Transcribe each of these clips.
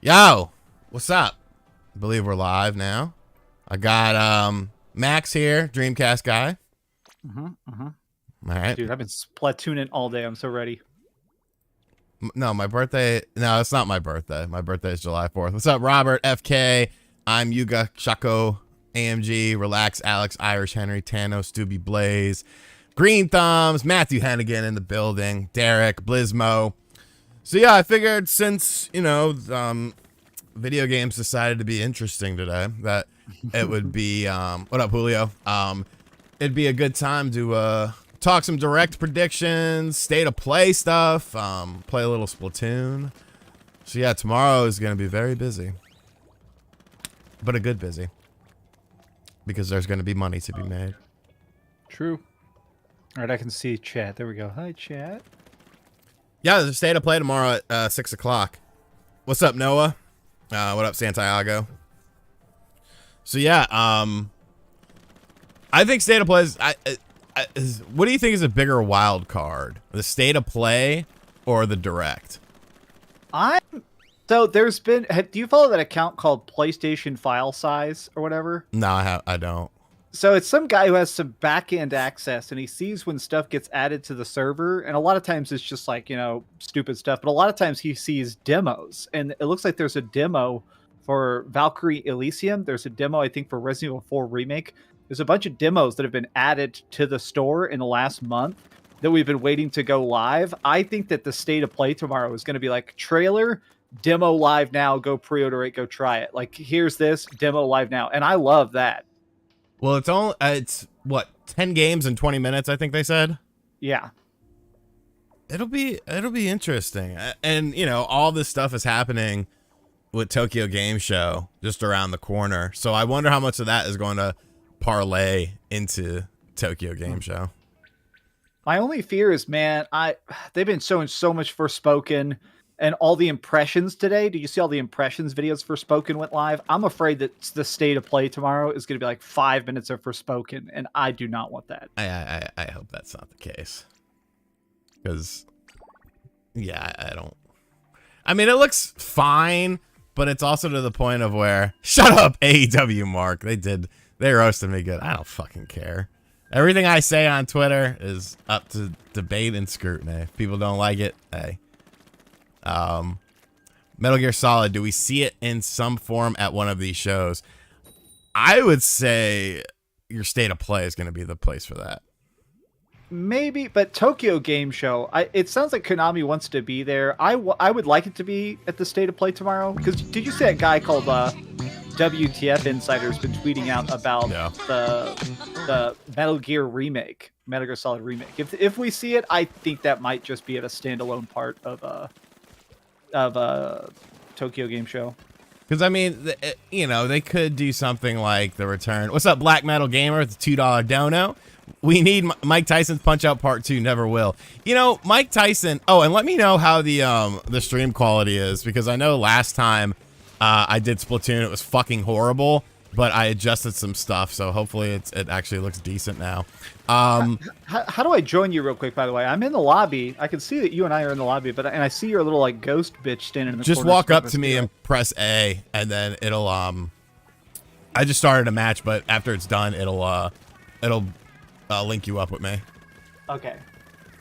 Yo, what's up? I believe we're live now. I got Max here, Dreamcast guy. All right. Dude, I've been Splatooning all day. I'm so ready. No, my birthday. No, it's not my birthday. My birthday is July 4th. What's up, Robert? FK. I'm Yuga, Shako, AMG, Relax, Alex, Irish Henry, Tano, Stubby Blaze, Green Thumbs, Matthew Hennigan in the building, Derek, Blizmo. So yeah, I figured since, video games decided to be interesting today, that it would be, what up, Julio? It'd be a good time to talk some direct predictions, state of play stuff, play a little Splatoon. So yeah, tomorrow is going to be very busy, but a good busy, because there's going to be money to be made. True. All right, I can see chat. There we go. Hi, chat. Yeah, there's a state of play tomorrow at 6 o'clock. What's up, Noah? What up, Santiago? So yeah, I think state of play is, what do you think is a bigger wild card? The state of play or the direct? So there's been, do you follow that account called PlayStation File Size or whatever? No, I don't. So it's some guy who has some back-end access, and he sees when stuff gets added to the server, and a lot of times it's just like, stupid stuff, but a lot of times he sees demos, and it looks like there's a demo for Valkyrie Elysium. There's a demo, I think, for Resident Evil 4 Remake. There's a bunch of demos that have been added to the store in the last month that we've been waiting to go live. I think that the state of play tomorrow is going to be like trailer, demo live now, go pre-order it, go try it. Like, here's this, demo live now, and I love that. Well, it's what, 10 games in 20 minutes, I think they said. Yeah. It'll be interesting. And, all this stuff is happening with Tokyo Game Show just around the corner. So I wonder how much of that is going to parlay into Tokyo Game Show. My only fear is, man, they've been showing so much Forspoken and all the impressions today. Did you see all the impressions videos Forspoken went live? I'm afraid that the state of play tomorrow is going to be like 5 minutes of Forspoken, and I do not want that. I hope that's not the case. Because, yeah, I don't. I mean, it looks fine, but it's also to the point of where, shut up, AEW, Mark. They roasted me good. I don't fucking care. Everything I say on Twitter is up to debate and scrutiny. If people don't like it, hey. Metal Gear Solid, do we see it in some form at one of these shows? I would say your state of play is going to be the place for that. Maybe, but Tokyo Game Show, it sounds like Konami wants to be there. I would like it to be at the state of play tomorrow, because did you see that guy called WTF Insider's been tweeting out about the Metal Gear remake, Metal Gear Solid remake? If we see it, I think that might just be at a standalone part of Tokyo Game Show. Because I mean, they could do something like the return. What's up, Black Metal Gamer with the $2 dono? We need Mike Tyson's Punch Out Part 2. Never will. Mike Tyson. Oh, and let me know how the stream quality is, because I know last time I did Splatoon, it was fucking horrible, but I adjusted some stuff, so hopefully it actually looks decent now. How do I join you real quick, by the way? I'm in the lobby. I can see that you and I are in the lobby, and I see your little like ghost bitch standing in the corner. Just walk up to me and press A, and then it'll I just started a match, but after it's done, it'll link you up with me. Okay.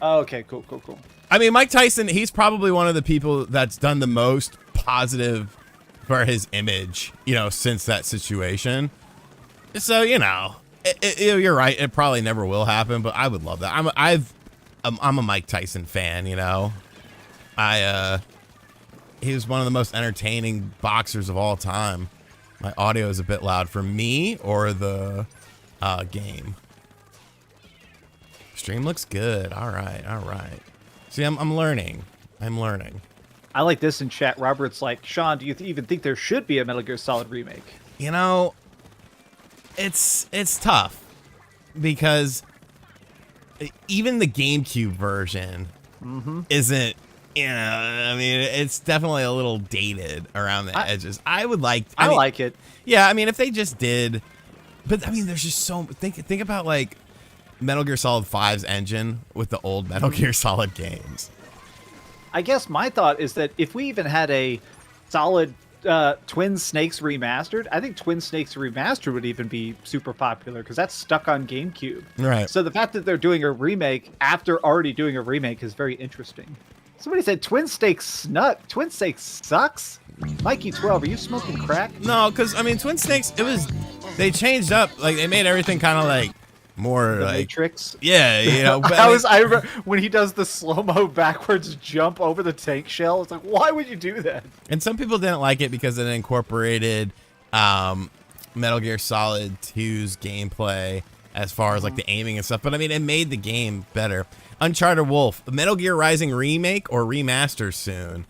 Okay, cool. I mean, Mike Tyson, he's probably one of the people that's done the most positive for his image, since that situation. So, you're right. It probably never will happen, but I would love that. I'm a Mike Tyson fan, he was one of the most entertaining boxers of all time. My audio is a bit loud for me or the game. Stream looks good. All right. See, I'm learning. I like this in chat. Robert's like, Sean, do you even think there should be a Metal Gear Solid remake? It's tough, because even the GameCube version isn't, I mean, it's definitely a little dated around the edges. I like it. Yeah, I mean, if they just did, but I mean, there's just so, think about like Metal Gear Solid 5's engine with the old Metal Gear Solid games. I guess my thought is that if we even had a solid Twin Snakes Remastered. I think Twin Snakes Remastered would even be super popular because that's stuck on GameCube. Right. So the fact that they're doing a remake after already doing a remake is very interesting. Somebody said Twin Snakes snuck. Twin Snakes sucks. Mikey 12, are you smoking crack? No, because I mean, Twin Snakes. They changed up. Like they made everything kind of like more The like Matrix. Yeah, you know. But, I remember when he does the slow-mo backwards jump over the tank shell. It's like, why would you do that? And some people didn't like it because it incorporated Metal Gear Solid 2's gameplay as far as like the aiming and stuff. But I mean, it made the game better. Uncharted Wolf, Metal Gear Rising remake or remaster soon.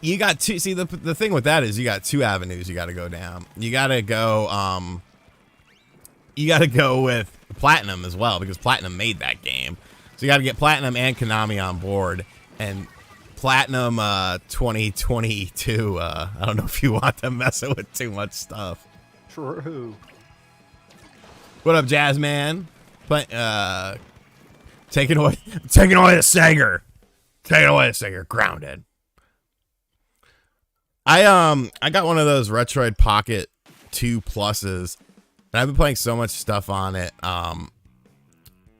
You got two. See, the thing with that is you got two avenues you got to go down. You got to go. You got to go with Platinum as well because Platinum made that game. So you got to get Platinum and Konami on board. And Platinum 2022. I don't know if you want them messing with too much stuff. True. What up, Jazzman? Taking away the Sager. Taking away the Sager. Grounded. I got one of those Retroid Pocket 2 Pluses, and I've been playing so much stuff on it. But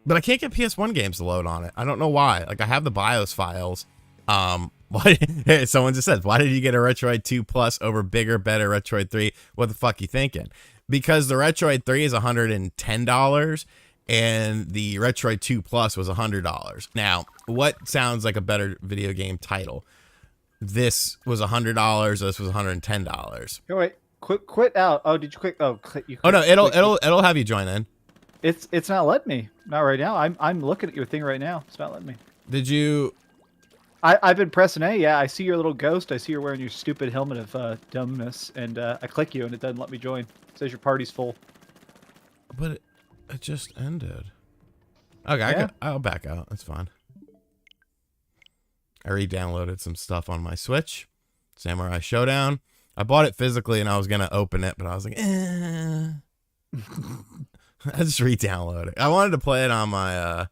I can't get PS1 games to load on it. I don't know why. Like I have the BIOS files. Someone just said, why did you get a Retroid 2 Plus over bigger, better Retroid 3? What the fuck you thinking? Because the Retroid 3 is $110 and the Retroid 2 Plus was $100. Now, what sounds like a better video game title? This was $100. This was $110. Oh, wait, quit out. Oh, did you quit? Oh, you. Oh no, it'll have you join in. It's not letting me. Not right now. I'm looking at your thing right now. It's not letting me. Did you? I've been pressing A. Yeah, I see your little ghost. I see you're wearing your stupid helmet of dumbness, and I click you, and it doesn't let me join. It says your party's full. But it just ended. Okay, yeah. I'll back out. That's fine. I re-downloaded some stuff on my Switch. Samurai Showdown. I bought it physically and I was gonna open it, but I was like, I just re-download it. I wanted to play it on my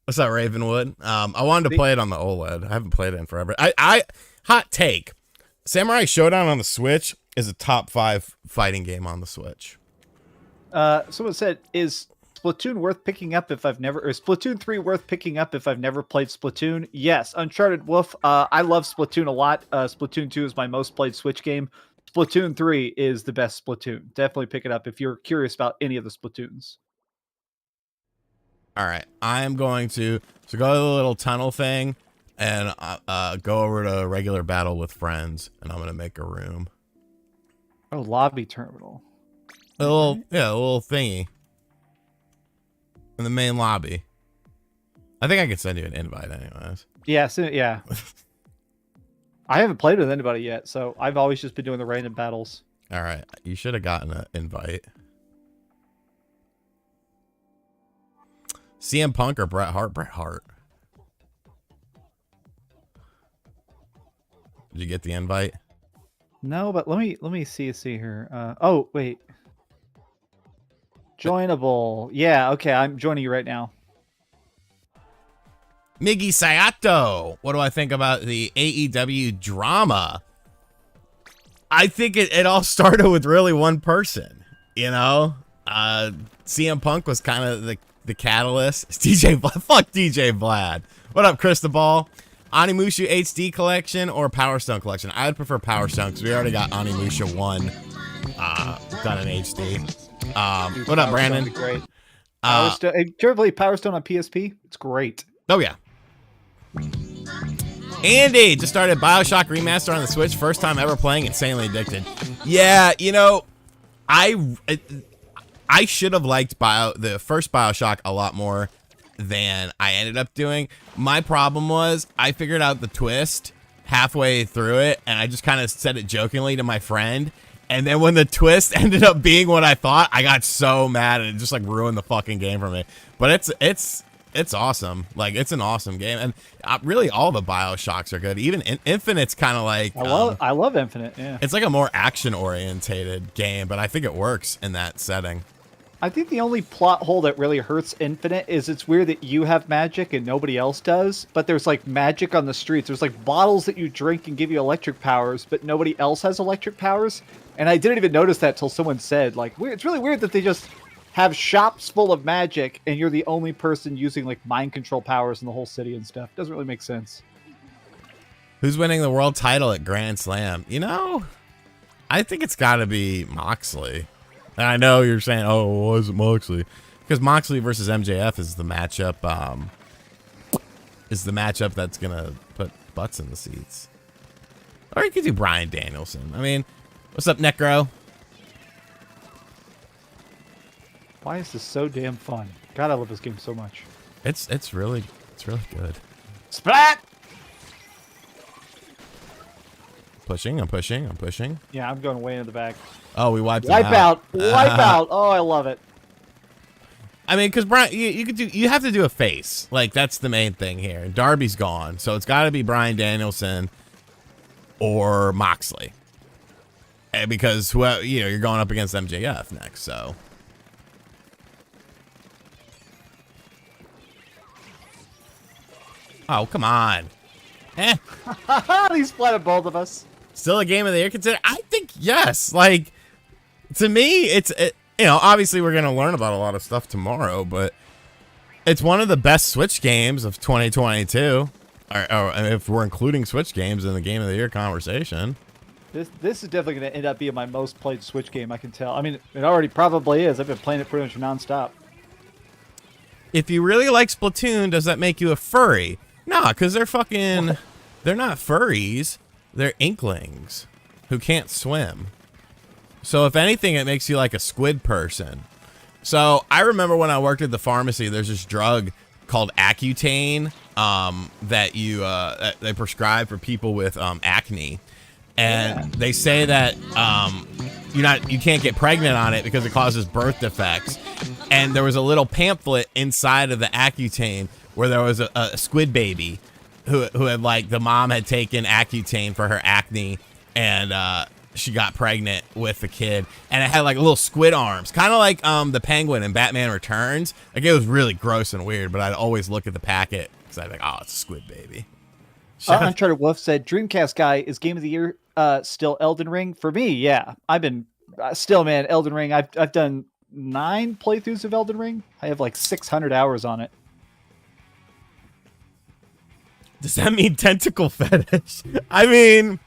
what's that, Ravenwood? I wanted to play it on the OLED. I haven't played it in forever. I hot take. Samurai Showdown on the Switch is a top 5 fighting game on the Switch. Someone said, is Splatoon worth picking up if I've never, or is Splatoon 3 worth picking up if I've never played Splatoon? Yes. Uncharted Wolf. I love Splatoon a lot. Splatoon 2 is my most played Switch game. Splatoon 3 is the best Splatoon. Definitely pick it up if you're curious about any of the Splatoons. All right. I am going to go to the little tunnel thing and go over to a regular battle with friends, and I'm going to make a room. Oh, lobby terminal. A little thingy. In the main lobby. I think I can send you an invite anyways. Yeah, yeah. I haven't played with anybody yet, so I've always just been doing the random battles. All right. You should have gotten an invite. CM Punk or Bret Hart? Bret Hart. Did you get the invite? No, but let me see here. Oh, wait. Joinable. Yeah, okay, I'm joining you right now. Miggy Sayato. What do I think about the AEW drama? I think it all started with really one person, you know? CM Punk was kind of the catalyst. It's DJ Vlad. Fuck DJ Vlad. What up, Cristobal? Animusha HD collection or Power Stone collection? I would prefer Power Stone because we already got Animusha 1 done in HD. What up, Brandon? Great. Carefully, Power Stone on PSP. It's great. Oh yeah. Andy just started Bioshock Remaster on the Switch. First time ever playing. Insanely addicted. Yeah, you know, I should have liked the first Bioshock a lot more than I ended up doing. My problem was I figured out the twist halfway through it, and I just kind of said it jokingly to my friend. And then when the twist ended up being what I thought, I got so mad and it just like ruined the fucking game for me. But it's awesome. Like it's an awesome game, and really all the Bioshocks are good. Even Infinite's kind of like I love Infinite. Yeah, it's like a more action orientated game, but I think it works in that setting. I think the only plot hole that really hurts Infinite is it's weird that you have magic and nobody else does, but there's like magic on the streets. There's like bottles that you drink and give you electric powers, but nobody else has electric powers. And I didn't even notice that till someone said, like, it's really weird that they just have shops full of magic and you're the only person using like mind control powers in the whole city and stuff. Doesn't really make sense. Who's winning the world title at Grand Slam? You know, I think it's got to be Moxley. And I know you're saying, oh, why is it Moxley? Because Moxley versus MJF is the matchup. That's gonna put butts in the seats. Or you could do Bryan Danielson. I mean, what's up, Necro? Why is this so damn fun? God, I love this game so much. It's really good. Splat! I'm pushing. Yeah, I'm going way in the back. Oh, we wiped Wipe out. Wipe out. Oh, I love it. I mean, because Brian, you have to do a face. Like, that's the main thing here. Darby's gone, so it's got to be Bryan Danielson or Moxley. And because you're going up against MJF next, so. Oh, come on. Eh. He splatted both of us. Still a game of the year considered? I think yes. Like, to me, obviously we're going to learn about a lot of stuff tomorrow, but it's one of the best Switch games of 2022. Or if we're including Switch games in the game of the year conversation. This is definitely going to end up being my most played Switch game, I can tell. I mean, it already probably is. I've been playing it pretty much nonstop. If you really like Splatoon, does that make you a furry? Nah, because they're fucking... They're not furries. They're inklings who can't swim. So if anything, it makes you like a squid person. So I remember when I worked at the pharmacy, there's this drug called Accutane that they prescribe for people with acne. And they say that you can't get pregnant on it because it causes birth defects. And there was a little pamphlet inside of the Accutane where there was a squid baby who had, like, the mom had taken Accutane for her acne, and she got pregnant with the kid, and it had like little squid arms, kind of like the penguin in Batman Returns. Like, it was really gross and weird, but I'd always look at the packet because I'd be like, oh, it's a squid baby. Uncharted Wolf said Dreamcast guy is game of the year still Elden Ring for me. Yeah, I've been still, man, Elden Ring. I've done 9 playthroughs of Elden Ring. I have like 600 hours on it. Does that mean tentacle fetish? I mean,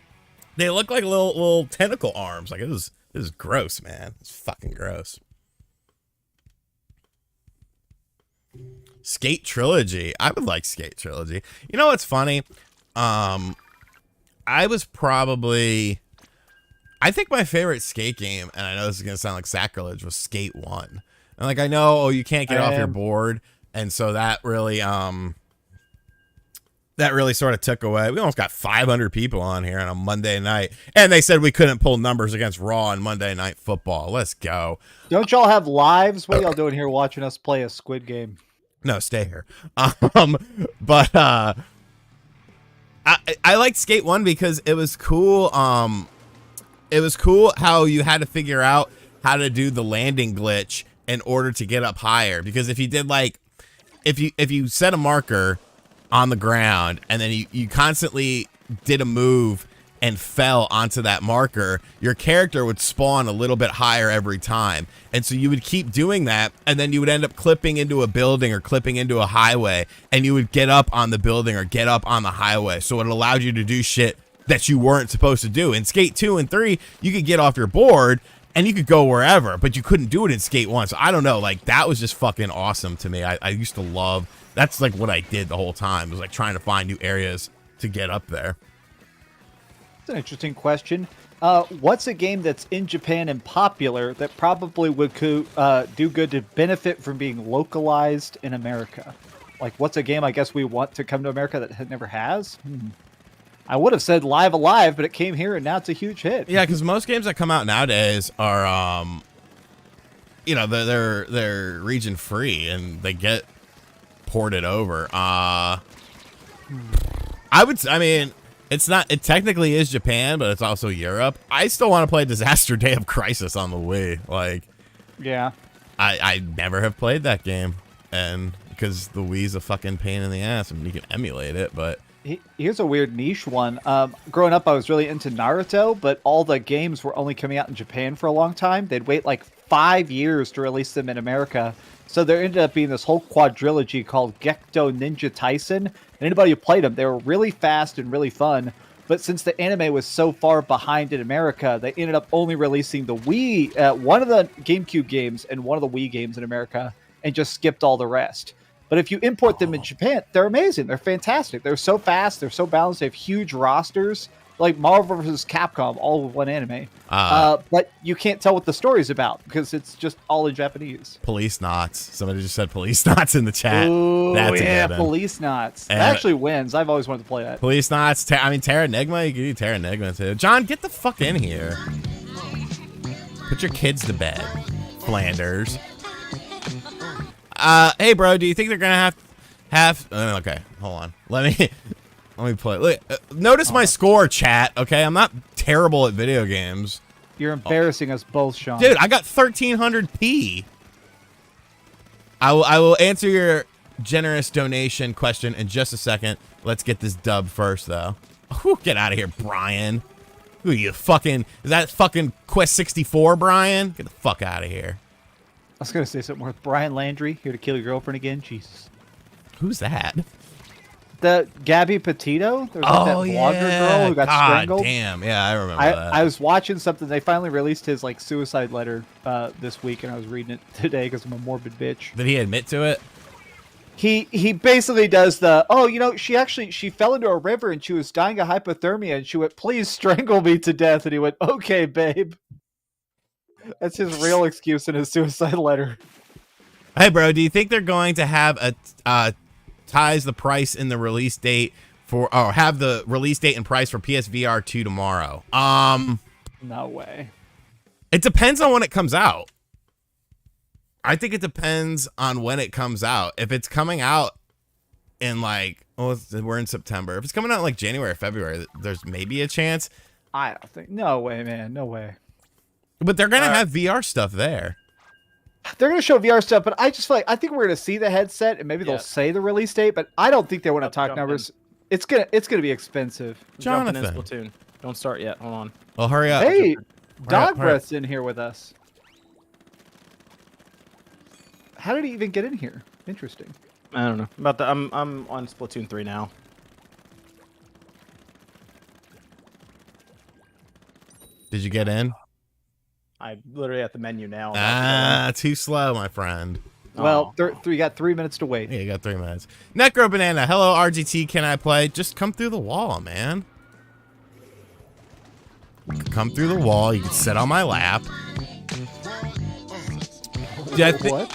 they look like little tentacle arms. Like, this is gross, man. It's fucking gross. Skate Trilogy. I would like Skate Trilogy. You know what's funny? I think my favorite skate game, and I know this is gonna sound like sacrilege, was Skate 1. And like, I know, you can't get off your board, and so that really sort of took away. We almost got 500 people on here on a Monday night, and they said we couldn't pull numbers against Raw on Monday Night Football. Let's go. Don't y'all have lives? What are y'all doing here watching us play a Squid Game? No, stay here. But I liked Skate 1 because it was cool. It was cool how you had to figure out how to do the landing glitch in order to get up higher. Because if you did, like, if you set a marker on the ground and then you constantly did a move and fell onto that marker, your character would spawn a little bit higher every time. And so you would keep doing that, and then you would end up clipping into a building or clipping into a highway, and you would get up on the building or get up on the highway. So it allowed you to do shit that you weren't supposed to do. In Skate 2 and 3, you could get off your board and you could go wherever, but you couldn't do it in Skate 1. So I don't know, like, that was just fucking awesome to me. I used to love, that's like what I did the whole time, was like trying to find new areas to get up there. That's an interesting question. What's a game that's in Japan and popular that probably would do good to benefit from being localized in America? Like, what's a game I guess we want to come to America that never has? I would have said Live Alive, but it came here and now it's a huge hit. Yeah, because most games that come out nowadays are, they're region free and they get ported over. It technically is Japan, but it's also Europe. I still want to play Disaster Day of Crisis on the Wii. Like, yeah. I never have played that game, and because the Wii's a fucking pain in the ass, and you can emulate it, but Here's a weird niche one. Growing up, I was really into Naruto, but all the games were only coming out in Japan for a long time. They'd wait like 5 years to release them in America. So there ended up being this whole quadrilogy called Gekto Ninja Tyson. And anybody who played them, they were really fast and really fun. But since the anime was so far behind in America, they ended up only releasing the Wii, one of the GameCube games and one of the Wii games in America, and just skipped all the rest. But if you import them in Japan, they're amazing. They're fantastic. They're so fast. They're so balanced. They have huge rosters, like Marvel vs. Capcom, all with one anime. But you can't tell what the story's about because it's just all in Japanese. Police Knots. Somebody just said Police Knots in the chat. Ooh, That's yeah, a good one. Police Knots. And that actually wins. I've always wanted to play that. Police Knots. I mean, Terra Enigma. You can do Terra Enigma too. John, get the fuck in here. Put your kids to bed, Flanders. Hey, bro, do you think they're gonna have? Okay, hold on. Let me play. Look, notice my score, chat. Okay, I'm not terrible at video games. You're embarrassing us both, Sean. Dude, I got 1300p. I will answer your generous donation question in just a second. Let's get this dub first, though. Whew, get out of here, Brian. Who are you fucking? Is that fucking Quest 64, Brian? Get the fuck out of here. I was going to say something with Brian Landry, here to kill your girlfriend again. Jesus. Who's that? The Gabby Petito? There's like that blogger girl who got strangled. Damn. Yeah, I remember that. I was watching something. They finally released his like suicide letter this week, and I was reading it today because I'm a morbid bitch. Did he admit to it? He basically does the, she fell into a river and she was dying of hypothermia, and she went, please strangle me to death. And he went, okay, babe. That's his real excuse in his suicide letter. Hey, bro, do you think they're going to have a ties the price in the release date for, or have the release date and price for PSVR 2 tomorrow? No way. It depends on when it comes out. I think it depends on when it comes out. If it's coming out in like, we're in September. If it's coming out in like January or February, there's maybe a chance. I don't think. No way, man. No way. But they're gonna have VR stuff there. They're gonna show VR stuff, but I just feel like I think we're gonna see the headset and maybe they'll say the release date, but I don't think they want to talk numbers. It's gonna be expensive. Jonathan, Splatoon. Don't start yet. Hold on. Well, hurry up. Hey, Dog Breath's in here with us. How did he even get in here? Interesting. I don't know. I'm on Splatoon 3 now. Did you get in? I'm literally at the menu now. Too slow, my friend. Well, you got 3 minutes to wait. Yeah, you got 3 minutes. Necro Banana, hello RGT, can I play? Just come through the wall, man. Come through the wall. You can sit on my lap. Yeah, What?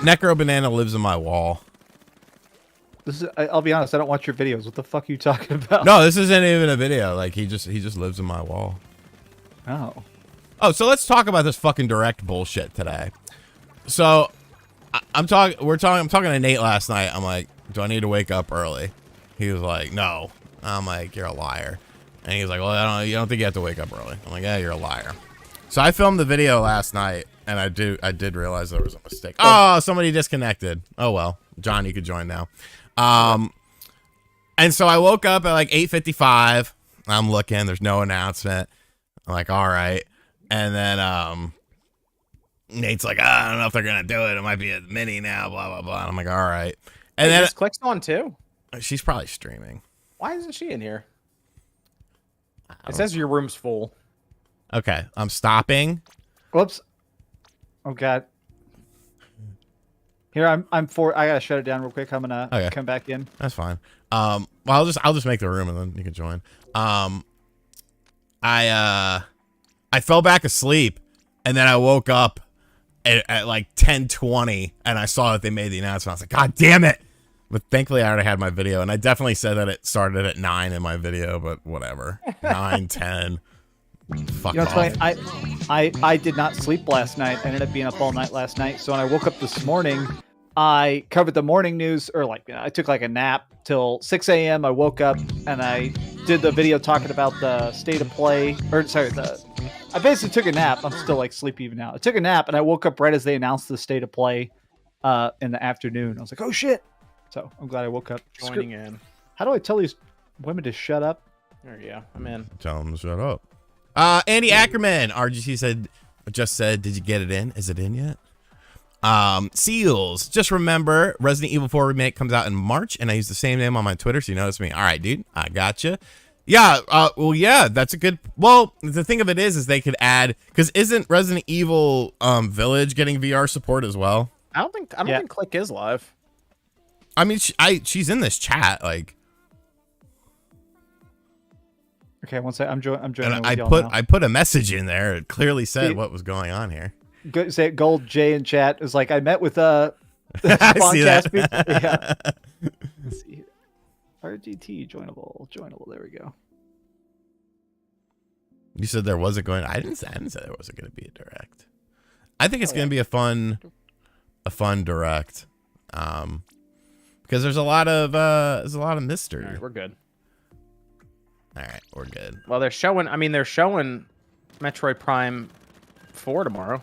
Necro Banana lives in my wall. I'll be honest, I don't watch your videos. What the fuck are you talking about? No, this isn't even a video. Like he just lives in my wall. Oh, so let's talk about this fucking direct bullshit today. So I'm talking to Nate last night. I'm like, do I need to wake up early? He was like, no. I'm like, you're a liar. And he was like, well, you don't think you have to wake up early. I'm like, yeah, you're a liar. So I filmed the video last night, and I did realize there was a mistake. Oh, somebody disconnected. Oh well, John, you could join now. And so I woke up at like 8:55. I'm looking. There's no announcement. I'm like, all right. And then Nate's like, I don't know if they're gonna do it. It might be a mini now. Blah blah blah. And I'm like, all right. And then clicks on too. She's probably streaming. Why isn't she in here? It says your room's full. Okay, I'm stopping. whoops. Oh god. Here I gotta shut it down real quick. I'm gonna come back in. That's fine. Well, I'll just make the room and then you can join. I fell back asleep and then I woke up at like 10:20 and I saw that they made the announcement. I was like, God damn it! But thankfully I already had my video, and I definitely said that it started at 9 in my video, but whatever. 9, 10. Fuck off. I did not sleep last night. I ended up being up all night last night. So when I woke up this morning, I covered the morning news, or I took like a nap till 6 a.m. I woke up and I did the video talking about the state of play, or sorry, the I basically took a nap. I'm still like sleepy even now. I took a nap and I woke up right as they announced the state of play in the afternoon. I was like, oh shit. So I'm glad I woke up. Joining in. How do I tell these women to shut up? There you go. I'm in. Tell them to shut up. Andy Ackerman, RGC just said, did you get it in? Is it in yet? Seals, just remember Resident Evil 4 remake comes out in March, and I use the same name on my Twitter, so you notice me. All right, dude, I gotcha. Yeah, well, yeah, that's a good. Well, the thing of it is they could add, because isn't Resident Evil Village getting VR support as well? I don't think Click is live. I mean, she's in this chat, like. Okay, one sec. I'm joining. And I put a message in there. It clearly said what was going on here. Say it, Gold J in chat is like, I met with I see that. people. Yeah. Let's see here. RGT joinable. There we go. You said there wasn't going. I didn't say there wasn't going to be a direct. I think it's going to be a fun direct, because there's a lot of mystery. All right, we're good. All right, we're good. Well, they're showing Metroid Prime 4 tomorrow.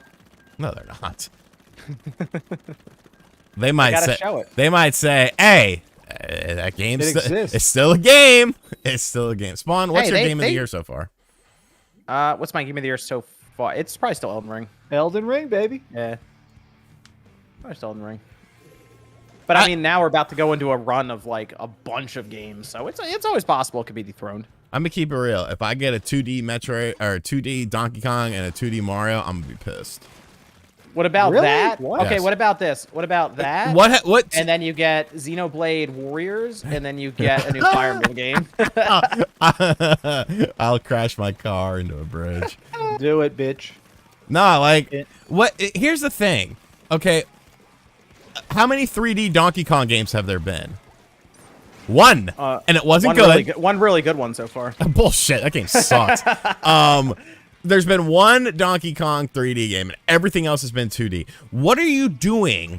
No, they're not. They might show it. They might say, "Hey, that game it's still a game. It's still a game." Spawn, what's your game of the year so far? What's my game of the year so far? It's probably still Elden Ring. Elden Ring, baby. Yeah. Probably still Elden Ring. But I mean, now we're about to go into a run of like a bunch of games, so it's always possible it could be dethroned. I'm gonna keep it real. If I get a 2D Metroid or a 2D Donkey Kong and a 2D Mario, I'm gonna be pissed. What about that? What? Okay, Yes. what about this? What about that? What? And then you get Xenoblade Warriors, and then you get a new Fire Emblem game. I'll crash my car into a bridge. Do it, bitch. No, like what? Here's the thing. Okay, how many 3D Donkey Kong games have there been? One, and it wasn't good. One really good one so far. Bullshit. That game sucked. There's been one Donkey Kong 3D game, and everything else has been 2D. What are you doing?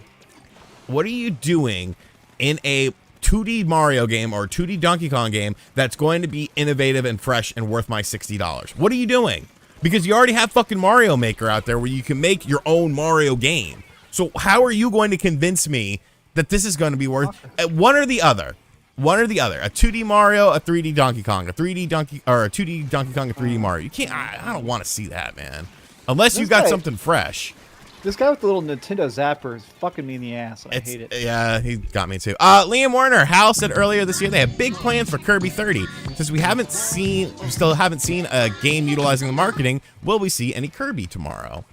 What are you doing in a 2D Mario game or 2D Donkey Kong game that's going to be innovative and fresh and worth my $60? What are you doing? Because you already have fucking Mario Maker out there where you can make your own Mario game. So how are you going to convince me that this is going to be worth one or the other? One or the other. A 2D Mario, a 3D Donkey Kong, a 2D Donkey Kong, a 3D Mario. You can't. I don't want to see that, man. Unless you got something fresh. This guy with the little Nintendo zapper is fucking me in the ass. I hate it. Yeah, he got me too. Liam Warner, Hal said earlier this year they have big plans for Kirby 30. Since we still haven't seen a game utilizing the marketing, will we see any Kirby tomorrow?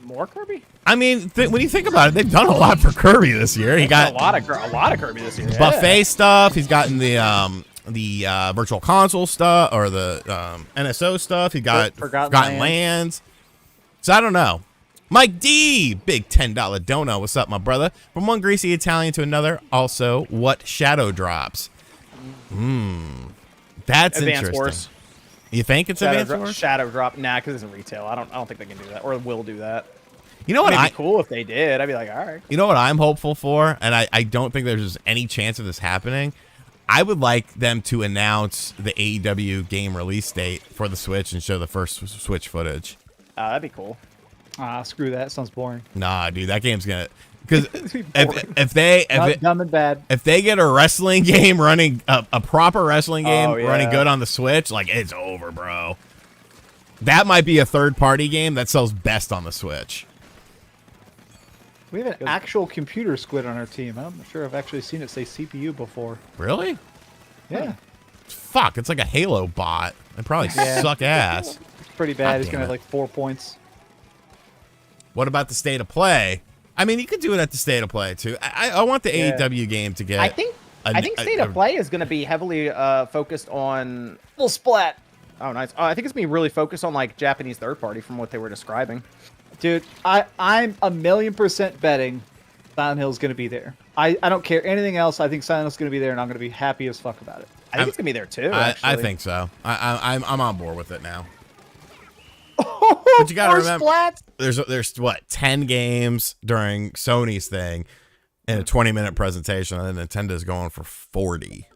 More Kirby? I mean, when you think about it, they've done a lot for Kirby this year. He got a lot of Kirby this year. Buffet stuff. He's gotten the virtual console stuff or the NSO stuff. He got Forgotten Lands. So I don't know. Mike D, big $10 dono. What's up, my brother? From one greasy Italian to another. Also, what shadow drops? That's Advance interesting. Wars. You think it's Advance Wars? Shadow Drop? Nah, because it's in retail. I don't think they can do that or will do that. You know what? It'd be cool if they did. I'd be like, all right. You know what I'm hopeful for, and I don't think there's any chance of this happening. I would like them to announce the AEW game release date for the Switch and show the first Switch footage. That'd be cool. Screw that. Sounds boring. Nah, dude, that game's gonna because if they dumb and bad. If they get a wrestling game running a proper wrestling game running good on the Switch, like it's over, bro. That might be a third-party game that sells best on the Switch. We have an actual computer squid on our team. I'm not sure I've actually seen it say CPU before. Really? Yeah. Fuck, it's like a Halo bot. They probably suck ass. It's pretty bad. He's gonna have like 4 points. What about the state of play? I mean, you could do it at the state of play too. I want the AEW game to get. I think state of play is going to be heavily focused on Full splat. Oh, nice. I think it's going to be really focused on like Japanese third party from what they were describing. Dude, I'm 1,000,000% betting Silent Hill's going to be there. I don't care anything else. I think Silent Hill's going to be there, and I'm going to be happy as fuck about it. I think it's going to be there too. I think so. I'm on board with it now. But you got to remember, there's what 10 games during Sony's thing in a 20-minute presentation, and then Nintendo's going for 40.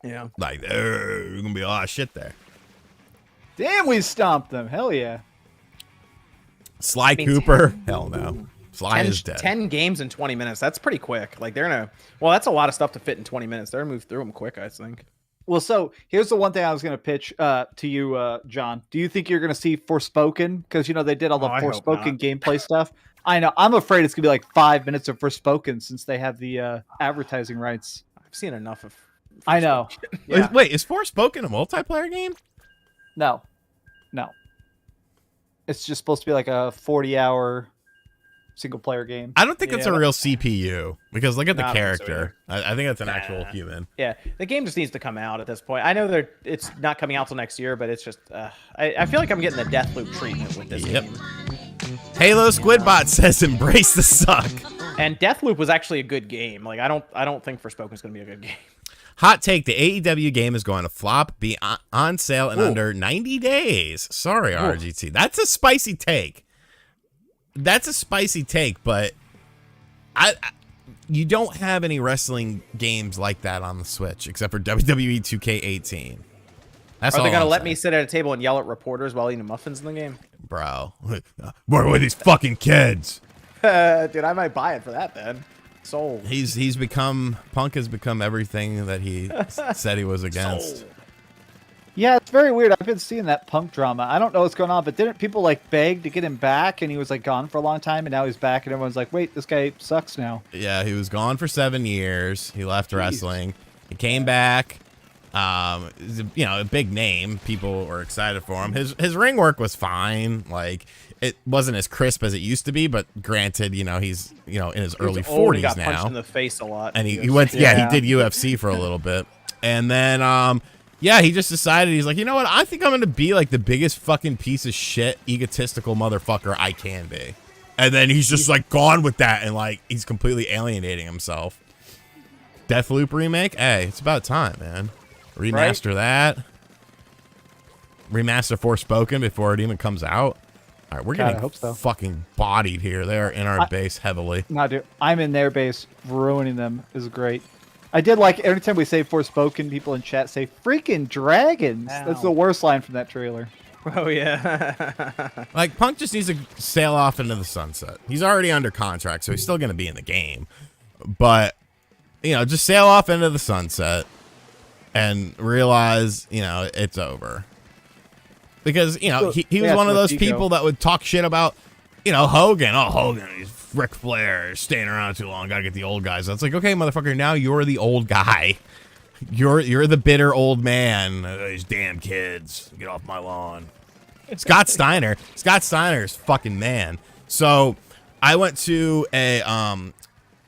Yeah, like there's gonna be a lot of shit there. Damn, we stomped them. Hell yeah. Sly Cooper? Hell no. Sly is dead. 10 games in 20 minutes. That's pretty quick. Like, they're gonna... Well, that's a lot of stuff to fit in 20 minutes. They're gonna move through them quick, I think. Well, so here's the one thing I was going to pitch to you, John. Do you think you're going to see Forspoken? Because, you know, they did all the Forspoken gameplay stuff. I know. I'm afraid it's going to be like 5 minutes of Forspoken since they have the advertising rights. I've seen enough of... I know. Yeah. Wait, is Forspoken a multiplayer game? No. It's just supposed to be like a 40-hour single-player game. I don't think it's a real CPU because look at the character. So I think it's an actual human. Yeah, the game just needs to come out at this point. I know it's not coming out till next year, but it's just I feel like I'm getting the Deathloop treatment with this game. Halo Squidbot says embrace the suck. And Deathloop was actually a good game. Like I don't think Forspoken's going to be a good game. Hot take, the AEW game is going to flop, be on sale in under 90 days. Sorry, RGT. That's a spicy take. But you don't have any wrestling games like that on the Switch except for WWE 2K18. Are they going to let me sit at a table and yell at reporters while eating muffins in the game? Bro, where were these fucking kids? Dude, I might buy it for that then. Sold. Punk has become everything that he said he was against. Sold. Yeah, it's very weird. I've been seeing that Punk drama. I don't know what's going on, but didn't people like beg to get him back and he was like gone for a long time and now he's back and everyone's like, wait, this guy sucks now. Yeah, he was gone for 7 years. He left wrestling. He came back. A big name. People were excited for him. His ring work was fine. Like it wasn't as crisp as it used to be, but granted, he's in his early 40s got now. Punched in the face a lot. And he went. Yeah, he did UFC for a little bit, and then he just decided he's like, you know what? I think I'm gonna be like the biggest fucking piece of shit, egotistical motherfucker I can be, and then he's just like gone with that, and like he's completely alienating himself. Deathloop remake? Hey, it's about time, man. Remaster that. Remaster Forspoken before it even comes out. All right, we're getting fucking bodied here. They're in our base heavily. No, dude, I'm in their base. Ruining them is great. I did like every time we say Forspoken, people in chat say freaking dragons. Ow. That's the worst line from that trailer. Oh, yeah. Like, Punk just needs to sail off into the sunset. He's already under contract, so he's still going to be in the game. But, just sail off into the sunset and realize, it's over. Because, he was one of those people that would talk shit about, Hogan. Oh, Hogan, he's Ric Flair, staying around too long, gotta get the old guys. That's like, okay, motherfucker, now you're the old guy. You're the bitter old man. These damn kids, get off my lawn. Scott Steiner is fucking man. So I went to a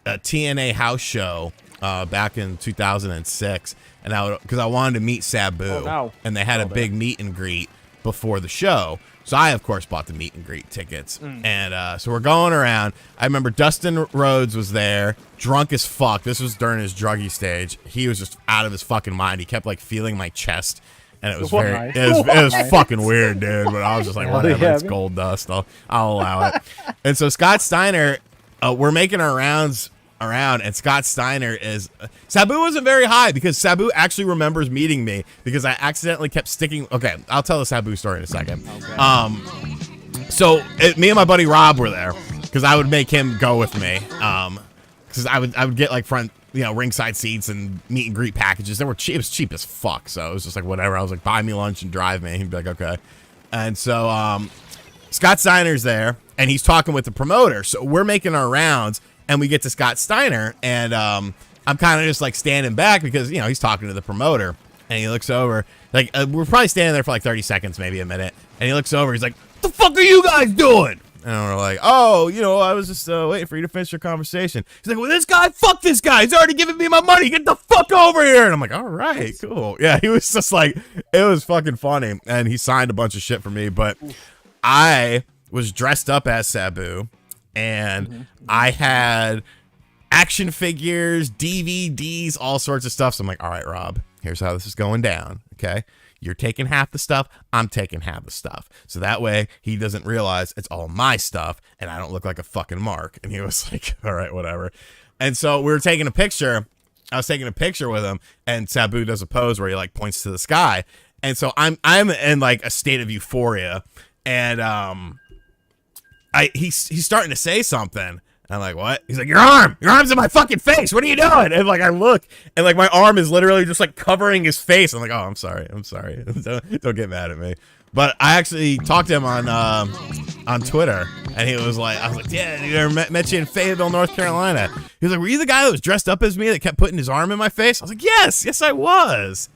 TNA house show back in 2006, and because I wanted to meet Sabu, and they had a big meet and greet before the show. So I, of course, bought the meet and greet tickets. And so we're going around. I remember Dustin Rhodes was there, drunk as fuck. This was during his druggy stage. He was just out of his fucking mind. He kept like feeling my chest. And it was it was fucking weird, dude. But I was just like, whatever, it's gold dust. I'll allow it. And so Scott Steiner, we're making our rounds around, and Scott Steiner is Sabu wasn't very high because Sabu actually remembers meeting me because I accidentally kept sticking. Okay, I'll tell the Sabu story in a second. So me and my buddy Rob were there because I would make him go with me. Because I would get like front, ringside seats and meet and greet packages. They were cheap. It was cheap as fuck. So it was just like whatever. I was like, buy me lunch and drive me. He'd be like, okay. And so Scott Steiner's there and he's talking with the promoter. So we're making our rounds. And we get to Scott Steiner, and I'm kind of just like standing back because he's talking to the promoter, and he looks over, like we're probably standing there for like 30 seconds, maybe a minute, and he looks over, he's like, "What the fuck are you guys doing?" And we're like, "Oh, I was just waiting for you to finish your conversation." He's like, "Well, this guy, fuck this guy. He's already giving me my money. Get the fuck over here." And I'm like, "All right, cool." Yeah, he was just like, it was fucking funny, and he signed a bunch of shit for me, but I was dressed up as Sabu. And I had action figures, DVDs, all sorts of stuff. So I'm like, all right, Rob, here's how this is going down. Okay. You're taking half the stuff. I'm taking half the stuff. So that way he doesn't realize it's all my stuff and I don't look like a fucking mark. And he was like, all right, whatever. And so we were taking a picture. I was taking a picture with him, and Sabu does a pose where he like points to the sky. And so I'm in like a state of euphoria, and he's starting to say something. I'm like, what? He's like, your arm's in my fucking face. What are you doing? And like, I look, and like, my arm is literally just like covering his face. I'm like, oh, I'm sorry. Don't get mad at me. But I actually talked to him on Twitter, and he was like, I was like, yeah, dude, I met you in Fayetteville, North Carolina. He was like, were you the guy that was dressed up as me that kept putting his arm in my face? I was like, yes, I was.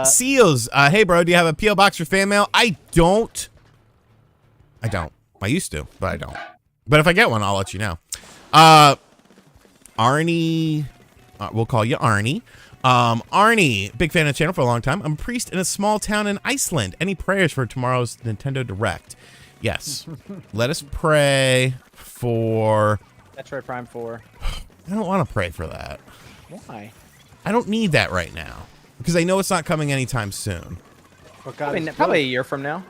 Seals, hey bro, do you have a P.O. box for fan mail? I don't. I used to, but I don't. But if I get one, I'll let you know. Arnie, we'll call you Arnie. Arnie, big fan of the channel for a long time. I'm a priest in a small town in Iceland. Any prayers for tomorrow's Nintendo Direct? Yes. Let us pray for... Metroid Prime 4. I don't want to pray for that. Why? I don't need that right now. Because I know it's not coming anytime soon. Probably a year from now.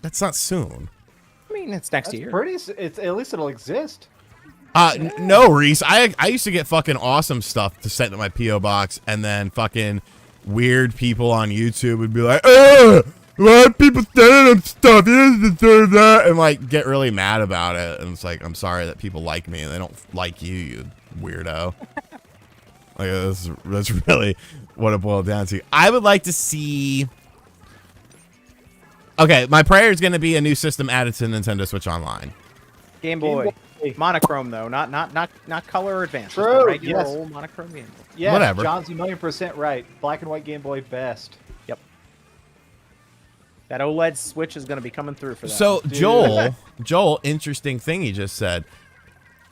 That's not soon. I mean, it's next year. It's at least it'll exist. No, Reese. I used to get fucking awesome stuff to send to my P.O. box, and then fucking weird people on YouTube would be like, why are people sending them stuff? You didn't deserve that. And like get really mad about it. And it's like, I'm sorry that people like me and they don't like you, you weirdo. Like that's really what it boiled down to. I would like to see... Okay, my prayer is going to be a new system added to Nintendo Switch Online. Game Boy. Monochrome though, not color or advanced. True. Just a regular Yes. old monochrome Game Boy. Yeah, Whatever. John's 1,000,000% right. Black and white Game Boy best. Yep. That OLED Switch is going to be coming through for that. So Joel, interesting thing he just said.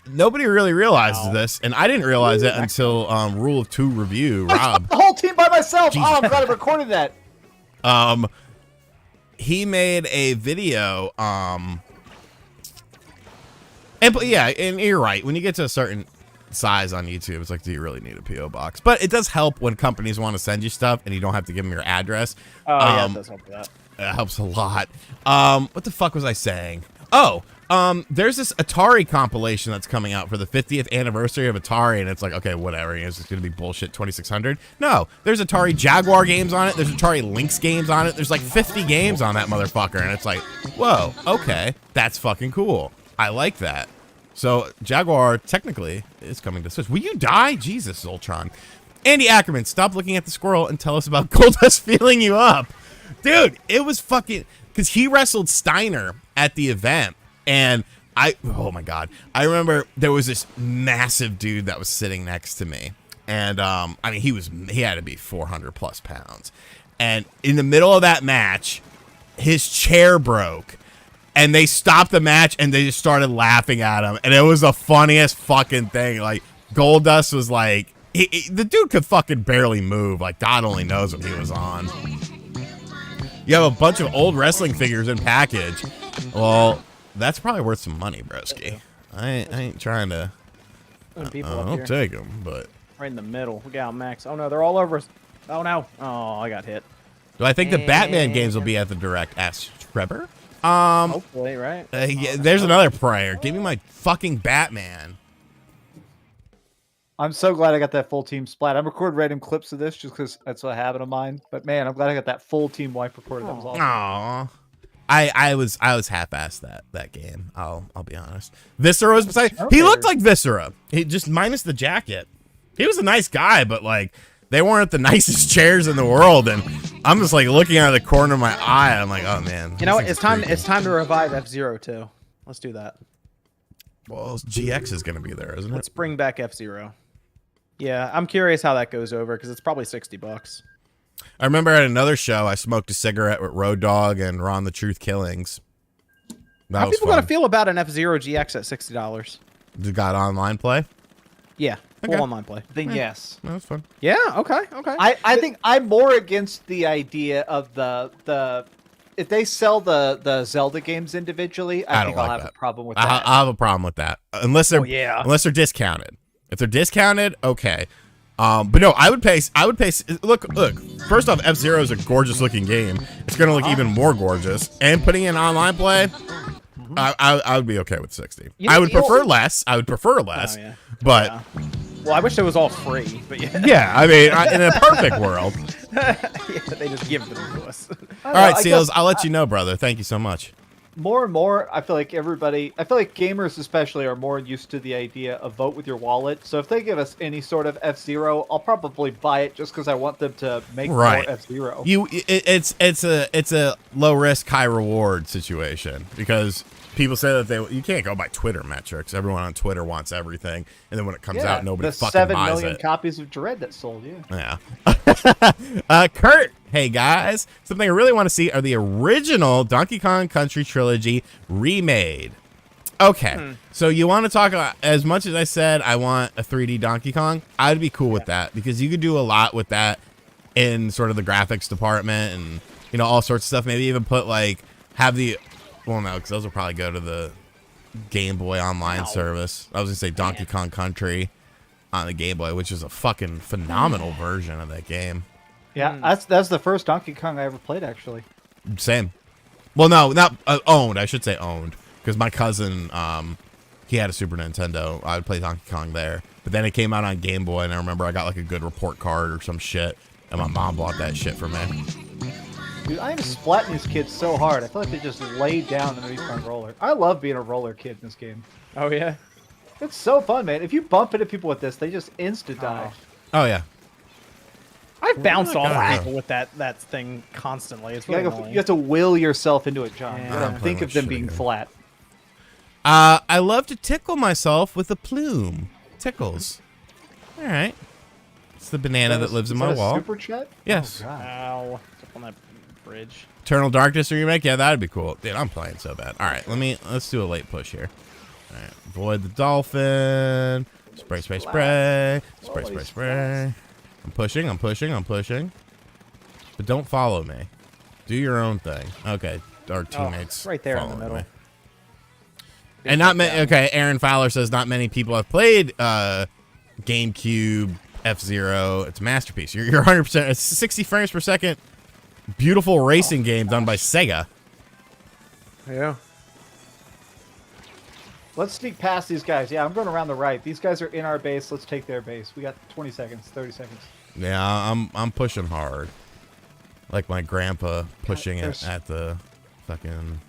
Nobody really realizes this, and I didn't realize it until Rule of Two review. Rob, the whole team by myself. Jesus. Oh, I'm glad I recorded that. He made a video. And you're right. When you get to a certain size on YouTube, it's like, do you really need a P.O. box? But it does help when companies want to send you stuff and you don't have to give them your address. Oh, yeah, it does help with that. It helps a lot. What the fuck was I saying? Oh, there's this Atari compilation that's coming out for the 50th anniversary of Atari, and it's like, okay, whatever. It's just gonna be bullshit. 2600. No, there's Atari Jaguar games on it. There's Atari Lynx games on it. There's like 50 games on that motherfucker, and it's like, whoa, okay, that's fucking cool. I like that. So Jaguar technically is coming to Switch. Will you die? Jesus, Zoltron. Andy Ackerman, stop looking at the squirrel and tell us about Goldust feeling you up. Dude, it was fucking... Because he wrestled Steiner at the event, and oh my God. I remember there was this massive dude that was sitting next to me. And, I mean, he had to be 400 plus pounds. And in the middle of that match, his chair broke. And they stopped the match, and they just started laughing at him. And it was the funniest fucking thing. Like, Goldust was like... the dude could fucking barely move. Like, God only knows what he was on. You have a bunch of old wrestling figures in package. Well, that's probably worth some money, broski. I ain't trying to... I'll take them, but... Right in the middle. Look out, Max. Oh, no, they're all over us. Oh, no. Oh, I got hit. Do I think the Batman games will be at the Direct? Asked Trevor. Hopefully, right? Yeah, there's another prayer. Give me my fucking Batman. I'm so glad I got that full team splat. I'm recording random clips of this just because that's a habit of mine. But man, I'm glad I got that full team wipe recorded. That was awesome. Aww. I was half-assed that game. I'll be honest. Viscera was beside. He looked like Viscera. He just minus the jacket. He was a nice guy, but like they weren't the nicest chairs in the world. And I'm just like looking out of the corner of my eye. I'm like, oh man. You know what? It's time to revive F-Zero too. Let's do that. Well, GX is gonna be there, isn't it? Let's bring back F-Zero. Yeah, I'm curious how that goes over because it's probably $60. I remember at another show, I smoked a cigarette with Road Dogg and Ron the Truth Killings. How people gonna feel about an F-Zero GX at $60? Got online play? Yeah, full online play. Then yes. That was fun. Yeah, okay. I think I'm more against the idea of the if they sell the Zelda games individually, I think I'll have a problem with that. I'll have a problem with that. Unless they're discounted. If they're discounted, okay. But no, I would pay. Look. First off, F-Zero is a gorgeous looking game. It's gonna look even more gorgeous. And putting in online play, I would be okay with 60. I would prefer less. Oh, yeah. But Well, I wish it was all free, but yeah. Yeah, I mean, in a perfect world. Yeah, they just give them to us. All right, Seals, I'll let you know, brother. Thank you so much. More and more, I feel like gamers especially are more used to the idea of vote with your wallet. So if they give us any sort of F-Zero, I'll probably buy it just because I want them to make more F-Zero. It's a low risk, high reward situation because people say that you can't go by Twitter metrics. Everyone on Twitter wants everything, and then when it comes out, nobody fucking buys it. 7 million copies of Dread that sold, yeah. Kurt, hey guys, something I really want to see are the original Donkey Kong Country trilogy remade. Okay, so you want to talk about, as much as I said I want a 3D Donkey Kong, I'd be cool with that because you could do a lot with that in sort of the graphics department and, you know, all sorts of stuff. Maybe even put well, no, because those will probably go to the Game Boy Online service. I was going to say Donkey Kong Country on the Game Boy, which is a fucking phenomenal version of that game. Yeah, that's the first Donkey Kong I ever played, actually. Same. Well, no, not owned. I should say owned, because my cousin, he had a Super Nintendo. I would play Donkey Kong there. But then it came out on Game Boy, and I remember I got like a good report card or some shit, and my mom bought that shit for me. Dude, I am splatting these kids so hard. I feel like they just laid down underneath my roller. I love being a roller kid in this game. Oh, yeah? It's so fun, man. If you bump into people with this, they just insta-die. Oh, yeah. I've bounced off people with that thing constantly. It's really annoying. You have to will yourself into it, John. Yeah. You gotta think of them being flat. I love to tickle myself with a plume. Tickles. All right. It's the banana that lives in my wall. Super chat? Yes. Oh, God. Ow. It's up on that bridge. Eternal Darkness remake? Yeah, that'd be cool. Dude, I'm playing so bad. All right, let's do a late push here. All right, avoid the dolphin. Spray, spray, spray. Spray, spray, spray. I'm pushing. But don't follow me. Do your own thing. Okay, our teammates right there in the following middle. me. And not many. Okay, Aaron Fowler says not many people have played GameCube F-Zero. It's a masterpiece. You're 100%. It's 60 frames per second. Beautiful racing game done by Sega. Yeah. Let's sneak past these guys. Yeah, I'm going around the right. These guys are in our base. Let's take their base. We got 20 seconds, 30 seconds. Yeah, I'm pushing hard. Like my grandpa pushing it at the fucking...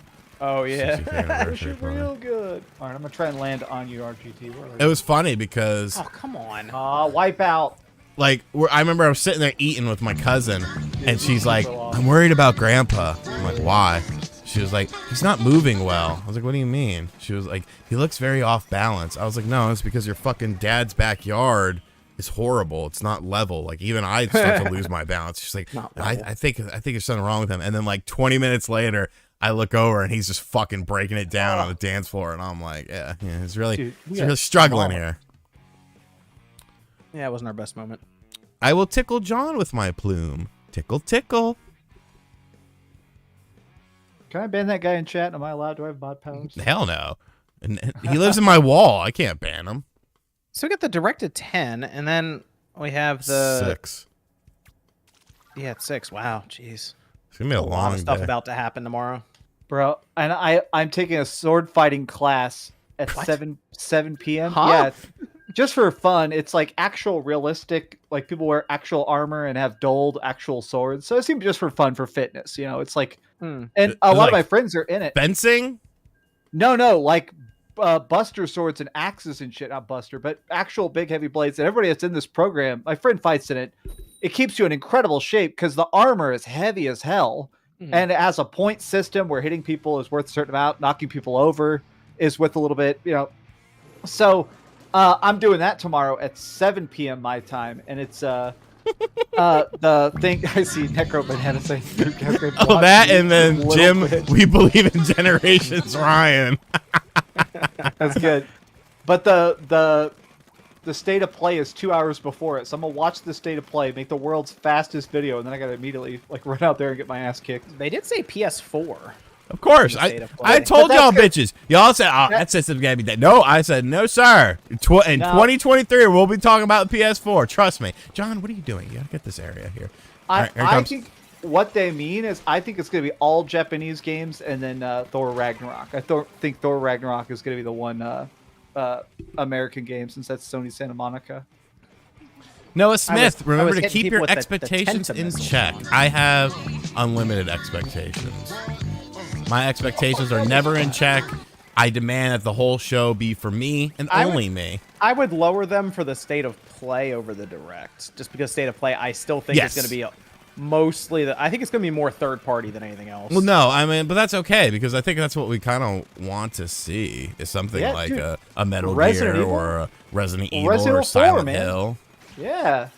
Oh, yeah. 60th anniversary Push it party. real good. All right, I'm going to try and land on you, RGT. It was funny because... Oh, come on. Wipe out. Like, I remember I was sitting there eating with my cousin, and she's like, I'm worried about Grandpa. I'm like, why? She was like, he's not moving well. I was like, what do you mean? She was like, he looks very off balance. I was like, no, it's because your fucking dad's backyard is horrible. It's not level. Like, even I start to lose my balance. She's like, I think there's something wrong with him. And then like 20 minutes later, I look over and he's just fucking breaking it down on the dance floor. And I'm like, yeah, he's really struggling here. Yeah, it wasn't our best moment. I will tickle John with my plume. Tickle, tickle. Can I ban that guy in chat? Am I allowed? Do I have mod powers? Hell no. And he lives in my wall. I can't ban him. So we got the directed 10, and then we have the 6. Yeah, it's 6. Wow, jeez. It's gonna be a lot long of stuff day. about to happen tomorrow, bro. And I'm taking a sword fighting class at 7 p.m. Huh? Yeah, just for fun. It's like actual realistic. Like people wear actual armor and have dulled actual swords. So it seems just for fun, for fitness. You know, it's like, and a lot of my friends are in it. Fencing? No, like Buster swords and axes and shit. Not Buster, but actual big heavy blades. And everybody that's in this program, my friend fights in it. It keeps you in incredible shape because the armor is heavy as hell. And it has a point system where hitting people is worth a certain amount, knocking people over is worth a little bit, you know. So I'm doing that tomorrow at 7 p.m. my time, and it's the thing I see Necro Banana saying. Oh, that and then Jim, we believe in generations, Ryan. That's good. But the state of play is 2 hours before it, so I'm gonna watch the state of play, make the world's fastest video, and then I gotta immediately like run out there and get my ass kicked. They did say PS4. Of course, I told y'all bitches. Y'all said, "Oh, that system's gonna be dead." No, I said, "No, sir." In 2023, we'll be talking about the PS4. Trust me, John. What are you doing? You gotta get this area here. I think what they mean is, I think it's gonna be all Japanese games, and then Thor Ragnarok. I think Thor Ragnarok is gonna be the one American game, since that's Sony Santa Monica. Noah Smith, I remember was to hitting keep people your with the expectations in tentacles. check. I have unlimited expectations. My expectations are never in check. I demand that the whole show be for me and only me. I would lower them for the state of play over the direct, just because state of play, I still think it's going to be mostly I think it's going to be more third party than anything else. Well, no, I mean, but that's okay because I think that's what we kind of want to see is something like dude. a Metal Resident Gear Evil? or a Resident Evil Resident or Evil 4, Silent man. Hill. Yeah.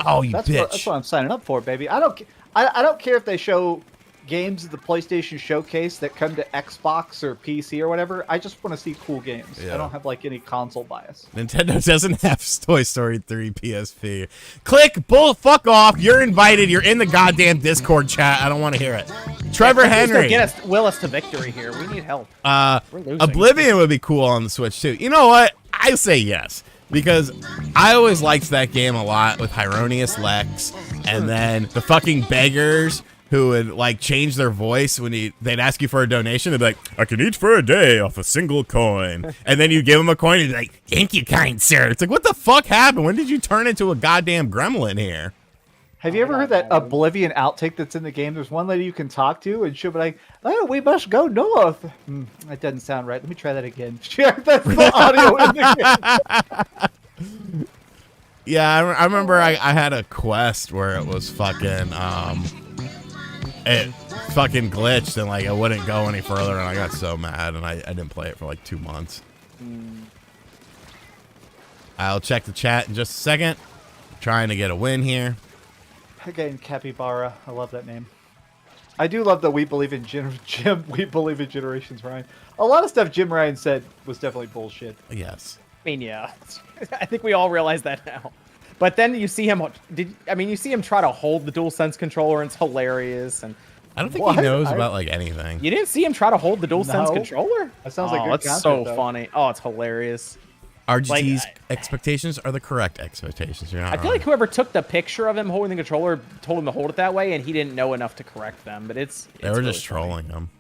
Oh, you That's bitch. that's what I'm signing up for, baby. I don't care if they show games at the PlayStation Showcase that come to Xbox or PC or whatever. I just want to see cool games. Yeah. I don't have like any console bias. Nintendo doesn't have Toy Story 3 PSP. Click, fuck off. You're invited. You're in the goddamn Discord chat. I don't want to hear it. Trevor Henry. Will us to victory here. We need help. We're losing. Oblivion would be cool on the Switch too. You know what? I say yes. Because I always liked that game a lot with Hieronius Lex and then the fucking beggars who would like change their voice when they'd ask you for a donation. They'd be like, I can eat for a day off a single coin. And then you give them a coin and you're like, thank you, kind sir. It's like, what the fuck happened? When did you turn into a goddamn gremlin here? Have you ever heard that Oblivion outtake that's in the game? There's one lady you can talk to, and she'll be like, "Oh, we must go north." That doesn't sound right. Let me try that again. That's the audio in the game. Yeah, I remember I had a quest where it was fucking, it fucking glitched and like I wouldn't go any further and I got so mad and I didn't play it for like 2 months. I'll check the chat in just a second. Trying to get a win here. Again, Capybara. I love that name. I do love that we believe in Jim. We believe in Generations Ryan. A lot of stuff Jim Ryan said was definitely bullshit. Yes. I mean, yeah. I think we all realize that now. But then you see him. You see him try to hold the DualSense controller, and it's hilarious. And I don't think he knows about like anything. you didn't see him try to hold the DualSense controller? That sounds like good it's content, so though. funny. Oh, it's hilarious. RGT's expectations are the correct expectations. You're not I feel like whoever took the picture of him holding the controller told him to hold it that way, and he didn't know enough to correct them. But they were really just trolling him.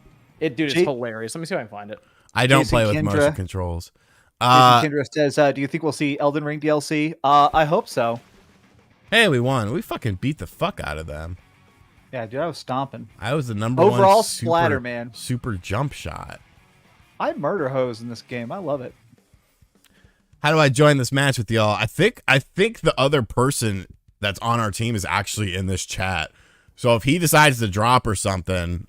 Dude, it's hilarious. Let me see if I can find it. I don't Jason play with Kendra. motion controls. Jason Kendra says, "Do you think we'll see Elden Ring DLC?" I hope so. Hey, we won. We fucking beat the fuck out of them. Yeah, dude, I was stomping. I was the number Overall one splatter, man. Super jump shot. I murder hose in this game. I love it. How do I join this match with y'all? I think the other person that's on our team is actually in this chat. So if he decides to drop or something,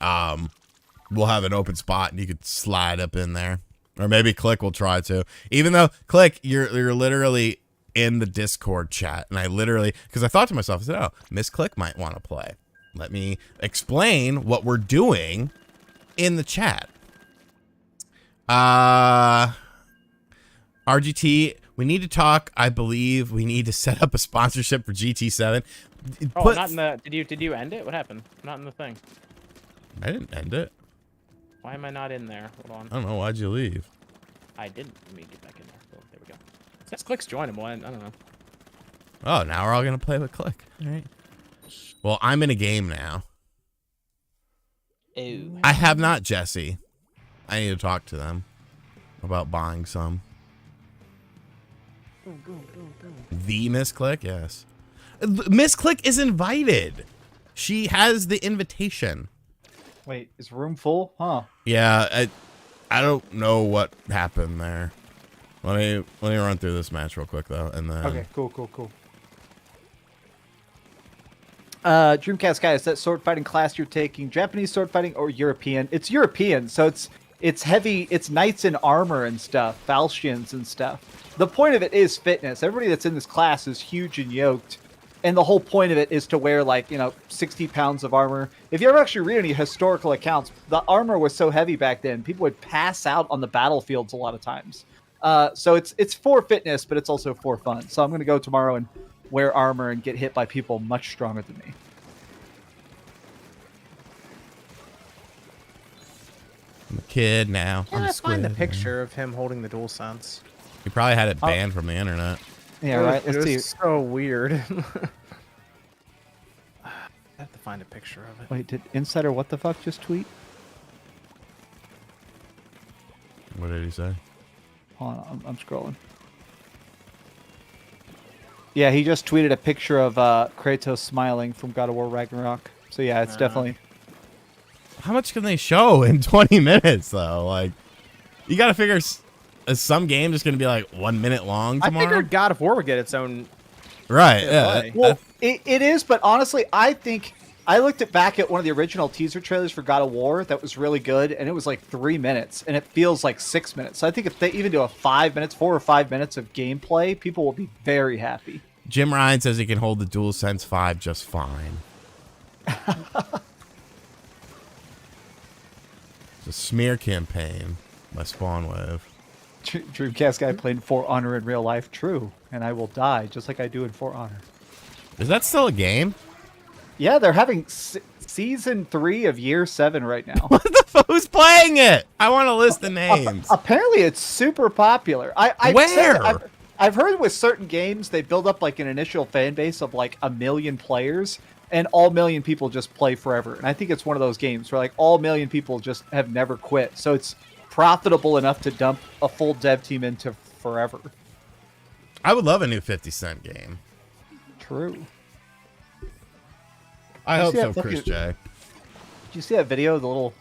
we'll have an open spot and you could slide up in there. Or maybe Click will try to. Even though Click, you're literally in the Discord chat. And I literally, because I thought to myself, I said, oh, Miss Click might want to play. Let me explain what we're doing in the chat. RGT, we need to talk. I believe we need to set up a sponsorship for GT7. Oh, not in the. Did you end it? What happened? Not in the thing. I didn't end it. Why am I not in there? Hold on. I don't know. Why'd you leave? I didn't. Let me get back in there. Oh, there we go. Let's Click's join him. I don't know. Oh, now we're all gonna play with Click. All right. Well, I'm in a game now. Ew. I have not, Jesse. I need to talk to them about buying some. The Miss Click, yes. Miss Click is invited. She has the invitation. Wait, is room full? Huh. Yeah, I don't know what happened there. Let me run through this match real quick though, and then Okay, cool. Dreamcast guy, is that sword fighting class you're taking Japanese sword fighting or European? It's European, so it's heavy. It's knights in armor and stuff, falchions and stuff. The point of it is fitness. Everybody that's in this class is huge and yoked, and the whole point of it is to wear 60 pounds of armor. If you ever actually read any historical accounts, the armor was so heavy back then, people would pass out on the battlefields a lot of times. So it's for fitness, but it's also for fun. So I'm gonna go tomorrow and wear armor and get hit by people much stronger than me. I'm a kid now. Can I find the picture of him holding the DualSense? You probably had it banned from the internet. Yeah, right. Let's see. It's so weird. I have to find a picture of it. Wait, did Insider what the fuck just tweet? What did he say? Hold on, I'm scrolling. Yeah, he just tweeted a picture of Kratos smiling from God of War Ragnarok. So yeah, it's definitely. How much can they show in 20 minutes though? Like, you got to figure. Is some game just gonna be like 1 minute long tomorrow? I figured God of War would get its own. Right. Yeah. Well, it is, but honestly, I think I looked back at one of the original teaser trailers for God of War that was really good, and it was like 3 minutes, and it feels like 6 minutes. So I think if they even do a 4 or 5 minutes of gameplay, people will be very happy. Jim Ryan says he can hold the DualSense 5 just fine. It's a smear campaign by Spawnwave. Dreamcast guy playing For Honor in real life. True, and I will die just like I do in For Honor. Is that still a game? Yeah, they're having season 3 of Year 7 right now. What the fuck? Who's playing it? I want to list the names. Apparently, it's super popular. I've heard with certain games they build up like an initial fan base of like 1 million players, and all 1 million people just play forever. And I think it's one of those games where like all 1 million people just have never quit. So it's profitable enough to dump a full dev team into forever. I would love a new 50 Cent game. True. I hope so, Chris J. Did you see that video of the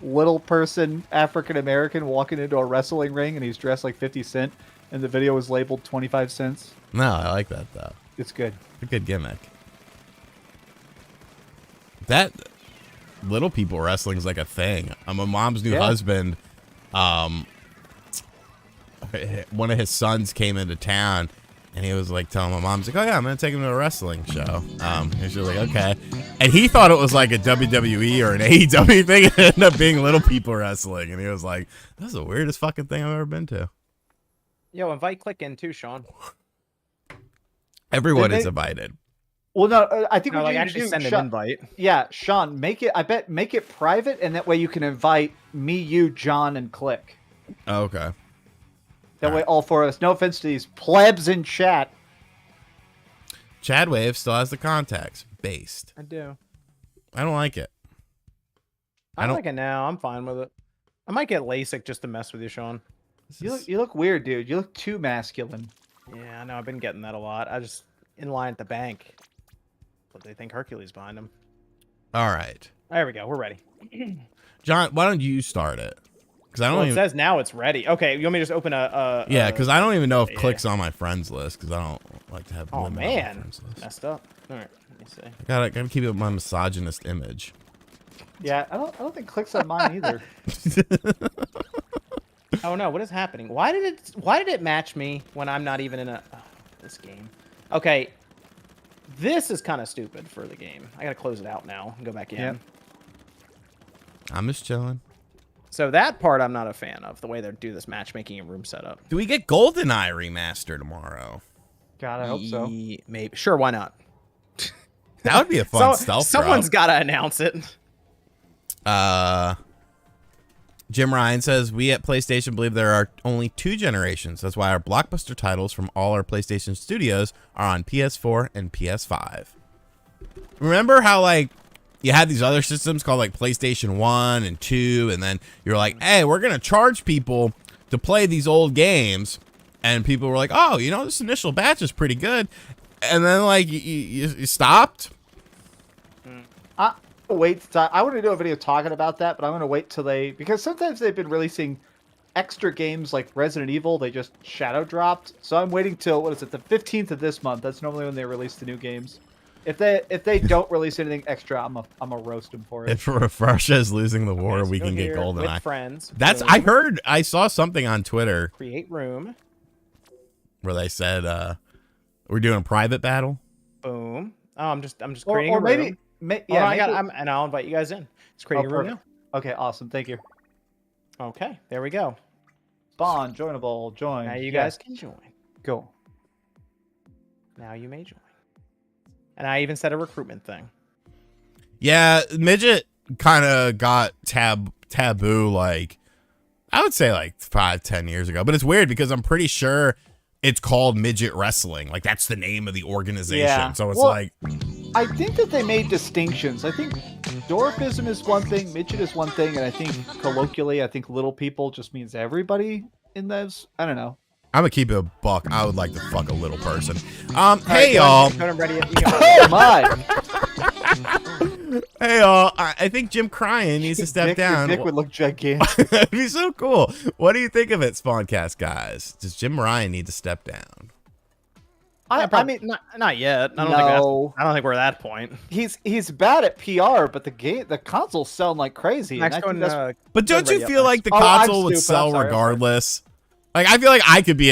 little person, African American, walking into a wrestling ring and he's dressed like 50 Cent, and the video was labeled 25 cents? No, I like that though. It's good. It's a good gimmick. That little people wrestling is like a thing. My mom's new husband, one of his sons came into town, and he was like telling my mom, he's like, "Oh yeah, I'm gonna take him to a wrestling show." And she was like, "Okay," and he thought it was like a WWE or an AEW thing. It ended up being little people wrestling, and he was like, "That's the weirdest fucking thing I've ever been to." Yo, invite Click in too, Sean. Everyone is invited. Well, no, I think no, we like need actually to send an invite. Yeah, Sean, make it private, and that way you can invite me, you, John, and Click. Oh, okay. That way, all 4 of us. No offense to these plebs in chat. Chadwave still has the contacts. Based. I do. I don't like it. I don't like it now. I'm fine with it. I might get LASIK just to mess with you, Sean. You look weird, dude. You look too masculine. Yeah, I know. I've been getting that a lot. I just in line at the bank. But they think Hercules behind him. All right. There we go. We're ready. John, why don't you start it? Because I don't. It says now it's ready. Okay, you want me to just open a yeah, because I don't even know if Click's on my friends list because I don't like to have. Oh man, on my friends list. Messed up. All right, let me see. I gotta keep it my misogynist image. Yeah, I don't think Click's on mine either. Oh no, what is happening? Why did it match me when I'm not even in this game? Okay, this is kind of stupid for the game. I gotta close it out now and go back in. Yep. I'm just chilling. So that part I'm not a fan of, the way they do this matchmaking and room setup. Do we get GoldenEye remaster tomorrow? God, I hope so. Maybe. Sure, why not? That would be a fun stealth. Someone's got to announce it. Jim Ryan says, we at PlayStation believe there are only 2 generations. That's why our blockbuster titles from all our PlayStation studios are on PS4 and PS5. Remember how, like, you had these other systems called, like, PlayStation 1 and 2, and then you're like, hey, we're going to charge people to play these old games. And people were like, oh, you know, this initial batch is pretty good. And then, like, you stopped. Wait, I want to do a video talking about that, but I'm going to wait till because sometimes they've been releasing extra games like Resident Evil. They just shadow dropped. So I'm waiting till, what is it, the 15th of this month. That's normally when they release the new games. If they don't release anything extra, I'm a roast them for it. If Russia is losing the war, we can get GoldenEye. With friends. That's I saw something on Twitter. Create room. Where they said we're doing a private battle. Boom. Oh, I'm just creating a room. And I'll invite you guys in. It's creating a room now. Okay, awesome. Thank you. Okay, there we go. Spawn, joinable, join. Now you guys can join. Go. Now you may join. And I even said a recruitment thing. Yeah, midget kind of got taboo, like, I would say like 5-10 years ago. But it's weird because I'm pretty sure it's called midget wrestling. Like, that's the name of the organization. Yeah. So it's like... I think that they made distinctions. I think dwarfism is one thing, midget is one thing, and I think colloquially, I think little people just means everybody in those. I don't know. I'm gonna keep it a buck. I would like to fuck a little person. Hey y'all. Oh my! Hey y'all. I think Jim Cryan needs to step down. Your dick would look gigantic. It'd be so cool. What do you think of it, Spawncast guys? Does Jim Ryan need to step down? I mean, not yet. I don't think we're at that point. He's bad at PR, but the consoles sound like crazy. Max, but don't you feel like the console would sell regardless? Like, I feel like I could be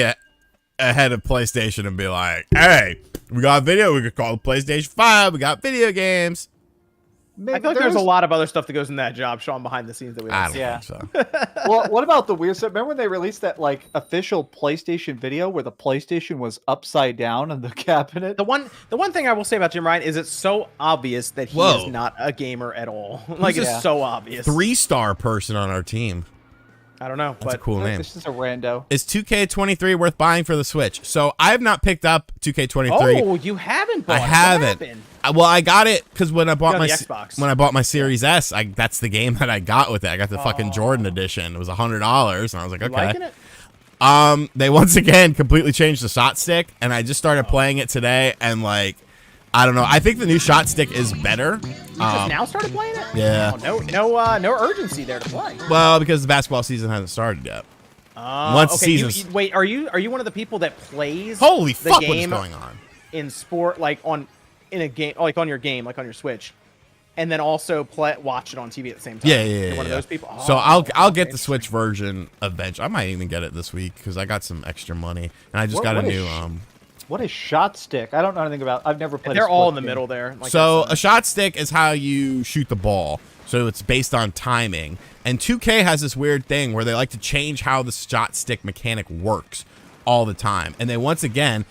ahead of PlayStation and be like, hey, we got video. We could call it PlayStation 5. We got video games. I feel like there's a lot of other stuff that goes in that job, Sean, behind the scenes that we don't see. Yeah. So. Well, what about the weird stuff? Remember when they released that like official PlayStation video where the PlayStation was upside down in the cabinet? The one thing I will say about Jim Ryan is it's so obvious that he is not a gamer at all. Like, it's so obvious. 3-star person on our team. I don't know. That's a cool name. This is a rando. Is 2K23 worth buying for the Switch? So I have not picked up 2K23. Oh, you haven't bought it? I haven't. Well, I got it because when I bought my Xbox. When I bought my Series S, that's the game that I got with it. I got the fucking Jordan edition. It was $100, and I was like, okay. You liking it? They once again completely changed the shot stick, and I just started playing it today, and like, I don't know. I think the new shot stick is better. You just now started playing it? Yeah. Oh, no urgency there to play. Well, because the basketball season hasn't started yet. Once the season's... Wait, are you one of the people that plays Holy the fuck, game what's going on? In sport, like in a game, like on your game, like on your Switch, and then also watch it on TV at the same time? Yeah. You're one of those people? So I'll get the Switch version eventually. I might even get it this week because I got some extra money, and I just got a new... What is shot stick? I don't know anything about. I've never played. They're all in the middle there. Like, so a shot stick is how you shoot the ball. So it's based on timing. And 2K has this weird thing where they like to change how the shot stick mechanic works all the time. And they once again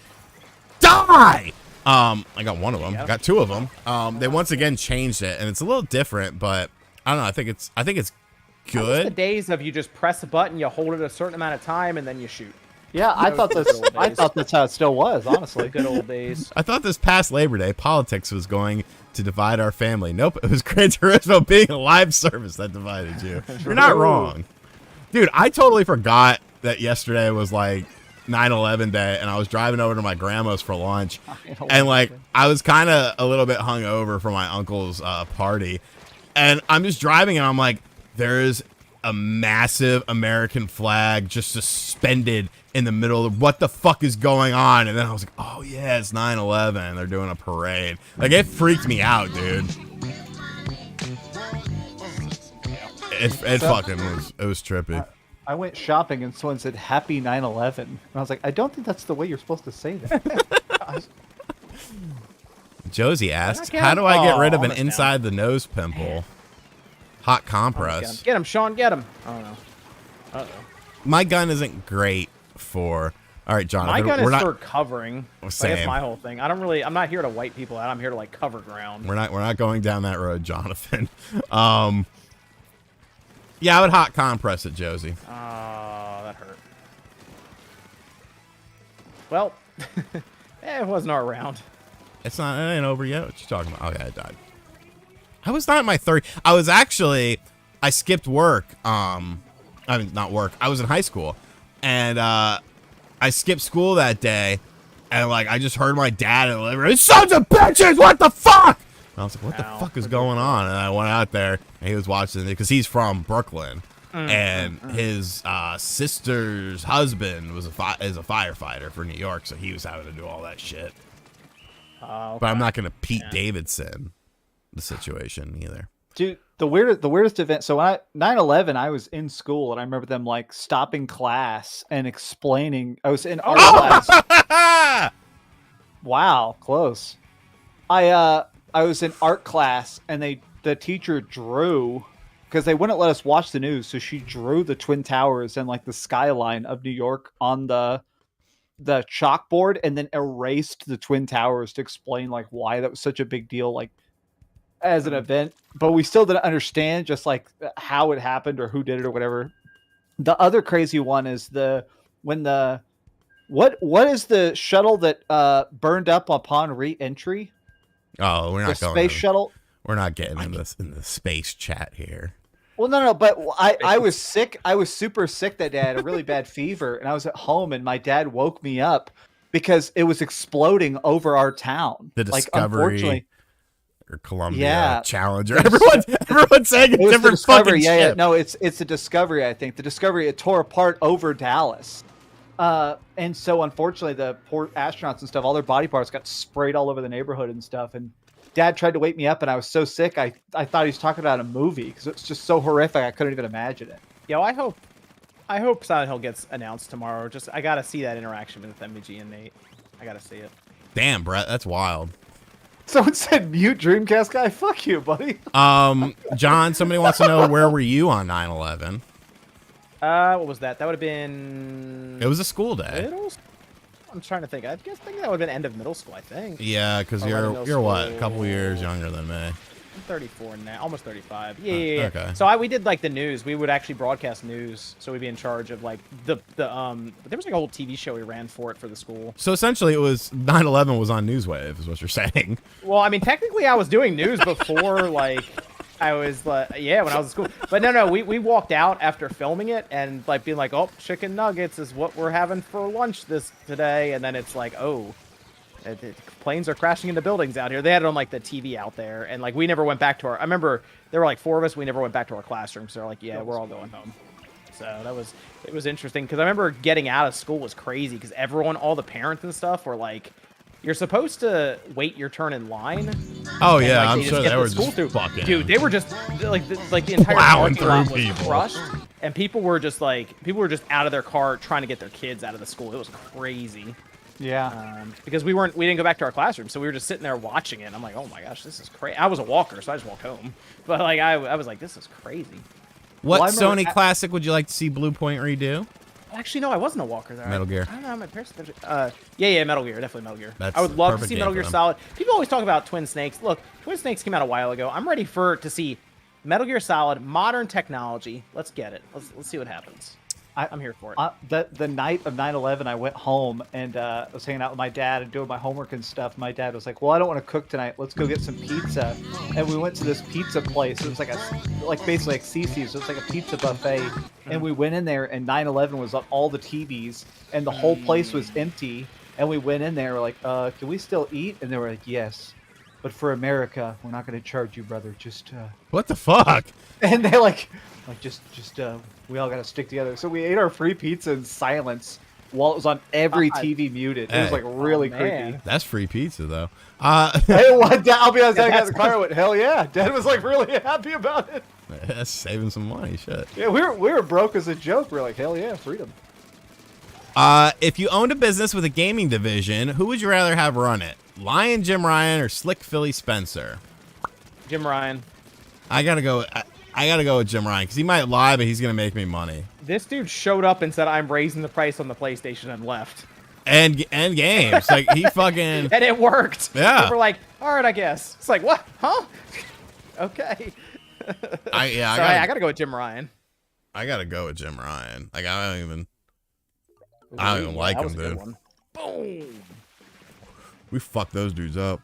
die. I got one of them. Got two of them. They once again changed it, and it's a little different, but I don't know. I think it's good. The days of you just press a button, you hold it a certain amount of time, and then you shoot. Yeah, I thought that's how it still was, honestly. Good old days. I thought this past Labor Day, politics was going to divide our family. Nope, it was Gran Turismo being a live service that divided you. You're not wrong. Dude, I totally forgot that yesterday was like 9/11 day, and I was driving over to my grandma's for lunch, and like I was kind of a little bit hungover for my uncle's party, and I'm just driving, and I'm like, there's a massive American flag just suspended in the middle of what the fuck is going on. And then I was like, oh yeah, it's 9/11. They're doing a parade. Like, it freaked me out, dude. It fucking was trippy. I went shopping and someone said happy 9/11. And I was like, I don't think that's the way you're supposed to say that. Josie asks, how do I get rid of an inside the nose pimple? Hot compress. Get him, Sean, get him. Oh no. Uh-oh. My gun isn't great for... All right, Jonathan. My gun is for covering. Same. That's my whole thing. I'm not here to wipe people out. I'm here to like cover ground. We're not going down that road, Jonathan. Yeah, I would hot compress it, Josie. Oh, that hurt. Well, it wasn't our round. It ain't over yet. What you talking about? Oh yeah, I died. I was not in my 30s. I skipped work. I mean, not work. I was in high school, and I skipped school that day, and like I just heard my dad and like, sons of bitches, what the fuck? And I was like, what the fuck is going on? And I went out there, and he was watching it because he's from Brooklyn, and his sister's husband is a firefighter for New York, so he was having to do all that shit. Okay. But I'm not gonna Pete Davidson the situation either. Dude, the weirdest event. So when 9/11, I was in school, and I remember them like stopping class and explaining. I was in art class. Wow, close. I was in art class, and the teacher drew, because they wouldn't let us watch the news, so she drew the Twin Towers and like the skyline of New York on the chalkboard, and then erased the Twin Towers to explain like why that was such a big deal, like as an event. But we still didn't understand just like how it happened or who did it or whatever. The other crazy one is what is the shuttle that burned up upon re-entry? Oh, we're not the going space shuttle. We're not getting in the space chat here. Well, no, but I was sick. I was super sick that day. I had a really bad fever, and I was at home, and my dad woke me up because it was exploding over our town. The like, Discovery unfortunately, or Columbia Yeah. Challenger. Everyone's saying it a was the different Discovery. fucking Yeah, ship. no, it's the Discovery. I think the Discovery, it tore apart over Dallas. And so unfortunately, the poor astronauts and stuff, all their body parts got sprayed all over the neighborhood and stuff. And Dad tried to wake me up, and I was so sick, I thought he was talking about a movie because it's just so horrific. I couldn't even imagine it. Yo, I hope Silent Hill gets announced tomorrow. Just I gotta see that interaction with MVG and Nate. I gotta see it. Damn, Brett, that's wild. Someone said mute Dreamcast guy. Fuck you, buddy. John, somebody wants to know where were you on 9/11? What was that? That would have been. It was a school day. I'm trying to think. I guess that would have been end of middle school. I think. Yeah, because you're what, a couple years younger than me. I'm 34 now, almost 35. Yeah. Okay. So we did like the news. We would actually broadcast news. So we'd be in charge of like there was like a whole TV show we ran for it for the school. So essentially, it was 9/11 was on Newswave, is what you're saying. Well, I mean, technically, I was doing news before like. I was like, yeah, when I was in school. But no, we walked out after filming it and like being like, oh, chicken nuggets is what we're having for lunch today. And then it's like, oh, planes are crashing into buildings out here. They had it on like the TV out there. And like, we never went back to I remember there were like 4 of us. We never went back to our classrooms. So they're like, yeah, we're all going home. So it was interesting. Cause I remember getting out of school was crazy. Cause all the parents and stuff were like, you're supposed to wait your turn in line. Oh and, yeah, like, I'm sure they were just through. fucking. Dude, they were just like the entire Plowing parking lot through was people. crushed, and people were just out of their car trying to get their kids out of the school. It was crazy. Yeah. Because we didn't go back to our classroom, so we were just sitting there watching it. And I'm like, oh my gosh, this is crazy. I was a walker, so I just walked home. But like I was like, this is crazy. What Well, I Sony remember- classic would you like to see Blue Point redo? Actually, no, I wasn't a walker there. Metal Gear. I don't know. My parents. Yeah, Metal Gear, definitely Metal Gear. That's I would love to perfect see game Metal for Gear them. Solid. People always talk about Twin Snakes. Look, Twin Snakes came out a while ago. I'm ready to see Metal Gear Solid, modern technology. Let's get it. Let's see what happens. I'm here for it. The night of 9/11, I went home and I was hanging out with my dad and doing my homework and stuff. My dad was like, "Well, I don't want to cook tonight. Let's go get some pizza." And we went to this pizza place. It was basically like Cece's. It was like a pizza buffet. And we went in there, and 9/11 was on all the TVs, and the whole place was empty. And we went in there, we're like, "Can we still eat?" And they were like, "Yes, but for America, we're not going to charge you, brother. Just." What the fuck? And they just we all got to stick together. So we ate our free pizza in silence while it was on every TV muted. It was like really creepy. That's free pizza though. Hey, what? I'll be honest. I got in the car. I went, hell yeah. Dad was like really happy about it. That's saving some money. Shit. Yeah, we were broke as a joke. We are like, hell yeah, freedom. If you owned a business with a gaming division, who would you rather have run it? Lion Jim Ryan or Slick Philly Spencer? Jim Ryan. I gotta go. I gotta go with Jim Ryan because he might lie, but he's gonna make me money. This dude showed up and said, "I'm raising the price on the PlayStation," and left. And games like he fucking. And it worked. Yeah. We're like, all right, I guess. It's like, what? Huh? Okay. I gotta go with Jim Ryan. I gotta go with Jim Ryan. Like I don't even like him, dude. Boom. We fucked those dudes up.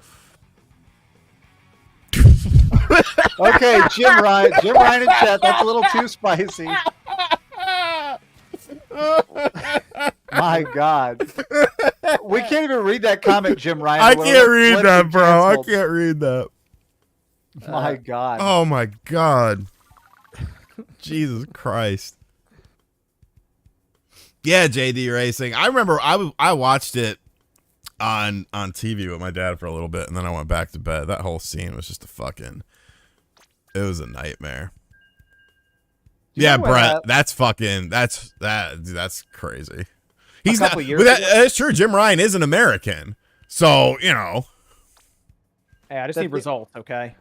Okay, Jim Ryan in chat. That's a little too spicy. My God. We can't even read that comment, Jim Ryan. I can't read that, bro. I can't read that. My God. Oh my God. Jesus Christ. Yeah, JD Racing. I remember I watched it on TV with my dad for a little bit, and then I went back to bed. That whole scene was just it was a nightmare. Yeah, Brett, that's crazy. He's not. That's true. Jim Ryan is an American, so you know. Hey, I just need results, okay?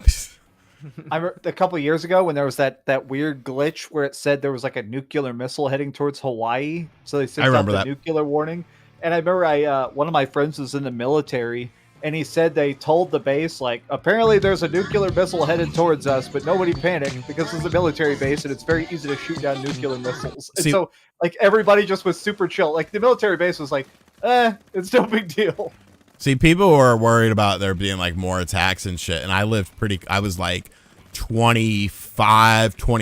I remember a couple of years ago when there was that weird glitch where it said there was like a nuclear missile heading towards Hawaii, so they sent out the nuclear warning. And I remember one of my friends was in the military, and he said they told the base, like, apparently there's a nuclear missile headed towards us, but nobody panic because it's a military base and it's very easy to shoot down nuclear missiles. And so, like, everybody just was super chill. Like, the military base was like, it's no big deal. See, people were worried about there being, like, more attacks and shit, and I was, like, 20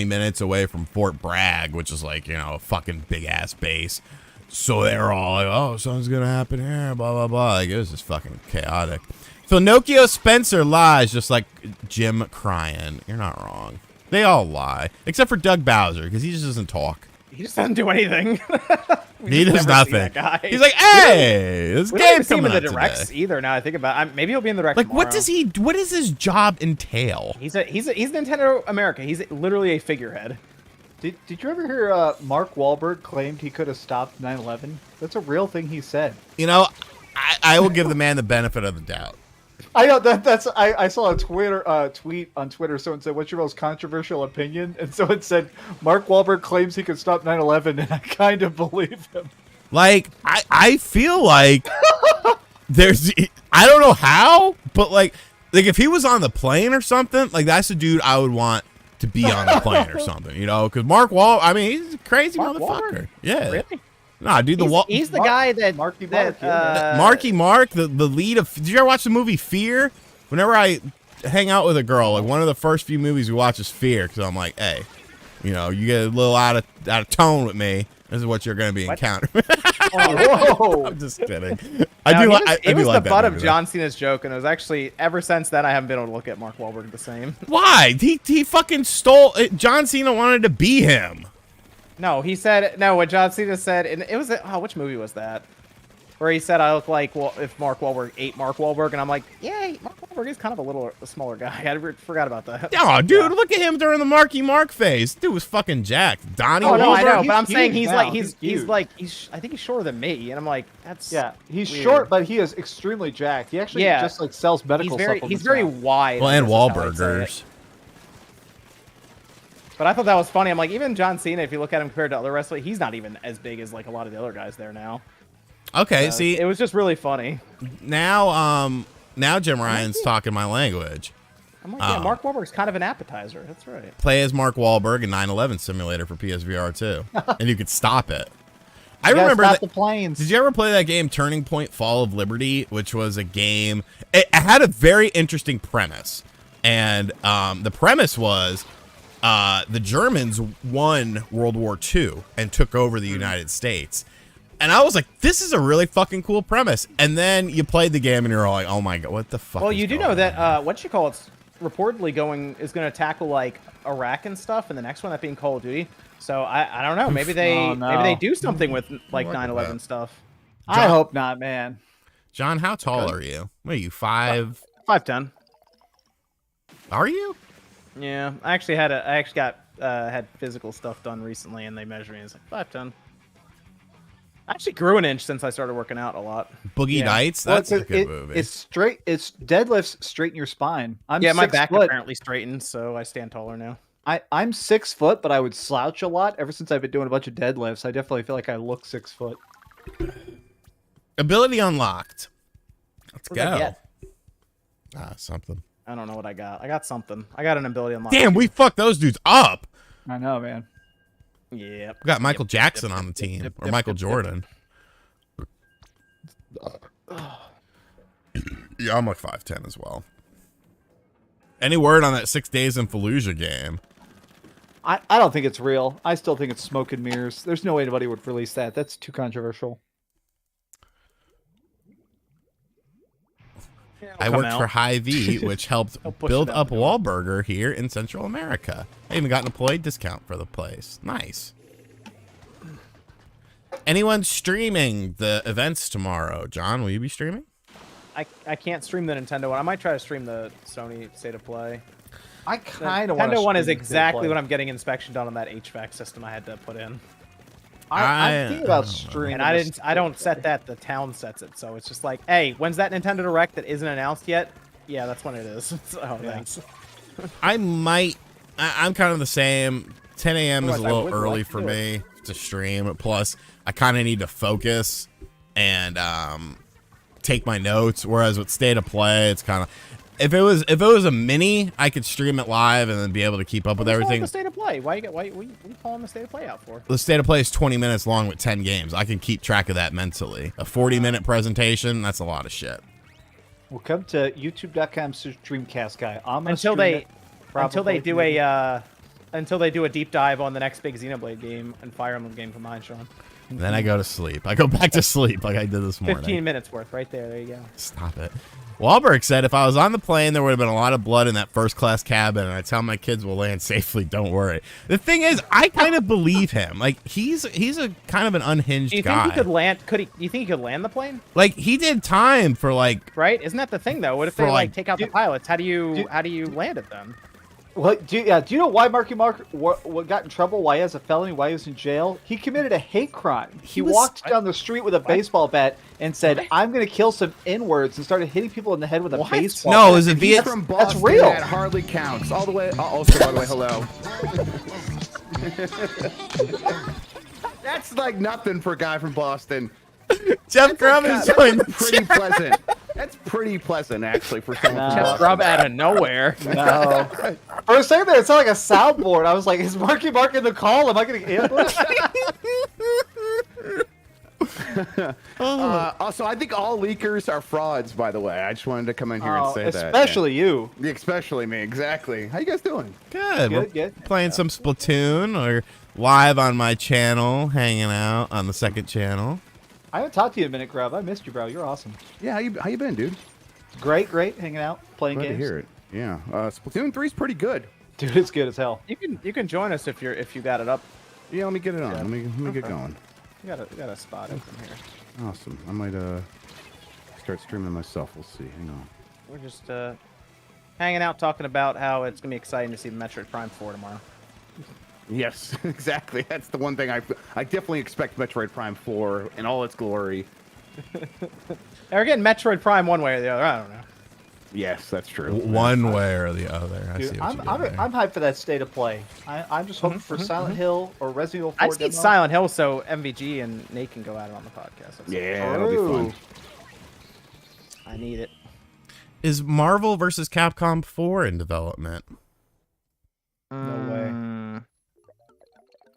minutes away from Fort Bragg, which is like, you know, a fucking big ass base. So they're all like, oh, something's gonna happen here, blah, blah, blah. Like, it was just fucking chaotic. Pinocchio Spencer lies, just like Jim crying. You're not wrong. They all lie, except for Doug Bowser, because he just doesn't talk. He just doesn't do anything. He does nothing. He's like, hey, this game's coming out directs today. either. Now I think about it. Maybe he'll be in the direct Like, tomorrow. what does his job entail? He's Nintendo America. He's literally a figurehead. Did you ever hear Mark Wahlberg claimed he could have stopped 9/11? That's a real thing he said. You know, I will give the man the benefit of the doubt. I know I saw a tweet on Twitter. Someone said, "What's your most controversial opinion?" And someone said, "Mark Wahlberg claims he could stop 9/11," and I kind of believe him. Like, I feel like there's, I don't know how, but like if he was on the plane or something, like that's the dude I would want to be on the plane or something, you know? Because Mark Wahlberg, I mean, he's a crazy Mark motherfucker. Wahlberg? Yeah. Really? Nah, dude, He's the guy that Marky that, Mark, Marky Mark, the lead of. Did you ever watch the movie Fear? Whenever I hang out with a girl, like one of the first few movies we watch is Fear, because I'm like, hey, you know, you get a little out of tone with me. This is what you're going to be encountering. Whoa! I'm just kidding. It was the butt of John Cena's joke, and it was actually ever since then I haven't been able to look at Mark Wahlberg the same. Why? He fucking stole it. John Cena wanted to be him. No, he said no. What John Cena said, and it was which movie was that? Where he said I look like if Mark Wahlberg ate Mark Wahlberg, and I'm like, yeah, Mark Wahlberg is kind of a smaller guy. I forgot about that. Oh, dude, look at him during the Marky Mark phase. Dude was fucking jacked. Donnie. Oh no, I know, He's but I'm saying huge he's now. like I think he's shorter than me, and I'm like, that's he's weird. short, but he is extremely jacked. He actually just like sells medical supplements. He's very now. wide. Well, and I guess is how I'd say it. Wahlburgers. But I thought that was funny. I'm like, even John Cena, if you look at him compared to other wrestlers, he's not even as big as like a lot of the other guys there now. Okay, see, it was just really funny. now Jim Ryan's talking my language. I'm like, yeah, Mark Wahlberg's kind of an appetizer. That's right. Play as Mark Wahlberg in 9/11 Simulator for PSVR 2, and you could stop it. I You gotta remember stop that. the planes. Did you ever play that game Turning Point: Fall of Liberty, which was a game? It had a very interesting premise, and the premise was the Germans won World War II and took over the United States. And I was like, this is a really fucking cool premise. And then you played the game and you're all like, oh my god, what the fuck? Well, is you do going know that on? it's reportedly is going to tackle like Iraq and stuff, and the next one that being Call of Duty. So I don't know. Maybe they do something with like 9/11 stuff. I hope not, man. John, how tall are you? What are you, 5'? 5'10". Are you? Yeah, I actually got had physical stuff done recently, and they measured me. It's like 5'10". I actually grew an inch since I started working out a lot. Boogie Nights? That's a good movie. It's straight. It's deadlifts straighten your spine. My 6 back foot. apparently straightened, so I stand taller now. I'm 6 foot, but I would slouch a lot. Ever since I've been doing a bunch of deadlifts, I definitely feel like I look 6 foot. Ability unlocked. Let's What did I go. get? Something. I don't know what I got. I got something. I got an ability unlocked. Damn, we fucked those dudes up. I know, man. Yeah. We got Michael Jackson on the team, or Michael Jordan. Yeah, I'm like 5'10" as well. Any word on that 6 Days in Fallujah game? I don't think it's real. I still think it's smoke and mirrors. There's no way anybody would release that. That's too controversial. I worked for Hy-Vee, which helped build up Wahlburger here in Central America. I even got an employee discount for the place. Nice. Anyone streaming the events tomorrow? John, will you be streaming? I can't stream the Nintendo one. I might try to stream the Sony State of Play. I kind of want Nintendo one is exactly what I'm getting inspection done on that HVAC system I had to put in. I'm thinking about streaming. And I don't set that. The town sets it. So it's just like, hey, when's that Nintendo Direct that isn't announced yet? Yeah, that's when it is. Oh, thanks. I'm kind of the same. 10 a.m. is a little early for me to stream. Plus, I kind of need to focus and take my notes. Whereas with State of Play, it's kind of, if it was a mini, I could stream it live and then be able to keep up with everything. The State of Play. What are you calling the State of Play out for? The State of Play is 20 minutes long with 10 games. I can keep track of that mentally. A 40-minute presentation, that's a lot of shit. We'll come to youtube.com/Dreamcast guy. Until they do maybe. until they do a deep dive on the next big Xenoblade game and Fire Emblem game combined, Sean. And then I go to sleep. I go back to sleep like I did this morning. 15 minutes worth right there. There you go. Stop it. Wahlberg said if I was on the plane, there would have been a lot of blood in that first-class cabin, and I tell my kids we'll land safely. Don't worry. The thing is, I kind of believe him. Like he's a kind of an unhinged Do you guy. think he could land? You think he could land the plane? Like he did time for like. Right? Isn't that the thing though? What if For, they like, take out the pilots? How do you land it then? What do you know why Marky Mark what got in trouble? Why he has a felony? Why he was in jail? He committed a hate crime. He walked down the street with a baseball bat and said, "I'm going to kill some N-words," and started hitting people in the head with a baseball. No, bat. it was a He's from Boston. That's real. That hardly counts. All the way. Also, by the way, hello. That's like nothing for a guy from Boston. Jeff Grubb is joining the Pretty chat. pleasant. That's pretty pleasant, actually, for someone from Jeff Boston. Grubb out of nowhere. No. For a second there, it sounded like a soundboard. I was like, "Is Marky Mark in the call? Am I going to get ambushed?" Also, I think all leakers are frauds, by the way. I just wanted to come in here and say that. Especially you. Yeah. Especially me, exactly. How you guys doing? Good. We're Good. playing some Splatoon or live on my channel, hanging out on the second channel. I haven't talked to you in a minute, Grub. I missed you, bro. You're awesome. Yeah, how you been, dude? Great, hanging out, playing Glad games. to hear it. Yeah, Splatoon 3's pretty good. Dude, it's good as hell. You can join us if you got it up. Yeah, let me get it on. Let me get going. You got a spot open here. Awesome. I might start streaming myself. We'll see. Hang on. We're just hanging out talking about how it's gonna be exciting to see Metroid Prime 4 tomorrow. Yes, exactly. That's the one thing I definitely expect Metroid Prime 4 in all its glory. We're getting Metroid Prime one way or the other. I don't know. Yes, that's true. One way or the other. I Dude, see what you did there. I'm hyped for that state of play. I'm just hoping for Silent Hill or Resident Evil 4 I just need demo. Silent Hill so MVG and Nate can go at it on the podcast. Yeah, that'll be fun. I need it. Is Marvel versus Capcom 4 in development? No way.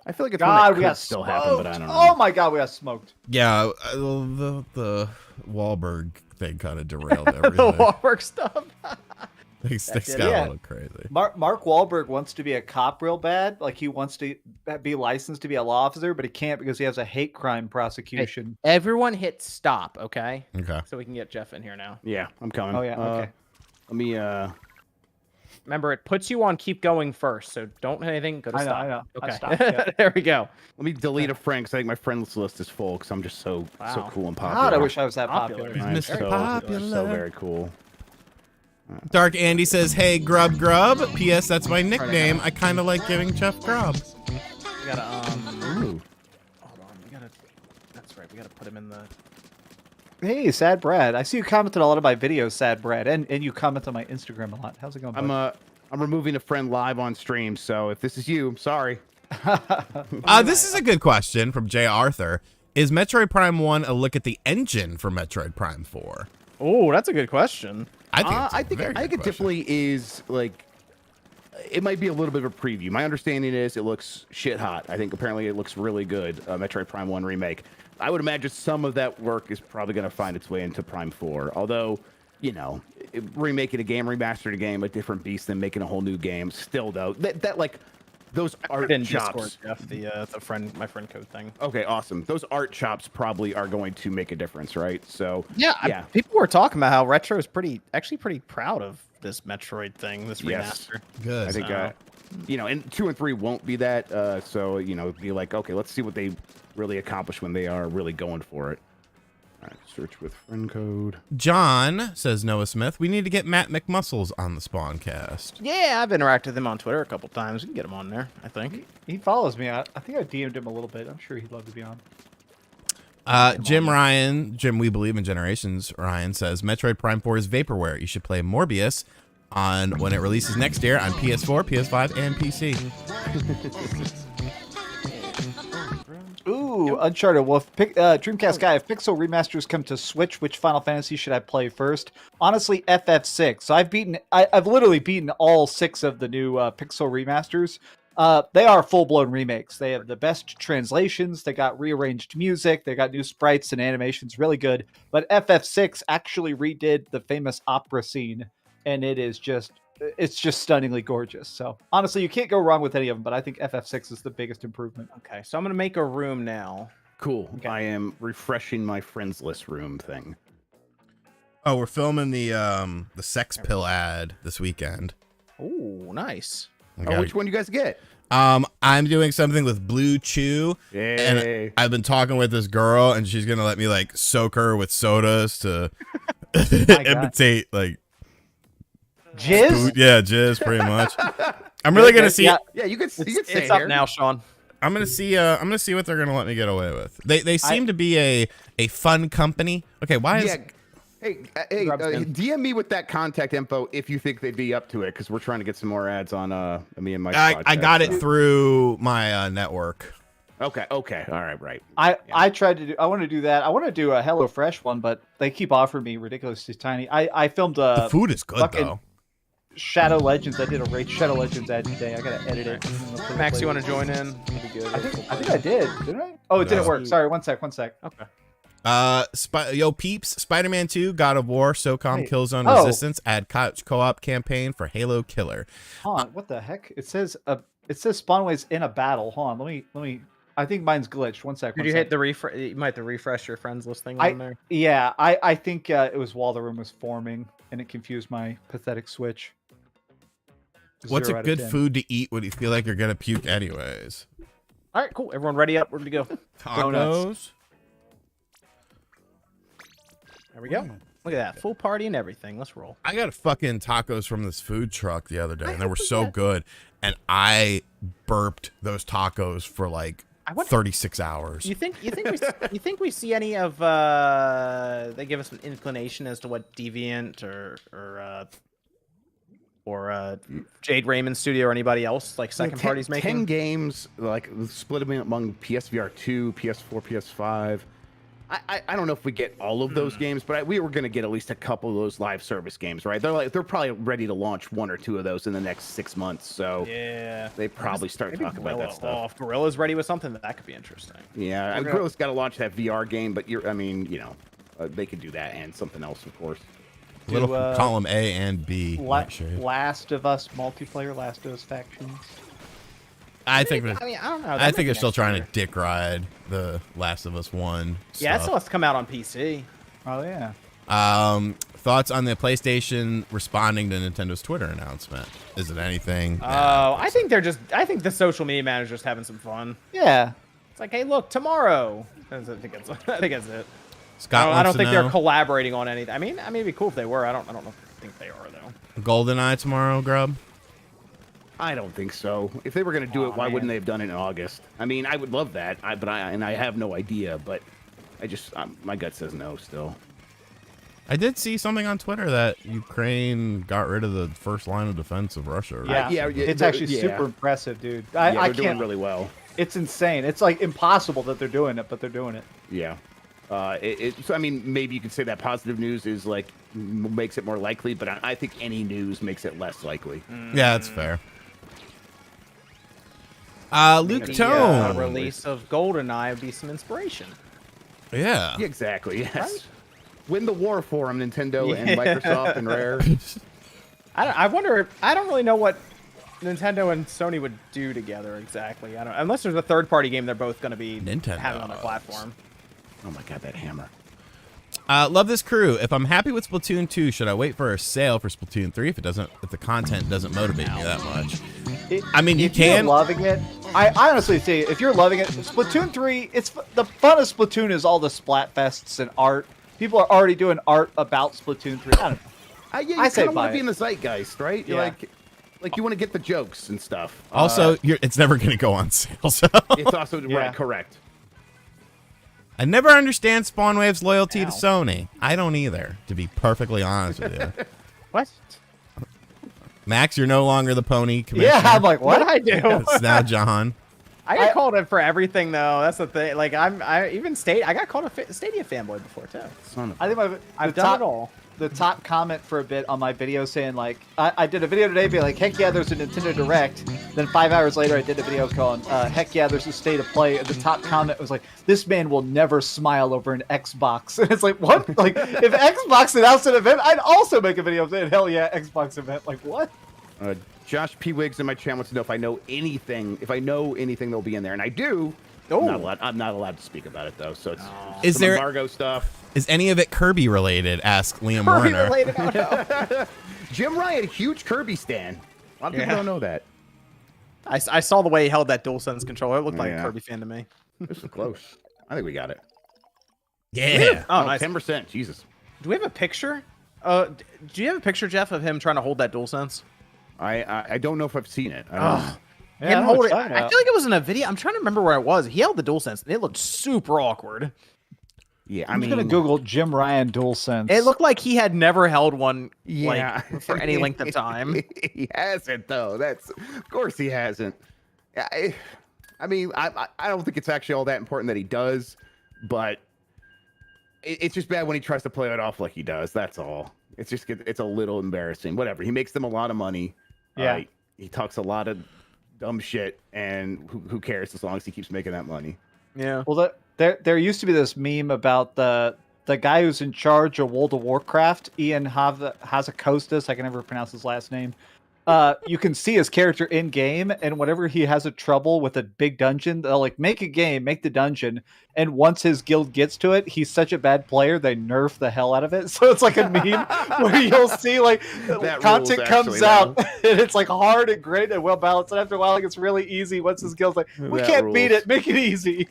I feel like it's God, one we that got could still happen, but I don't know. Oh my God, we got smoked. Yeah, the Wahlberg thing kind of derailed The everything. Wahlberg stuff. Things got Yeah. a little crazy. Mark Wahlberg wants to be a cop real bad. Like he wants to be licensed to be a law officer, but he can't because he has a hate crime prosecution. Everyone hit stop, okay? Okay. So we can get Jeff in here now. Yeah, I'm coming. Oh yeah, okay. Let me. Remember, it puts you on keep going first, so don't hit anything. Go to I know, stop. I know. I Okay. stopped, yeah. There we go. Let me delete a friend because I think my friends list is full because I'm just so Wow. cool and popular. God, I wish I was that popular. Popular. I'm Mr. so Popular. very cool. Dark Andy says, "Hey, Grub Grub. P.S. That's my nickname. I kind of like giving Jeff Grub." We gotta Ooh. hold on. We gotta. That's right. We gotta put him in the. Hey, Sad Brad. I see you commented a lot of my videos, Sad Brad, and you comment on my Instagram a lot. How's it going, bud? I'm removing a friend live on stream, so if this is you, I'm sorry. This is a good question from Jay Arthur. Is Metroid Prime 1 a look at the engine for Metroid Prime 4? Oh, that's a good question. I think it's a I think very it good question. definitely is like. It might be a little bit of a preview. My understanding is it looks shit hot. I think apparently it looks really good. Metroid Prime 1 remake. I would imagine some of that work is probably going to find its way into Prime 4. Although, you know, remaking a game, remastering a game, a different beast than making a whole new game. Still though, that like those art in chops. Discord, Jeff, my friend code thing. Okay, awesome. Those art chops probably are going to make a difference, right? So Yeah. People were talking about how Retro is actually pretty proud of this Metroid thing, this Yes. remaster. Good. I think, So- you know, and 2 and 3 won't be that. So, you know, be like, okay, let's see what they really accomplish when they are really going for it. All right, search with friend code. John says, Noah Smith, we need to get Matt McMuscles on the Spawncast. Yeah, I've interacted with him on Twitter a couple times. We can get him on there, I think. He follows me. I think I DM'd him a little bit. I'm sure he'd love to be on. Jim We Believe in Generations, Ryan says, Metroid Prime 4 is vaporware. You should play Morbius on when it releases next year on PS4, PS5, and PC. Ooh, Uncharted Wolf. Dreamcast guy, if Pixel remasters come to Switch, which Final Fantasy should I play first? Honestly, FF6. So I've literally beaten all 6 of the new Pixel remasters. They are full-blown remakes. They have the best translations. They got rearranged music. They got new sprites and animations. Really good. But FF6 actually redid the famous opera scene, and it is just it's just stunningly gorgeous. So honestly, you can't go wrong with any of them. But I think FF6 is the biggest improvement. Okay, so I'm gonna make a room now. Cool. Okay. I am refreshing my friends list room thing. Oh, we're filming the sex pill ad this weekend. Oh, nice. Okay. Oh, which one you guys get? I'm doing something with Blue Chew, Yay. and I've been talking with this girl, and she's gonna let me like soak her with sodas to imitate like Jizz? food. Yeah, jizz, pretty much. I'm really gonna see. Yeah. Yeah, you could stay It's here. up now, Sean. I'm gonna see what they're gonna let me get away with. They seem to be a fun company. Okay, why is Yeah. Hey, DM me with that contact info if you think they'd be up to it, because we're trying to get some more ads on me and my. I got it so. through my network. Okay. All right. I tried to do. I want to do that. I want to do a HelloFresh one, but they keep offering me ridiculously tiny. I filmed The food is good fucking though. Shadow Legends. I did a Raid Shadow Legends ad today. I gotta edit it. Max, you want to join in? That'd be good. I think I did. Didn't I? Oh, it didn't work. Sorry. One sec. Okay. Yo peeps, Spider-Man 2, God of War, SOCOM, Wait. Killzone Oh. Resistance, add co-op campaign for Halo Killer. Hold on. What the heck? It says Spawnways in a battle. Hold on. Let me. I think mine's glitched. One sec. Did you hit the refresh? You might have to refresh your friends list thing on there. Yeah. I think it was while the room was forming, and it confused my pathetic switch. What's 0 a out of good 10. food to eat when you feel like you're gonna puke anyways? All right, cool. Everyone ready up? Ready to go? Tacos. There we go. Look at that. Full party and everything. Let's roll. I got fucking tacos from this food truck the other day, and they were so good. And I burped those tacos for like 36 hours. You think we see any of they give us an inclination as to what Deviant or Jade Raymond Studio or anybody else like second parties making? 10 games, like split them among PSVR 2, PS4, PS5. I don't know if we get all of those games, but we were going to get at least a couple of those live service games, right? They're probably ready to launch 1 or 2 of those in the next 6 months. So yeah, they probably start talking about that stuff. Oh, if Gorilla's ready with something, that could be interesting. Yeah, Okay. Gorilla's got to launch that VR game, but they could do that and something else, of course. Little column A and B. Last of Us multiplayer, Last of Us factions. I think I don't know. I think they're still trying to dick ride the Last of Us 1 Yeah, it stuff. still has to come out on PC. Oh yeah. Thoughts on the PlayStation responding to Nintendo's Twitter announcement? Is it anything? Oh, I think the social media manager's having some fun. Yeah. It's like, hey, look, tomorrow. I think that's it. Scott I don't wants to think know. they're collaborating on anything. I mean, it'd be cool if they were. I don't think they are though. GoldenEye tomorrow, Grub? I don't think so. If they were going to do it, why wouldn't they have done it in August? I mean, I would love that, I have no idea, but my gut says no still. I did see something on Twitter that Ukraine got rid of the first line of defense of Russia. Right? Yeah. It's actually super impressive, dude. I they're can't. doing really well. It's insane. It's like impossible that they're doing it, but they're doing it. Yeah. So I mean, maybe you could say that positive news is like makes it more likely, but I think any news makes it less likely. Yeah, that's fair. Luke The Tone. release of GoldenEye would be some inspiration. Yeah. Yeah, exactly. Yes. Right? Win the war for them, Nintendo and Microsoft and Rare. I wonder. I don't really know what Nintendo and Sony would do together exactly. I don't, unless there's a third-party game they're both going to be having on their platform. Oh my god, that hammer. Love this crew. If I'm happy with Splatoon 2, should I wait for a sale for Splatoon 3 if the content doesn't motivate me that much? I mean, you if can. You're loving it. I honestly say, if you're loving it, Splatoon 3, the fun of Splatoon is all the Splatfests and art. People are already doing art about Splatoon 3. I don't know. I say kind of want buy to be it. in the zeitgeist, right? You're Yeah. like you want to get the jokes and stuff. Also, it's never going to go on sale. So It's also Yeah. right, correct. I never understand Spawnwave's loyalty to Sony. I don't either, to be perfectly honest with you. What? Max, you're no longer the pony commissioner. Yeah, I'm like, What what? did I do? It's now John. I got called it for everything though. That's the thing. Like I got called a Stadia fanboy before too. Son of I think I've done it all. The top comment for a bit on my video saying like, I did a video today being like, heck yeah, there's a Nintendo Direct. Then 5 hours later, I did a video going, heck yeah, there's a State of Play. And the top comment was like, this man will never smile over an Xbox. And it's like, what? Like, if Xbox announced an event, I'd also make a video saying, hell yeah, Xbox event. Like, what? Josh P. Wiggs in my channel wants to know if I know anything. If I know anything, they'll be in there, and I do. Oh. I'm not allowed to speak about it though. So it's Is some there embargo stuff? Is any of it Kirby related? Asked Liam Kirby Warner. related? Oh, no. Jim Ryan, huge Kirby stan. A lot of people don't know that. I saw the way he held that DualSense controller. It looked like a Kirby fan to me. This is close. I think we got it. Yeah. Oh, nice. 10%. Jesus. Do we have a picture? Do you have a picture, Jeff, of him trying to hold that DualSense? I don't know if I've seen it. I don't know. He didn't hold it. I feel like it was in a video. I'm trying to remember where it was. He held the DualSense, and it looked super awkward. Yeah, I'm just gonna Google Jim Ryan DualSense. It looked like he had never held one Yeah. like, for any length of time. He hasn't though. Of course he hasn't. I mean, I don't think it's actually all that important that he does, but it's just bad when he tries to play it off like he does. That's all. It's a little embarrassing. Whatever. He makes them a lot of money. Yeah. He talks a lot of dumb shit, and who cares as long as he keeps making that money. Yeah. Well, there used to be this meme about the guy who's in charge of World of Warcraft, Ian Hazakostas. I can never pronounce his last name. You can see his character in game, and whenever he has a trouble with a big dungeon, they'll like make a game, make the dungeon, and once his guild gets to it, he's such a bad player they nerf the hell out of it. So it's like a meme where you'll see like That content rules, comes actually, out, and it's like hard and great and well balanced, and after a while it gets really easy. Once his guild's like, we That can't beat rules. it, make it easy.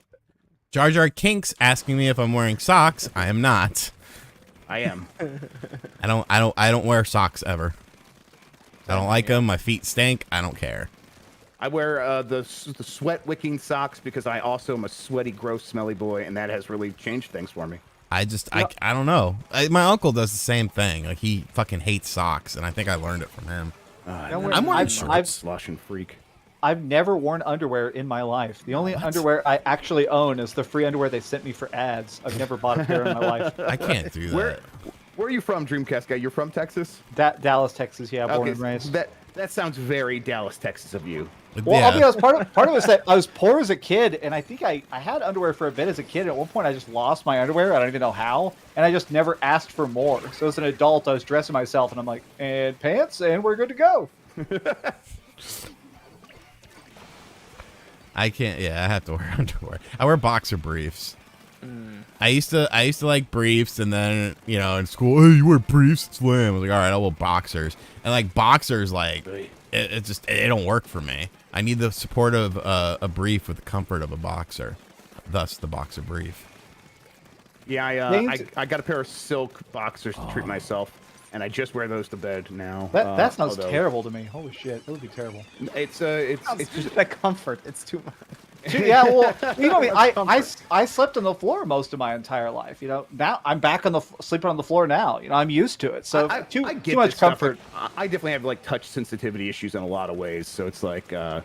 Jar Jar Kinks asking me if I'm wearing socks. I am not. I am. I don't wear socks ever. I don't like them. My feet stink. I don't care. I wear the sweat wicking socks because I also am a sweaty, gross, smelly boy, and that has really changed things for me. I don't know. My uncle does the same thing. Like he fucking hates socks, and I think I learned it from him. I'm wearing shorts. Sloshing freak. I've never worn underwear in my life. The only underwear I actually own is the free underwear they sent me for ads. I've never bought a pair in my life. I can't do that. Where are you from, Dreamcast guy? You're from Texas? Dallas, Texas, yeah, born and raised. That sounds very Dallas, Texas of you. Well, Yeah. I'll be honest, part of it was that I was poor as a kid, and I think I had underwear for a bit as a kid. At one point, I just lost my underwear. I don't even know how, and I just never asked for more. So as an adult, I was dressing myself, and I'm like, and pants, and we're good to go. I can't. Yeah, I have to wear underwear. I wear boxer briefs. I used to like briefs, and then in school, hey, you wear briefs, it's lame. I was like, all right, I'll wear boxers, and like boxers, like it don't work for me. I need the support of a brief with the comfort of a boxer, thus the boxer brief. Yeah, I got a pair of silk boxers to treat myself, and I just wear those to bed now. That sounds terrible to me. Holy shit, that would be terrible. It's just that comfort. It's too much. Yeah, well, I slept on the floor most of my entire life. Now I'm back on sleeping on the floor now. I'm used to it. So I too get much this stuff. comfort. I definitely have like touch sensitivity issues in a lot of ways. So it's like the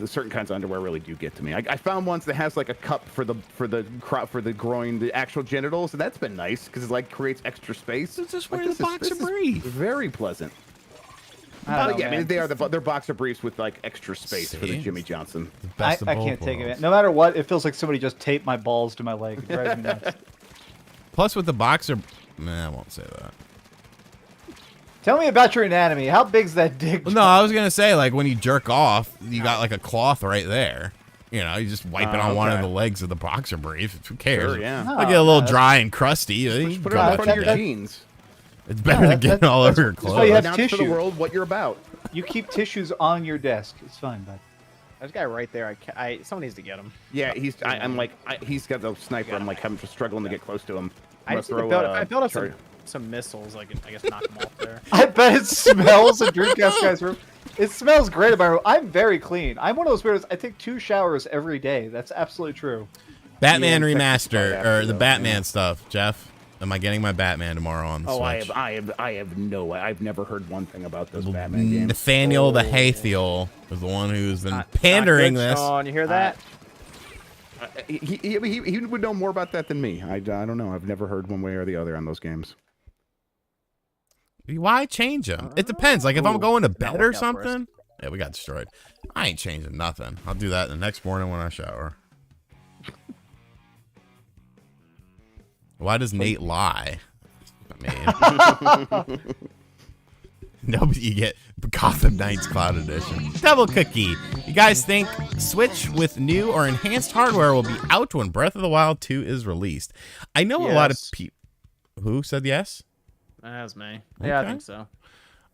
certain kinds of underwear really do get to me. I found ones that has like a cup for the groin, the actual genitals, and that's been nice because it like creates extra space. Just Like, wear the boxer brief. Very pleasant. I mean they're boxer briefs with like extra space for the See? Jimmy Johnson. I Best of can't both take worlds. it. No matter what, it feels like somebody just taped my balls to my leg. It drives me nuts. Plus, with the boxer, I won't say that. Tell me about your anatomy. How big's that dick? Well, no, I was gonna say like when you jerk off, you got like a cloth right there. You just wipe it on one of okay. the legs of the boxer brief. Who cares? Sure, yeah. It'll get a little dry and crusty. You Just put go it on with front of it. your jeans. It's better than getting all over your that's why clothes. you have Announce to the tissue. world what you're about. You keep tissues on your desk. It's fine, bud. There's a guy right there. Someone needs to get him. Yeah, he's got the sniper. I'm like struggling to get close to him. I just need to build. If I build up some missiles, I can knock them off there. I bet it smells in Dreamcast guy's room. It smells great in my room. I'm very clean. I'm one of those weirdos. I take 2 showers every day. That's absolutely true. Batman Yeah, remaster after, or the though, Batman yeah. stuff, Jeff. Am I getting my Batman tomorrow on the Switch? I have no. I've never heard one thing about those Batman games. Nathaniel the Haythiel is the one who's been pandering this. Sean, you hear that? He would know more about that than me. I don't know. I've never heard one way or the other on those games. Why change them? It depends. Like if I'm going to bed or work out for us. something. Yeah, we got destroyed. I ain't changing nothing. I'll do that the next morning when I shower. Why does Nate lie? I mean, Nobody, you get Gotham Knights Cloud Edition. Double cookie. You guys think Switch with new or enhanced hardware will be out when Breath of the Wild 2 is released? I know a lot of people. Who said yes? That was me. Yeah, I think so.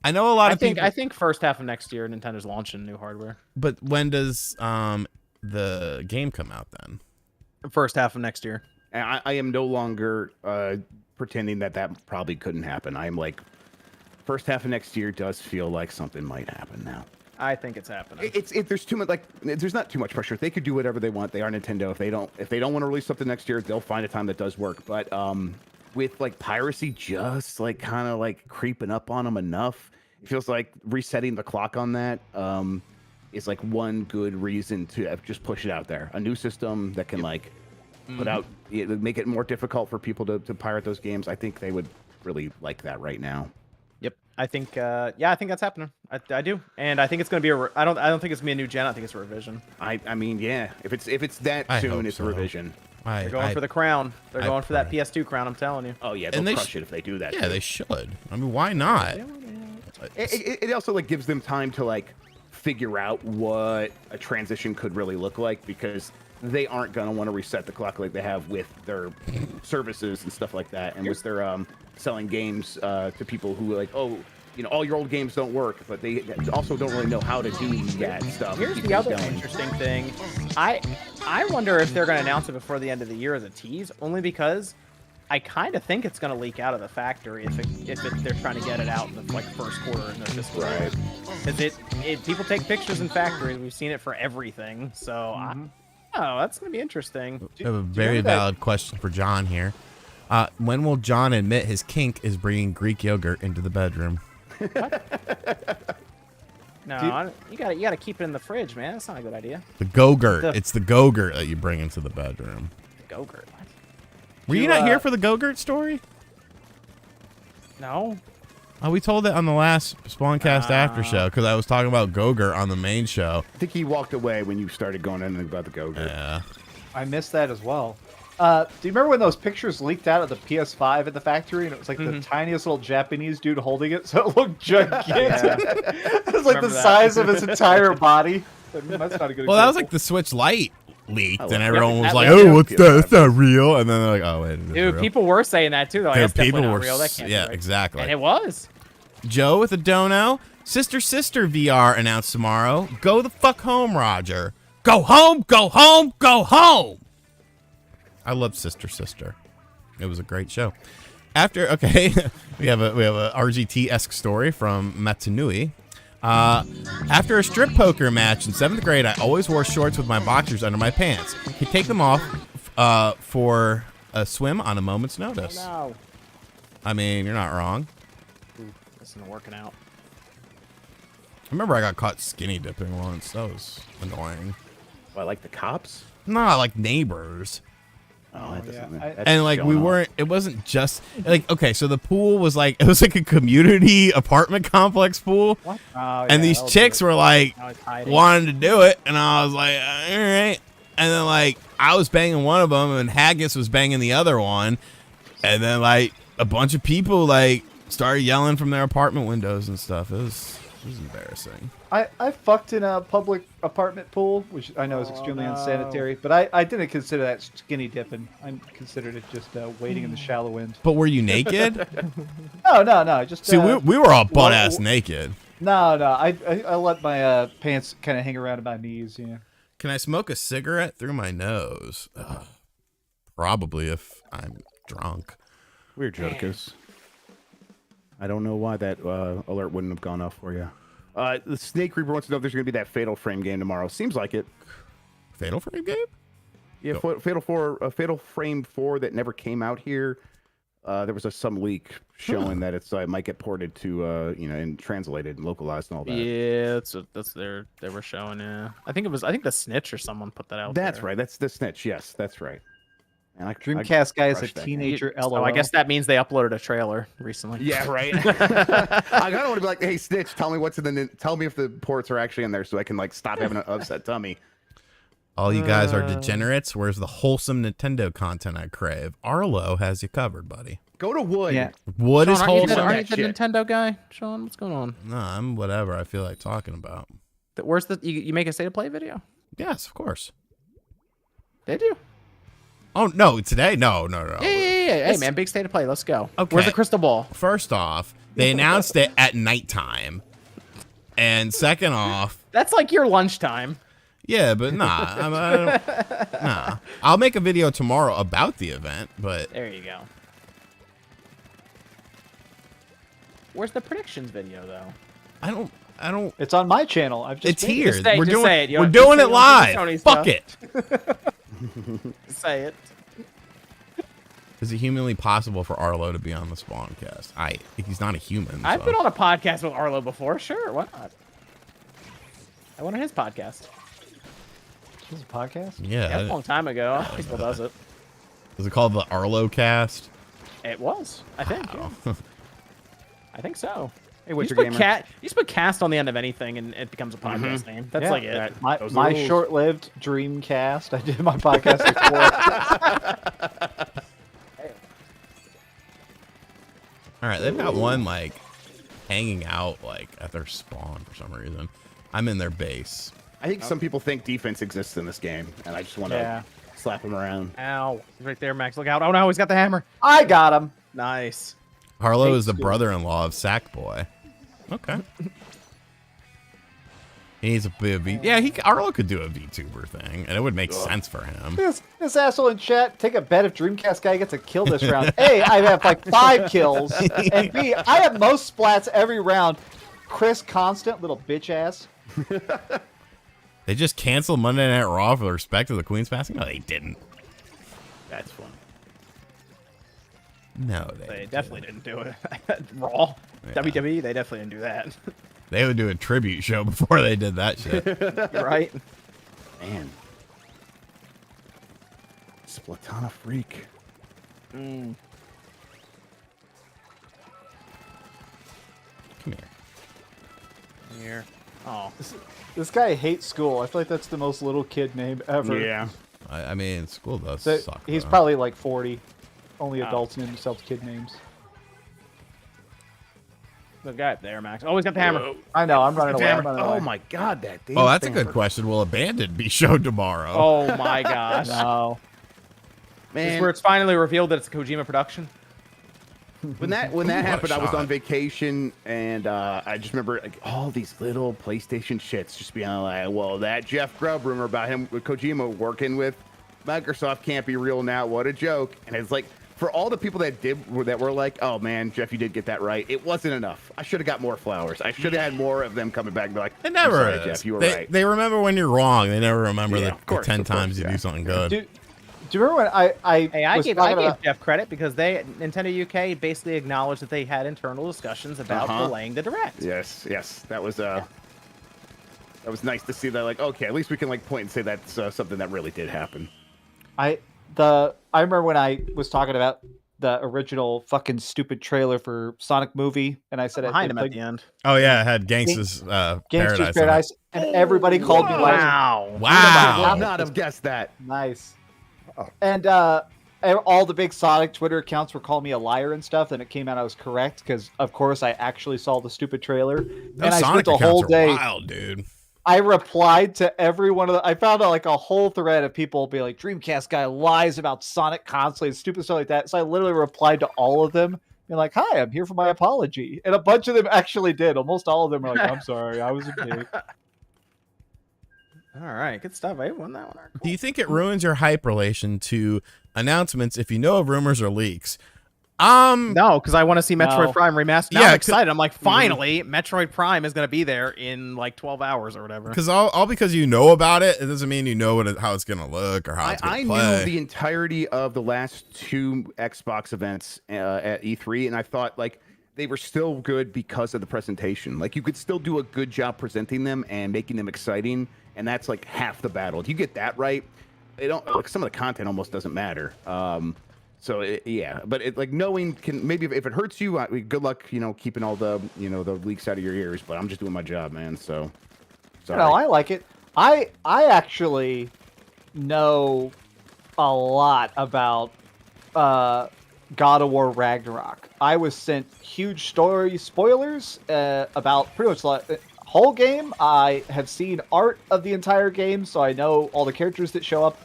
I know a lot of people. I think first half of next year, Nintendo's launching new hardware. But when does the game come out then? First half of next year. And I am no longer pretending that probably couldn't happen. I am like, first half of next year does feel like something might happen now. I think it's happening. There's too much, like, there's not too much pressure. They could do whatever they want. They are Nintendo. If they don't want to release something next year, they'll find a time that does work. But with like piracy just like kind of like creeping up on them enough, it feels like resetting the clock on that is like one good reason to just push it out there. A new system that can like put out, make it more difficult for people to pirate those games. I think they would really like that right now. Yep, I think I think that's happening. I do, and I think it's going to be I don't think it's going to be a new gen. I think it's a revision. I mean, yeah, if it's that soon, it's a revision. They're going for the crown. They're going for that PS2 crown. I'm telling you. Oh yeah, they'll crush it if they do that. Yeah, they should. I mean, why not? It also like gives them time to like figure out what a transition could really look like, because they aren't gonna want to reset the clock like they have with their services and stuff like that, and with their selling games to people who are like, oh, you know, all your old games don't work, but they also don't really know how to do that stuff. Here's the other interesting thing. I wonder if they're gonna announce it before the end of the year as a tease, only because I kind of think it's going to leak out of the factory if they're trying to get it out in the like first quarter in their fiscal year. Because people take pictures in factories. We've seen it for everything. So, that's going to be interesting. I have a very valid question for John here. When will John admit his kink is bringing Greek yogurt into the bedroom? No, you got to keep it in the fridge, man. That's not a good idea. The Go-Gurt. It's the Go-Gurt that you bring into the bedroom. The Go-Gurt. Were you not here for the Go-Gurt story? No. Oh, we told it on the last Spawncast after show because I was talking about Go-Gurt on the main show. I think he walked away when you started going in about the Go-Gurt. Yeah. I missed that as well. Do you remember when those pictures leaked out of the PS5 at the factory, and it was like the tiniest little Japanese dude holding it, so it looked gigantic. It was like the size of his entire body. That's not a good. Well, that was like the Switch Lite leaked, and everyone was like, "Oh, what's that? That's not real." And then they're like, "Oh, wait, dude, people were saying that too. They're like, that's definitely not real. That can't be real." Exactly. And it was. Joe with a dono. Sister VR announced tomorrow. Go the fuck home, Roger. Go home. Go home. Go home. I love Sister. It was a great show. We have a RGT-esque story from Matsunui. After a strip poker match in 7th grade, I always wore shorts with my boxers under my pants. He'd take them off for a swim on a moment's notice. Oh, no. I mean, you're not wrong. This isn't working out. I remember I got caught skinny dipping once. That was annoying. Well, like the cops? No, like neighbors. Oh, that doesn't. And like we weren't. It wasn't just like okay. So the pool was like it was like a community apartment complex pool. What? And these chicks were like wanted to do it, and I was like, all right. And then like I was banging one of them, and Haggis was banging the other one, and then like a bunch of people like started yelling from their apartment windows and stuff. It was embarrassing. I fucked in a public apartment pool, which I know is extremely unsanitary, but I didn't consider that skinny dipping. I considered it just wading in the shallow end. But were you naked? No. Just see, we were all butt ass naked. No. I let my pants kind of hang around my knees. Yeah. Can I smoke a cigarette through my nose? Probably if I'm drunk. Weird jokers. I don't know why that alert wouldn't have gone off for you. The Snake Reaper wants to know if there's going to be that Fatal Frame game tomorrow. Seems like it. Fatal Frame game? Yeah, Fatal Frame 4 that never came out here. There was some leak showing that it might get ported to and translated and localized and all that. Yeah, that's they were showing. Yeah, I think the Snitch or someone put that out. That's right. That's the Snitch. Yes, that's right. And Dreamcast guy is a teenager. LOL. So I guess that means they uploaded a trailer recently. Yeah, right. I kind of want to be like, hey, Snitch, tell me what's in tell me if the ports are actually in there so I can like stop having an upset tummy. All you guys are degenerates. Where's the wholesome Nintendo content I crave? Arlo has you covered, buddy. Go to wood. Yeah. Wood is Sean, wholesome. aren't you the Shit. Nintendo guy? Sean, what's going on? No, I'm whatever I feel like talking about. Where's the you make a state of play video? Yes, of course. Did you? Oh no, today? No. Yeah. Hey man, big state of play. Let's go. Okay. Where's the crystal ball? First off, they announced it at nighttime, and second off, That's like your lunchtime. yeah, but nah. I'll make a video tomorrow about the event, but There you go. Where's the predictions video though? I don't. It's on my channel. I've just It's made it. here. Just say it, We're just doing. say it. You We're don't- doing just it say it on live. Tony's Fuck stuff. it. Say it. Is it humanly possible for Arlo to be on the Spawncast? He's not a human. I've so. been on a podcast with Arlo before. Sure, why not? I went on his podcast. This is a podcast? Yeah, a Yeah. long time ago. He still does it. Is it called the Arlo Cast? It was, I think. Wow. Yeah. I think so. Hey, You Witcher just, put Gamer. you just put cast on the end of anything and it becomes a podcast name. That's Yeah. like it. My Those are the rules. short-lived Dreamcast. I did my podcast before. All right, they've got one like hanging out like at their spawn for some reason. I'm in their base. I think some people think defense exists in this game, and I just want to Yeah. slap them around. Ow. He's right there, Max. Look out. Oh no, he's got the hammer. I got him. Nice. Harlow Hate is the school. brother-in-law of Sackboy. Okay. He's a bit of yeah. Arlo could do a VTuber thing, and it would make sense for him. This asshole in chat, take a bet if Dreamcast guy gets a kill this round. A, I have like 5 kills. And B, I have most splats every round. Chris Constant, little bitch ass. They just canceled Monday Night Raw for respect to the Queen's passing. No, they didn't. That's fun. No, They definitely didn't do it. Raw. Yeah. WWE, they definitely didn't do that. They would do a tribute show before they did that shit. You're right. Man. Splatana freak. Come here. Here. Oh. This guy hates school. I feel like that's the most little kid name ever. Yeah. I mean, school does So suck. he's though. probably like 40. Only adults name themselves kid names. The guy up there, Max. Oh, he's got the hammer. I know. I'm running away. I'm Damn it. running away. Oh my god, that damn Oh, that's a thing good hurt. question. Will Abandoned be shown tomorrow? Oh my gosh. No. This is Man, where it's finally revealed that it's a Kojima production. when that What happened, I was shot. on vacation, and I just remember like all these little PlayStation shits just being like, "Well, that Jeff Grubb rumor about him with Kojima working with Microsoft can't be real now. What a joke!" And it's like, for all the people that were like, "Oh man, Jeff, you did get that right," it wasn't enough. I should have got more flowers. I should have had more of them coming back and be like, It never "I'm sorry, is. Jeff, you were they, right." They remember when you're wrong. They never remember Yeah, the, of course, the 10 of course, times you yeah. do something good. Do you remember when I Hey, I was gave talking about... Jeff credit because Nintendo UK basically acknowledged that they had internal discussions about delaying the direct. Yes, that was nice to see that. Like, okay, at least we can like point and say that's something that really did happen. I remember when I was talking about the original fucking stupid trailer for Sonic movie, and I said Behind it him at the end. Oh, yeah, it had Gangsta's Gangsta's Paradise. on it. Paradise, and everybody called me like, Wow. I would Wow. not have guessed that. nice. And all the big Sonic Twitter accounts were calling me a liar and stuff. And it came out I was correct because, of course, I actually saw the stupid trailer. And Those I Sonic spent the whole accounts are day. wild, dude. I replied to every one of the. I found out like a whole thread of people being like, "Dreamcast guy lies about Sonic constantly and stupid stuff like that." So I literally replied to all of them, being like, "Hi, I'm here for my apology." And a bunch of them actually did. Almost all of them were like, "I'm sorry, I was a dick." All right, good stuff. I won that one. All right, cool. Do you think it ruins your hype relation to announcements if you know of rumors or leaks? No, because I want to see Metroid No. Prime remastered. Now Yeah, I'm excited. I'm like, finally, Metroid Prime is going to be there in like 12 hours or whatever. Because all because you know about it, it doesn't mean you know how it's going to look or how it's I going to knew play. the entirety of the last 2 Xbox events at E3, and I thought like they were still good because of the presentation. Like you could still do a good job presenting them and making them exciting, and that's like half the battle. If you get that right, they don't like some of the content almost doesn't matter. Yeah, but it like knowing can maybe if it hurts you, good luck, keeping all the the leaks out of your ears. But I'm just doing my job, man. So sorry. No, I like it. I actually know a lot about God of War Ragnarok. I was sent huge story spoilers about pretty much the whole game. I have seen art of the entire game, so I know all the characters that show up,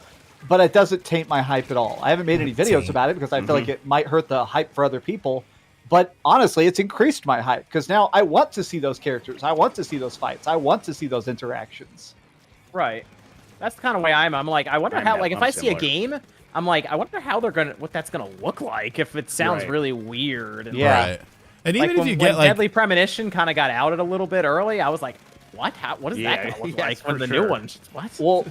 but it doesn't taint my hype at all. I haven't made any videos about it because I feel like it might hurt the hype for other people. But honestly, it's increased my hype because now I want to see those characters. I want to see those fights. I want to see those interactions. Right. That's the kind of way I'm like, I wonder how, like, if I see a game, I'm like, I wonder how what that's gonna look like if it sounds really weird. And Yeah. Right. And even like, if you when get like Deadly Premonition kind of got outed a little bit early, I was like, what? What is that gonna look like when the new one? What? Well,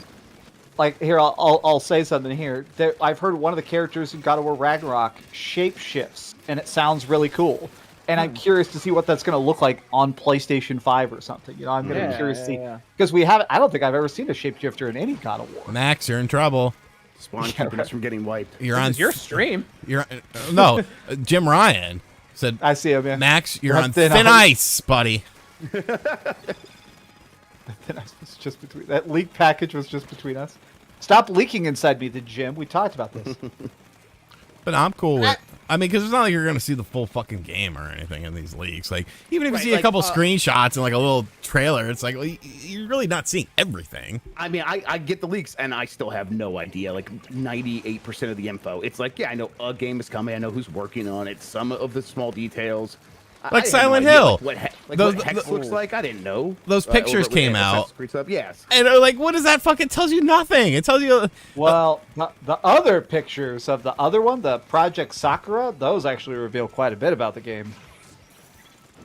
like here, I'll say something here. I've heard one of the characters in God of War Ragnarok shape shifts, and it sounds really cool. And I'm curious to see what that's going to look like on PlayStation 5 or something. You know, I'm going to be curious to see because we haven't. I don't think I've ever seen a shapeshifter in any God of War. Max, you're in trouble. Spawn keeping us from getting wiped. You're on your stream. You're no. Jim Ryan said, I see him. Yeah. Max, you're on thin thin ice, buddy. It's just between that leak package was just between us. Stop leaking inside me, the Jim. We talked about this. But I'm cool with. I mean, because it's not like you're gonna see the full fucking game or anything in these leaks. Like, even if you see a couple screenshots and like a little trailer, it's like, well, you're really not seeing everything. I mean, I get the leaks, and I still have no idea. Like 98% of the info, it's like, yeah, I know a game is coming. I know who's working on it. Some of the small details. Like I Silent had no idea, Hill. what Hex looks like. I didn't know. Those pictures came out. Yes. And like, what does that fucking tells you? Nothing. It tells you. Well, the other pictures of the other one, the Project Sakura, those actually reveal quite a bit about the game.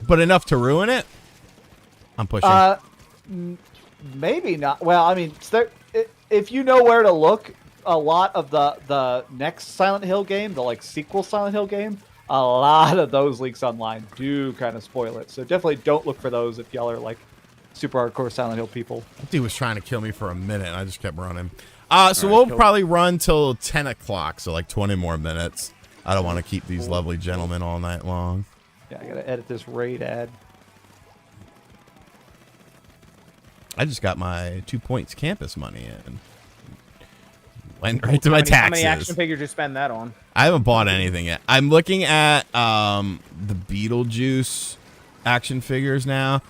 But enough to ruin it. I'm pushing. Maybe not. Well, I mean, if you know where to look, a lot of the next Silent Hill game, the like sequel Silent Hill game, a lot of those leaks online do kind of spoil it. So definitely don't look for those if y'all are like super hardcore Silent Hill people. That dude was trying to kill me for a minute, and I just kept running. So we'll probably run till 10 o'clock, so like 20 more minutes. I don't want to keep these lovely gentlemen all night long. Yeah, I gotta edit this raid ad. I just got my 2 points campus money in. Went right to my taxes. How many action figures you spend that on? I haven't bought anything yet. I'm looking at the Beetlejuice action figures now.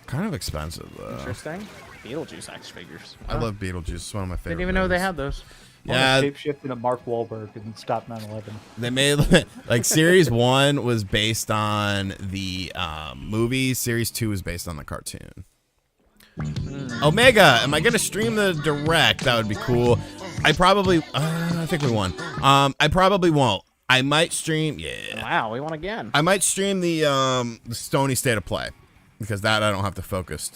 Kind of expensive though. Interesting. Beetlejuice action figures. I love Beetlejuice. It's one of my favorite. Didn't even know they movies. had those. Yeah, Shape into Mark Wahlberg and stop 9/11. they made like Series 1 was based on the movie. Series 2 was based on the cartoon. Omega, am I gonna stream the direct? That would be cool. I probably, I think we won. I probably won't. I might stream. Yeah. Wow, we won again. I might stream the Stony State of Play because that I don't have to focus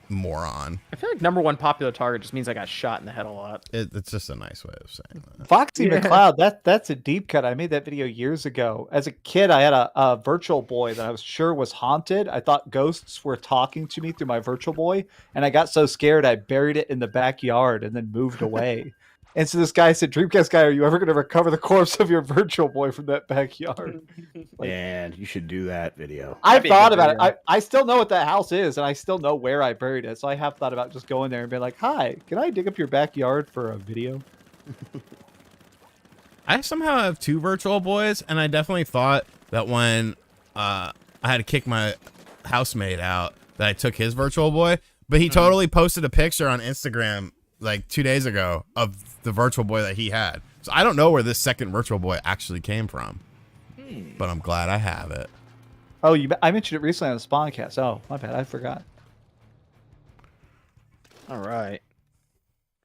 more on. I feel like #1 popular target just means I got shot in the head a lot. It's just a nice way of saying that. Foxy McCloud, that's a deep cut. I made that video years ago. As a kid, I had a Virtual Boy that I was sure was haunted. I thought ghosts were talking to me through my Virtual Boy, and I got so scared I buried it in the backyard and then moved away. And so this guy said, Dreamcast guy, are you ever going to recover the corpse of your Virtual Boy from that backyard? And you should do that video. I've thought about it. I still know what that house is, and I still know where I buried it. So I have thought about just going there and being like, hi, can I dig up your backyard for a video? I somehow have 2 Virtual Boys, and I definitely thought that when I had to kick my housemate out, that I took his Virtual Boy, but he totally posted a picture on Instagram like 2 days ago of the Virtual Boy that he had. So I don't know where this second Virtual Boy actually came from, but I'm glad I have it. Oh, I mentioned it recently on the Spawncast. Oh, my bad. I forgot. All right.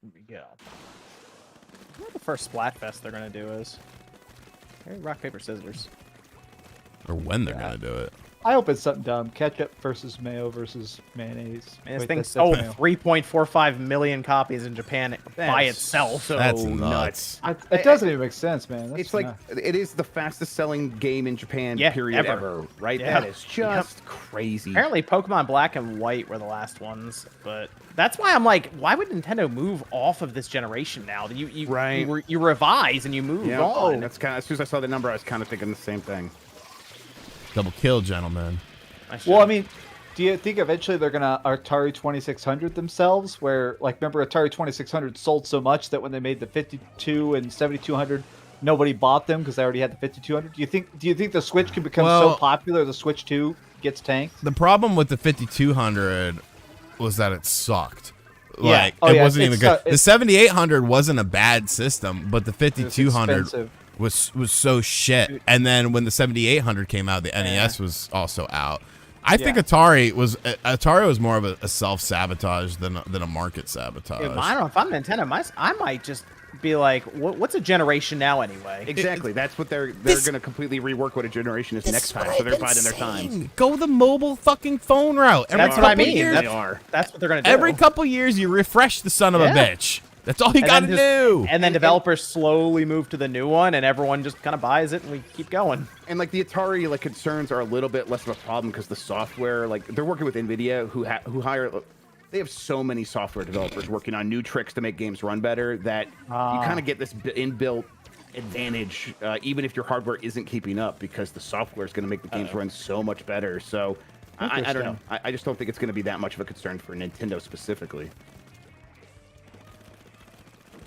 Here we go. I wonder what the first Splatfest they're going to do is. Hey, rock, paper, scissors. Or when they're going to do it. I hope it's something dumb. Ketchup versus mayo versus mayonnaise. Man, this Wait, thing that's sold mayo. 3.45 million copies in Japan by itself. So That's nuts. It doesn't even make sense, man. That's It's like it is the fastest selling game in Japan, period, ever. Right? Yeah. That is just crazy. Apparently, Pokemon Black and White were the last ones, but that's why I'm like, why would Nintendo move off of this generation now? You revise and you move on. That's kind of, as soon as I saw the number, I was kind of thinking the same thing. Double kill, gentlemen. Well, I mean, do you think eventually they're going to Atari 2600 themselves? Where, like, remember Atari 2600 sold so much that when they made the 52 and 7200 nobody bought them because they already had the 5200. Do you think the Switch can become Well, so popular the Switch 2 gets tanked? The problem with the 5200 was that it sucked. Yeah. Like Oh, it yeah, wasn't even it's, good. The 7800 wasn't a bad system, but the 5200 expensive. was so shit. And then when the 7800 came out, the NES was also out. I think Atari was more of a self-sabotage than a market sabotage. Yeah, I don't know if I'm Nintendo. I might just be like, what's a generation now anyway? Exactly. That's what they're going to completely rework what a generation is next time. So they're biding their time. Go the mobile fucking phone route. That's what I mean. Years, That's what they're going to do. every couple years, you refresh the son of a bitch. That's all you got to do. And then developers slowly move to the new one, and everyone just kind of buys it, and we keep going. And like the Atari like concerns are a little bit less of a problem because the software, like they're working with NVIDIA, who hire. They have so many software developers working on new tricks to make games run better that you kind of get this inbuilt advantage, even if your hardware isn't keeping up, because the software is going to make the games run so much better. So I don't know. I just don't think it's going to be that much of a concern for Nintendo specifically.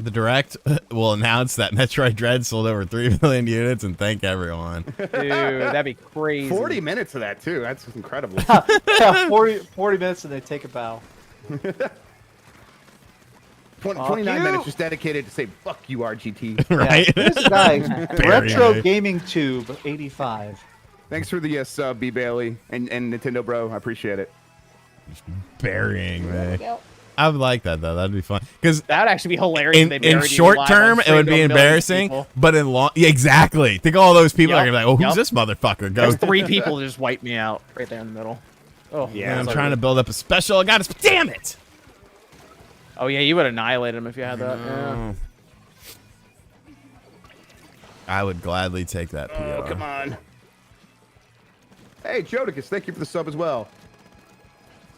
The Direct will announce that Metroid Dread sold over 3 million units and thank everyone. Dude, that'd be crazy. 40 minutes of that, too. That's incredible. Yeah, 40 minutes and they take a bow. 29 minutes just dedicated to say, fuck you, RGT. Right? Yeah, here's a guy, Bury Retro me. Gaming Tube 85. Thanks for the sub, B. Bailey and Nintendo Bro. I appreciate it. Burying me. I would like that, though. That'd be fun. Because That'd actually be hilarious. if they in buried you short live term, on it would stream be to millions of embarrassing. people. But in long... Yeah, exactly. Think of all those people are going to be like, oh, who's Yup. this motherfucker? Go. There's 3 people just wiped me out right there in the middle. Oh, Yeah, I'm trying to build up a special. I got to... Damn it! Oh, yeah, you would annihilate him if you had that. Yeah. I would gladly take that PR. Oh, come on. Hey, Jodicus, thank you for the sub as well.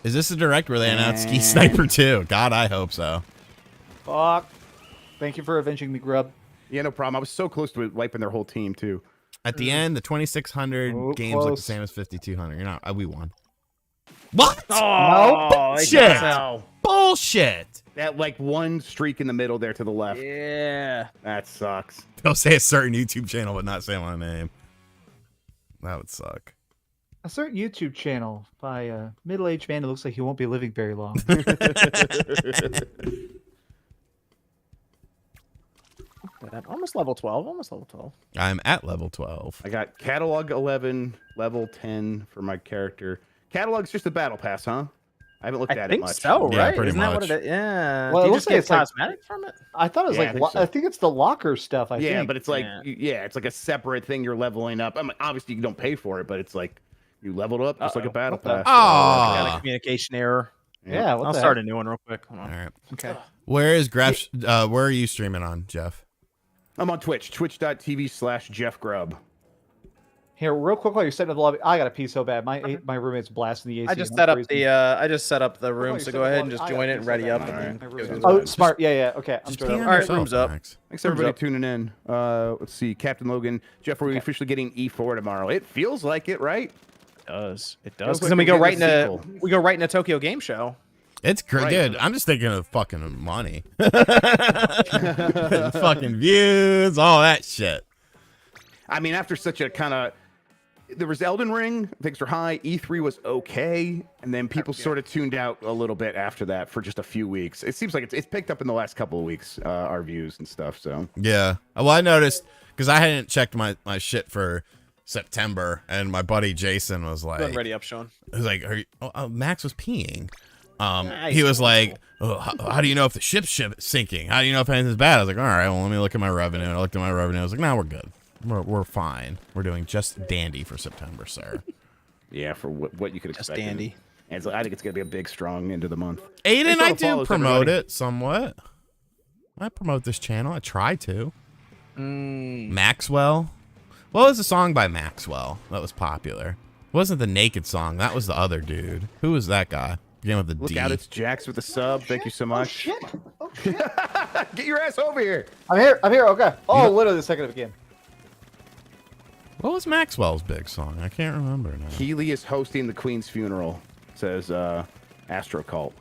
Is this a Direct where they announced Ski Sniper 2? God, I hope so. Fuck. Thank you for avenging me, Grub. Yeah, no problem. I was so close to wiping their whole team, too. At the end, the 2600 Oh, games look the close. same as 5200. You're not. We won. What? Oh, Bullshit. Wow. Bullshit. That, like, one streak in the middle there to the left. Yeah. That sucks. They'll say a certain YouTube channel, but not say my name. That would suck. A certain YouTube channel by a middle-aged man who looks like he won't be living very long. Almost level 12. Almost level 12. I'm at level 12. I got catalog 11, level 10 for my character. Catalog's just a battle pass, huh? I haven't looked I at think it much. so, Yeah, right? pretty Isn't that what much. it is? Yeah. Well, Do it you looks just like get it's like- cosmetic from it? I thought it was Yeah, I like think so. I think it's the locker stuff. I Yeah, think. but it's like, Yeah. it's like a separate thing you're leveling up. I mean, obviously, you don't pay for it, but it's like you leveled up just like a battle What the- pass. Got a Oh. communication error. yeah. What I'll the start heck? a new one real quick. Hold All on. right. Okay. Where is Graf? Where are you streaming on, Jeff? I'm on Twitch, twitch.tv/JeffGrubb. Here, real quick while you're setting up the lobby, I got to pee so bad. My roommate's blasting the AC. I just and set I'm up freezing. the room, you so set go up ahead the and just lobby. I join gotta it and pee so ready bad. up. My All room- right. my room's- Go. Oh, smart. Yeah. Okay. I'm Just joining. pee on All right, yourself, room's up. Max. Thanks everybody up. tuning in. Let's see, Captain Logan, Jeff, are we officially getting E4 tomorrow? It feels like it, right? It does. It Feels does. Because like then we we're go right getting a into Tokyo Game Show. It's great, Right. dude. I'm just thinking of fucking money, fucking views, all that shit. I mean, after such a kind of, there was Elden Ring, things were high. E3 was okay, and then people sort of tuned out a little bit after that for just a few weeks. It seems like it's picked up in the last couple of weeks, our views and stuff. So Yeah. Well, I noticed because I hadn't checked my shit for September, and my buddy Jason was like, Done ready up, Sean. he was like, Max was peeing. Nice. He was like, oh, how do you know if the ship's sinking? How do you know if anything's bad? I was like, all right, well, let me look at my revenue. And I looked at my revenue. I was like, no, we're good. We're fine. We're doing just dandy for September, sir. yeah, for what you could Just expect. dandy. And so I think it's gonna be a big, strong end of the month. Aiden, Thanks for I the do follows, promote everybody. it somewhat. I promote this channel. I try to. Maxwell. What was the song by Maxwell that was popular? It wasn't the Naked song. That was the other dude. Who was that guy? Began with the Look D. out, it's Jax with the sub. Thank you so much. Shit. Oh, shit. Get your ass over here. I'm here. Okay. Oh, literally the second of the game. What was Maxwell's big song? I can't remember now. Keeley is hosting the Queen's funeral, says Astro Cult.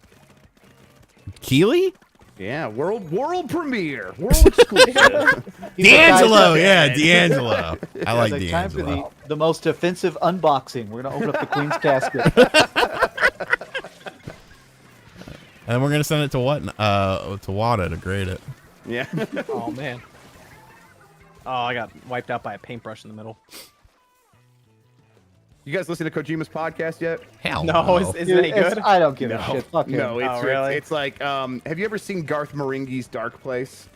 Keely? Yeah, world premiere, world exclusive. D'Angelo, yeah, D'Angelo. I like It's time for D'Angelo. the most offensive unboxing. We're gonna open up the Queen's casket. And we're gonna send it to Wata to grade it. Yeah. Oh man. Oh, I got wiped out by a paintbrush in the middle. You guys listen to Kojima's podcast yet? Hell No, no. is it any good? I don't give a shit. Fuck him. No, Oh, really? it's like, have you ever seen Garth Marenghi's Dark Place?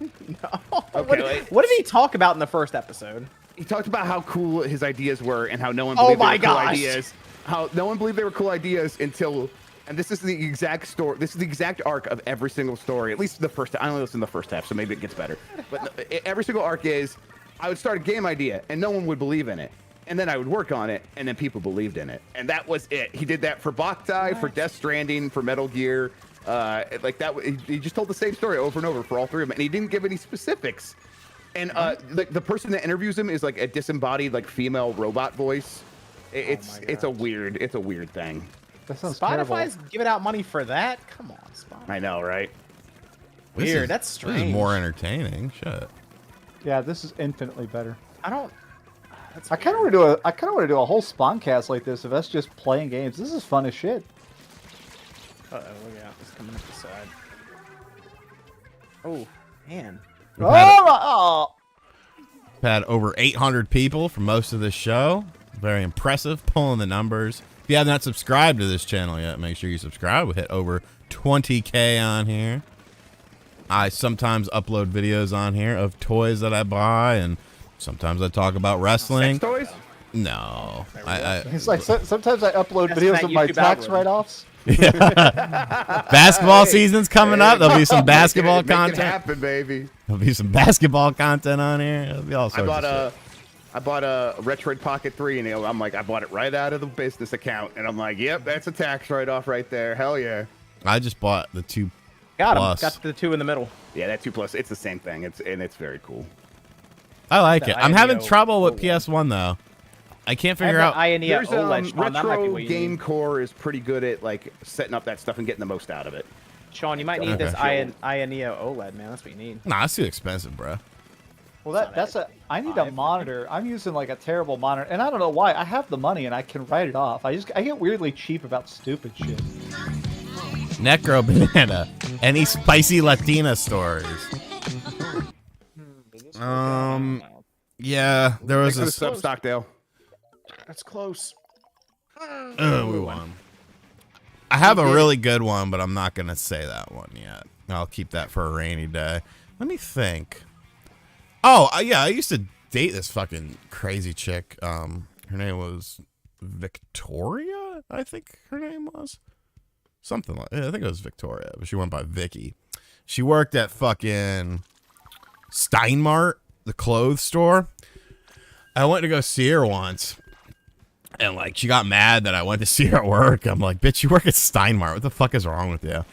No. Okay, What did he talk about in the first episode? He talked about how cool his ideas were and how no one Oh believed my they were cool gosh. ideas. How no one believed they were cool ideas until, and this is the exact story. This is the exact arc of every single story. At least the first. I only listened to the first half, so maybe it gets better. But every single arc is, I would start a game idea and no one would believe in it, and then I would work on it and then people believed in it, and that was it. He did that for Boktai, for Death Stranding, for Metal Gear. Like that. He just told the same story over and over for all three of them, and he didn't give any specifics. And the person that interviews him is like a disembodied, like female robot voice. It's a weird thing. That sounds Spotify's terrible. giving out money for that? Come on, Spotify. I know, right? Weird. That's This strange. is more entertaining. Shit. Yeah, this is infinitely better. I don't. That's I kind of want to do a whole Spawncast like this of us just playing games. This is fun as shit. Uh oh, look out. It's coming up the side. Oh, man. We've had, Oh, had over 800 people for most of this show. Very impressive. Pulling the numbers. If you have not subscribed to this channel yet, make sure you subscribe. We hit over 20K on here. I sometimes upload videos on here of toys that I buy, and sometimes I talk about wrestling. Sex toys? No. it's like sometimes I upload That's videos that of my YouTube tax algorithm. write-offs. Basketball season's coming up. There'll be some basketball Make it content. happen, baby. There'll be some basketball content on here. There'll be all sorts of shit. I bought a Retroid Pocket 3, and I'm like, I bought it right out of the business account, and I'm like, yep, that's a tax write-off right there. Hell yeah. I just bought the 2 Got him. Plus. Got the two in the middle. Yeah, that 2+, it's the same thing. It's very cool. I like it. I'm having INEO trouble with OLED. PS1 though. I can't I have figure out. that INEO There's OLED, Sean. That might be Retro what you Game need. Core is pretty good at like setting up that stuff and getting the most out of it. Sean, you might need Okay. this INEO OLED, man. That's what you need. Nah, it's too expensive, bro. Well, I need a monitor. I'm using like a terrible monitor, and I don't know why. I have the money and I can write it off. I get weirdly cheap about stupid shit. Necro Banana. Any spicy Latina stories? Yeah, there was Thanks for the a. sub, Stockdale. That's close. We won. I have a really good one, but I'm not gonna say that one yet. I'll keep that for a rainy day. Let me think. Oh, yeah, I used to date this fucking crazy chick. Her name was Victoria, I think her name was. Something like, I think it was Victoria, but she went by Vicky. She worked at fucking Steinmart, the clothes store. I went to go see her once, and like she got mad that I went to see her at work. I'm like, bitch, you work at Steinmart. What the fuck is wrong with you?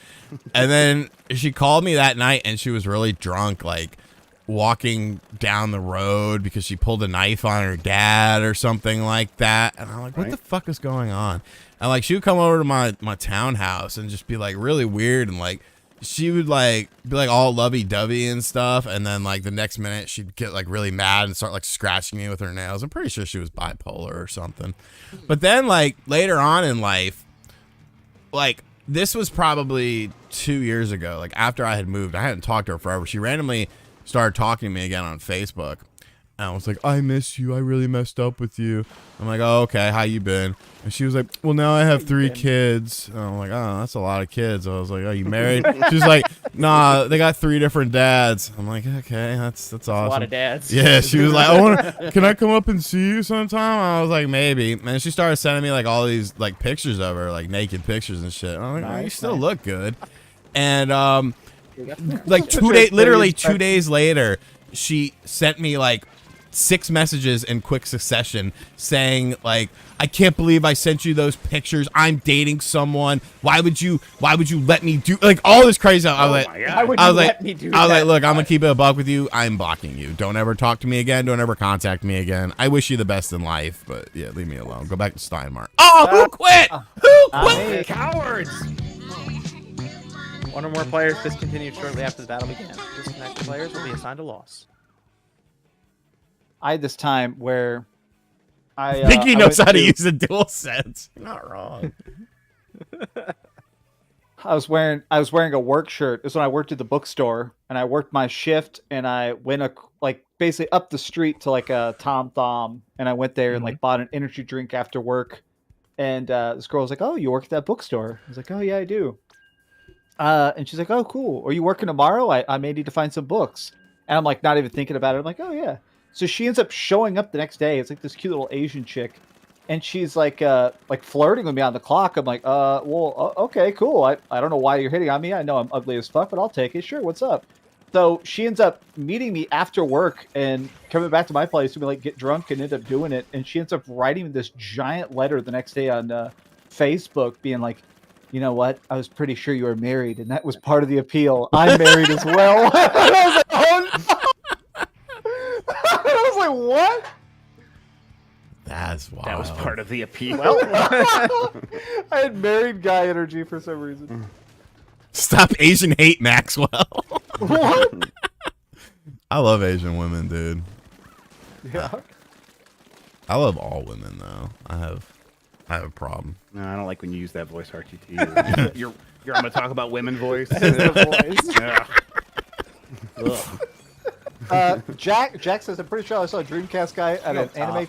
And then she called me that night, and she was really drunk, like walking down the road because she pulled a knife on her dad or something like that. And I'm like, what the fuck is going on? And like she would come over to my townhouse and just be like really weird, and like she would like be like all lovey-dovey and stuff, and then like the next minute she'd get like really mad and start like scratching me with her nails. I'm pretty sure she was bipolar or something. But then like later on in life, like this was probably 2 years ago, like after I had moved, I hadn't talked to her forever. She randomly started talking to me again on Facebook. And I was like, I miss you. I really messed up with you. I'm like, oh, okay. How you been? And she was like, well, now I have 3 kids. And I'm like, oh, that's a lot of kids. I was like, are you married? She's like, nah, they got 3 different dads. I'm like, okay, that's awesome. A lot of dads. Yeah, she was like, can I come up and see you sometime? I was like, maybe. And she started sending me like all these like pictures of her, like naked pictures and shit. I'm like, oh, you still look good. And like literally 2 days later, she sent me like 6 messages in quick succession saying like, I can't believe I sent you those pictures. I'm dating someone. Why would you let me do like all this crazy stuff? I was like, Why would I you was like, let me do I was that? like, look, I'm gonna keep it a buck with you. I'm blocking you. Don't ever talk to me again. Don't ever contact me again. I wish you the best in life, but yeah, leave me alone. Go back to Steinmart. Oh, who quit? Who quit? Cowards! One or more players discontinued shortly after the battle began. Disconnected players will be assigned a loss. I had this time where I think he I knows went how to to- use the dual sense. You're not wrong. I was wearing a work shirt. It was when I worked at the bookstore, and I worked my shift, and I went basically up the street to like a Tom Thumb, and I went there and like bought an energy drink after work. And this girl was like, "Oh, you work at that bookstore?" I was like, "Oh yeah, I do." And she's like, "Oh, cool. Are you working tomorrow? I may need to find some books." And I'm like, not even thinking about it. I'm like, "Oh yeah." So she ends up showing up the next day. It's like this cute little Asian chick, and she's like flirting with me on the clock. I'm like, okay, cool. I don't know why you're hitting on me. I know I'm ugly as fuck, but I'll take it. Sure, what's up? So she ends up meeting me after work and coming back to my place to be like get drunk and end up doing it. And she ends up writing me this giant letter the next day on Facebook, being like, "You know what? I was pretty sure you were married, and that was part of the appeal. I'm married as well." And I was like, "Oh no!" I was like, "What?" That's wild. That was part of the appeal. Well, I had married guy energy for some reason. Stop Asian hate, Maxwell. What? I love Asian women, dude. Yeah. I love all women, though. I have a problem. No, I don't like when you use that voice, RTT. You're I'm gonna talk about women voice. Yeah. Ugh. Jack says, "I'm pretty sure I saw a Dreamcast guy at an anime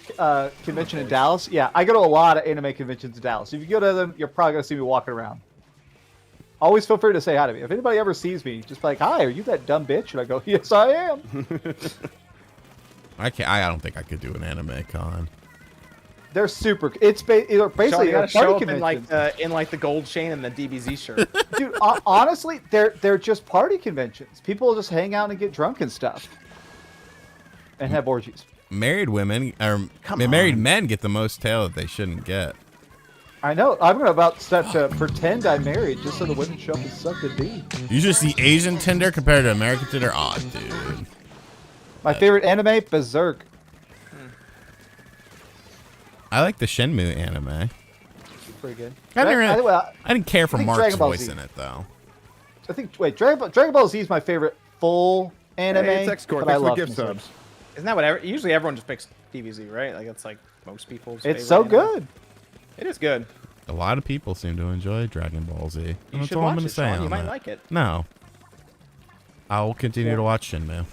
convention in Dallas." Yeah, I go to a lot of anime conventions in Dallas. If you go to them, you're probably gonna see me walking around. Always feel free to say hi to me. If anybody ever sees me, just be like, "Hi, are you that dumb bitch?" And I go, "Yes, I am." I don't think I could do an anime con. They're super. It's basically Sean, you gotta party show up conventions. in like the gold chain and the DBZ shirt. Dude, honestly, they're just party conventions. People just hang out and get drunk and stuff, and have orgies. Married women or married men get the most tail that they shouldn't get. I know. I'm about to pretend I'm married just so the women show up and suck the D. You should see Asian Tinder compared to American Tinder. Oh, dude. My favorite anime, Berserk. I like the Shenmue anime. Pretty good. I didn't care for I think Mark's Dragon Ball voice Z. in it, though. Dragon Ball Z is my favorite full anime. Hey, it's X-Core. but I Thanks for love the gift Berserk. subs. Isn't that usually everyone just picks DBZ, right? Like it's like most people's. It's favorite so anime. good. It is good. A lot of people seem to enjoy Dragon Ball Z. You That's should all I'm watch gonna it, say Sean. on You might that. like it. No. I will continue to watch Shenmue.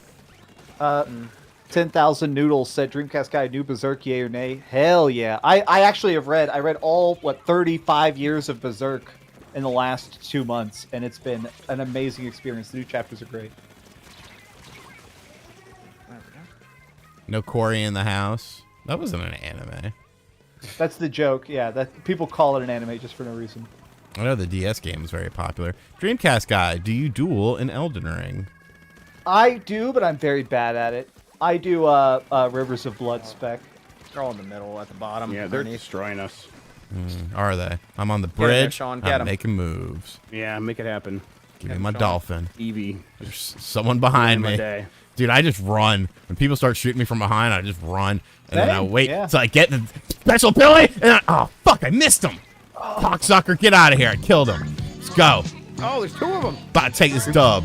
10,000 Noodles said Dreamcast guy knew Berserk, yay or nay? Hell yeah. I actually have read all 35 years of Berserk in the last 2 months, and it's been an amazing experience. The new chapters are great. No Cory in the house. That wasn't an anime. That's the joke. Yeah, that people call it an anime just for no reason. I know the DS game is very popular. Dreamcast guy, do you duel in Elden Ring? I do, but I'm very bad at it. I do Rivers of Blood spec. They're all in the middle at the bottom. Yeah, they're underneath. destroying us. Are they? I'm on the in there, bridge. Sean, get I'm 'em. making moves. Yeah, make it happen. Give me my Sean. dolphin. Evie. There's someone behind my me. day. Dude, I just run. When people start shooting me from behind, I just run. And then I Same, wait yeah. till I get the special ability. And oh, fuck, I missed him. Cocksucker, get out of here. I killed him. Let's go. Oh, there's two of them. About to take this dub.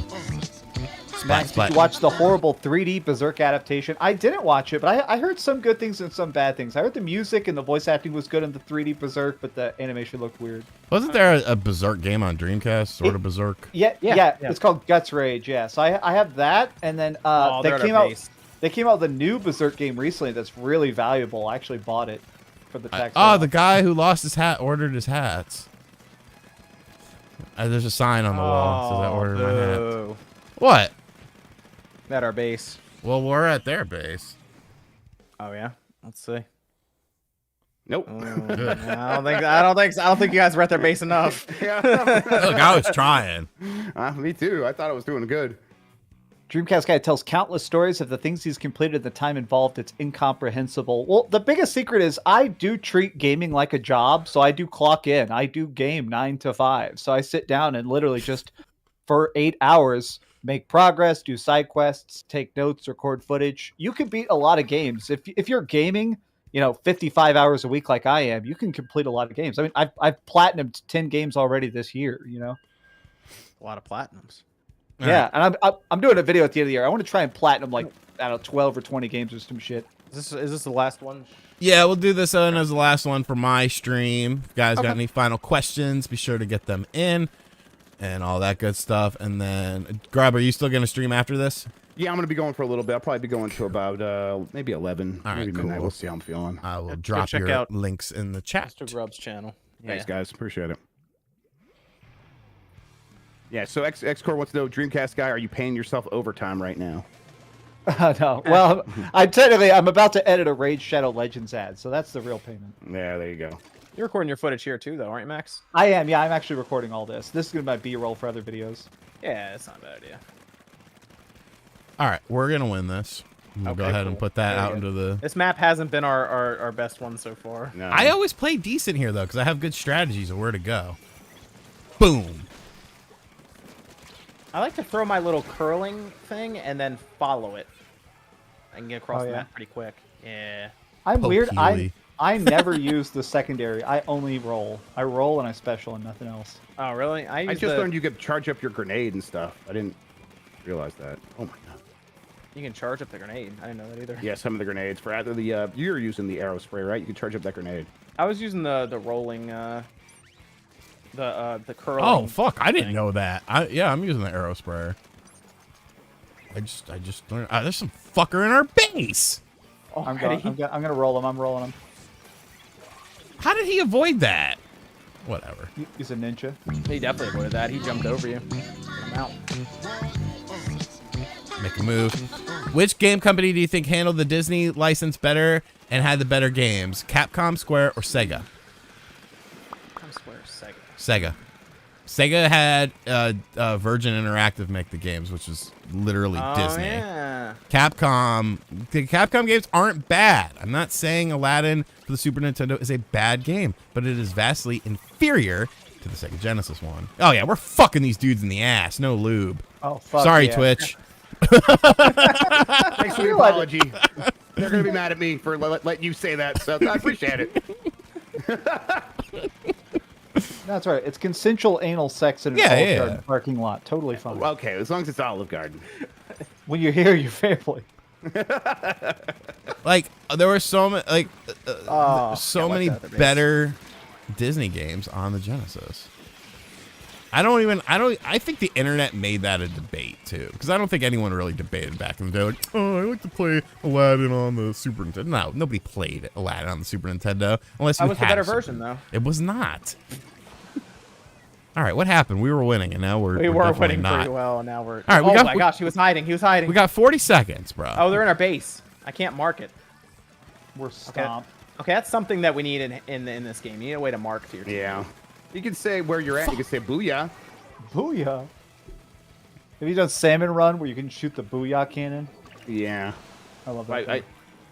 Max, did you watch the horrible 3D Berserk adaptation? I didn't watch it, but I heard some good things and some bad things. I heard the music and the voice acting was good in the 3D Berserk, but the animation looked weird. Wasn't there a Berserk game on Dreamcast? Sort of Berserk? Yeah, Yeah. it's called Guts Rage. Yeah, so I have that, and then Oh, they they're at came our out. base. They came out with a new Berserk game recently that's really valuable. I actually bought it for the tax. Oh, the guy who lost his hat ordered his hats. There's a sign on the wall that says I ordered my hat. boo. What? At our base. Well, we're at their base. Oh yeah. Let's see. Nope. I don't think you guys were at their base enough. Yeah. Look, I was trying. Me too. I thought I was doing good. Dreamcast guy tells countless stories of the things he's completed, the time involved. It's incomprehensible. Well, the biggest secret is I do treat gaming like a job, so I do clock in. I do game 9 to 5. So I sit down and literally just for 8 hours make progress, do side quests, take notes, record footage. You can beat a lot of games if you're gaming. 55 hours a week like I am. You can complete a lot of games. I mean, I've platinumed 10 games already this year. A lot of platinums. All Yeah, and I'm doing a video at the end of the year. I want to try and platinum like I don't know 12 or 20 games or some shit. Is this the last one? Yeah, we'll do this one as the last one for my stream. If you guys got any final questions, be sure to get them in and all that good stuff. And then, Grub, are you still going to stream after this? Yeah, I'm gonna be going for a little bit. I'll probably be going to about maybe 11, All right, maybe midnight. cool. We'll see how I'm feeling. I will Go drop check your out links in the chat. Mr. Grubb's channel. Yeah. Thanks, guys. Appreciate it. Yeah, so X-Core wants to know, Dreamcast guy, are you paying yourself overtime right now? No, well, I'm about to edit a Raid Shadow Legends ad, so that's the real payment. Yeah, there you go. You're recording your footage here too, though, aren't you, Max? I am, yeah. I'm actually recording all this. This is gonna be my B-roll for other videos. Yeah, it's not a bad idea. All right, we're going to win this. We'll go Okay, ahead and cool. put that Very out good. into the... This map hasn't been our best one so far. No. I always play decent here, though, because I have good strategies of where to go. Boom. I like to throw my little curling thing and then follow it. I can get across the yeah. map pretty quick. Yeah. I'm weird. Pokey. I never use the secondary. I only roll. I roll and I special and nothing else. Oh, really? I just learned you could charge up your grenade and stuff. I didn't realize that. Oh my god. You can charge up the grenade. I didn't know that either. Yeah, some of the grenades for either the you're using the arrow spray, right? You can charge up that grenade. I was using the rolling the curling. Oh, fuck. I didn't thing. know that. Yeah, I'm using the arrow sprayer. I just learned... there's some fucker in our base. I'm gonna roll him. I'm rolling him. How did he avoid that? Whatever. He's a ninja. He definitely avoided that. He jumped over you. I'm out. Make a move. Which game company do you think handled the Disney license better and had the better games? Capcom, Square, or Sega? I swear, Sega. Sega. Sega had Virgin Interactive make the games, which is literally Disney. Yeah. Capcom, the Capcom games aren't bad. I'm not saying Aladdin for the Super Nintendo is a bad game, but it is vastly inferior to the Sega Genesis one. Oh yeah, we're fucking these dudes in the ass. No lube. Oh fuck. Sorry, yeah. Twitch. Thanks for the apology. They're gonna be mad at me for letting you say that, so I appreciate it. That's right. It's consensual anal sex in an Olive Garden parking lot. Totally fine. Okay, as long as it's Olive Garden. When you're here, your family. Like there were so many, like can't many watch that, they're better Disney games on the Genesis. I think the internet made that a debate too, because I don't think anyone really debated back in the day. Like, oh, I like to play Aladdin on the Super Nintendo. No, nobody played Aladdin on the Super Nintendo unless you That was the had better a Super version, though. It was not. All right, what happened? We were winning, and now we're We were definitely winning not. pretty well, and now we're. All right, oh my gosh, he was hiding. He was hiding. We got 40 seconds, bro. Oh, they're in our base. I can't mark it. We're stomped. Okay, that's something that we need in this game. You need a way to mark to your team. Yeah. You can say where you're at. You can say booyah. Booyah. Have you done Salmon Run where you can shoot the booyah cannon? Yeah. I love that. thing.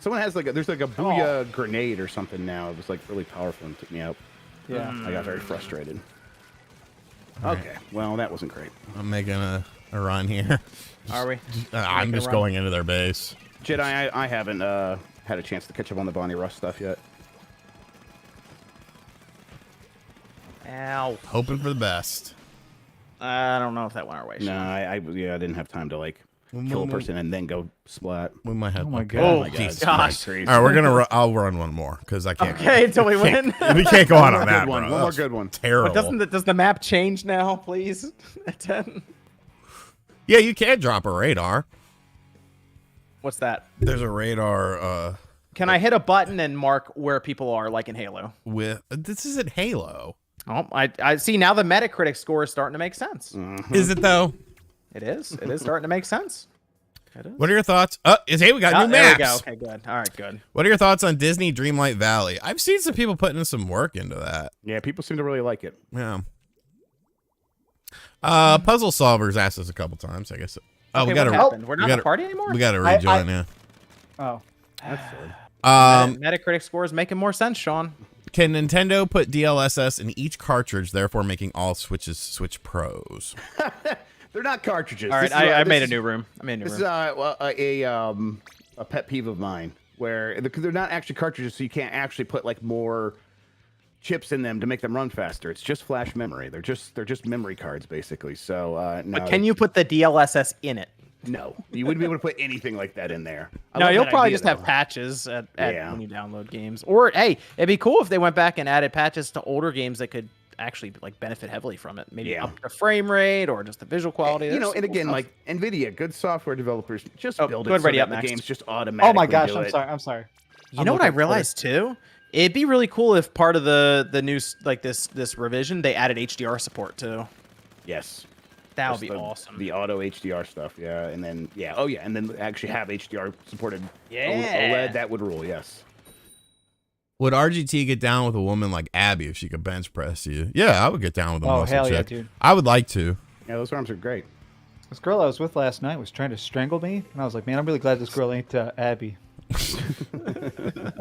Someone has there's like a booyah grenade or something now. It was like really powerful and took me out. Yeah. I got very frustrated. All right. Okay, well that wasn't great. I'm making a run here. Are we? I'm Making a just run? going into their base. Jedi, I haven't had a chance to catch up on the Bonnie Rush stuff yet. Ow. Hoping for the best. I don't know if that went our way. No, Sean. I didn't have time to like kill a person and then go splat. We might have. Oh my okay. God. Oh, Jesus gosh. Christ. All right, we're gonna. I'll run one more because I can't. Okay, until we win. We can't go on One more that good one. bro. One more That's good one. Terrible. Does the map change now, please? At 10. Yeah, you can drop a radar. What's that? There's a radar Can I hit a button and mark where people are, like in Halo? with. This isn't Halo. Oh, I see now. The Metacritic score is starting to make sense. Is it though? It is. It is starting to make sense. It is. What are your thoughts? Hey, we got new There we maps. go. Okay, good. All right, good. What are your thoughts on Disney Dreamlight Valley? I've seen some people putting in some work into that. Yeah, people seem to really like it. Yeah. Puzzle Solvers asked us a couple times. I guess. Oh, Okay, we got what to. happened? We're not in the party anymore? We got to rejoin. Yeah. Oh. That's silly. Metacritic score is making more sense, Sean. Can Nintendo put DLSS in each cartridge, therefore making all Switches Switch Pros? They're not cartridges. All right, This is, I this made a is- new room. I made a new This is room. a pet peeve of mine, where because they're not actually cartridges, so you can't actually put like more chips in them to make them run faster. It's just flash memory. They're just memory cards basically. So But can you put the DLSS in it? No, you wouldn't be able to put anything like that in there. No, you'll probably just have patches at when you download games. Or hey, it'd be cool if they went back and added patches to older games that could actually like benefit heavily from it. Maybe up the frame rate or just the visual quality. You know, and again, like NVIDIA, good software developers, just build it so that the games just automatically. Oh my gosh, do it. I'm sorry. You know what I realized too? It'd be really cool if part of the new like this revision they added HDR support too. Yes. That would be awesome. The auto HDR stuff, yeah, and then and then actually have HDR supported OLED. That would rule, yes. Would RGT get down with a woman like Abby if she could bench press you? Yeah, I would get down with a muscle hell chick. yeah, dude. I would like to. Yeah, those arms are great. This girl I was with last night was trying to strangle me, and I was like, man, I'm really glad this girl ain't Abby.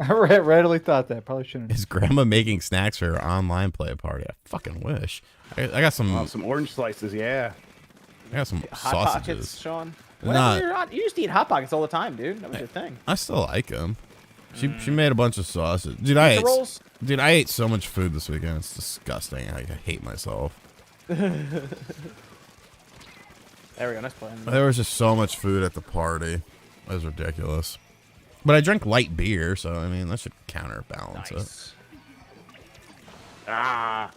I readily thought that. Probably shouldn't. Is grandma making snacks for her online play party? I fucking wish. I got some orange slices, yeah. I got some Hot sausages. Pockets, Sean. Not, you used to eat Hot Pockets all the time, dude. That was your thing. I still like them. She made a bunch of sausages. Dude, I ate so much food this weekend. It's disgusting. I hate myself. There we go. Nice play. There was just so much food at the party. It was ridiculous. But I drank light beer, so I mean that should counterbalance it. Ah.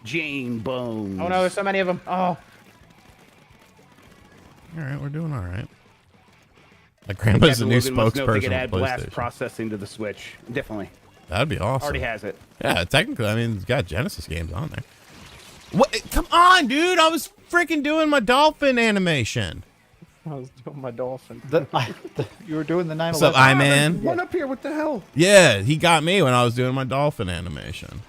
Jane Bones. Oh no, there's so many of them. Oh. All right, we're doing all right. My grandpa's the new spokesperson could add for blast PlayStation. processing to the Switch. Definitely. That'd be awesome. Already has it. Yeah, technically, I mean, it's got Genesis games on there. What? Come on, dude! I was freaking doing my dolphin animation. I was doing my dolphin. You were doing the 9/11. What's up, I-Man? One up here. What the hell? Yeah, he got me when I was doing my dolphin animation.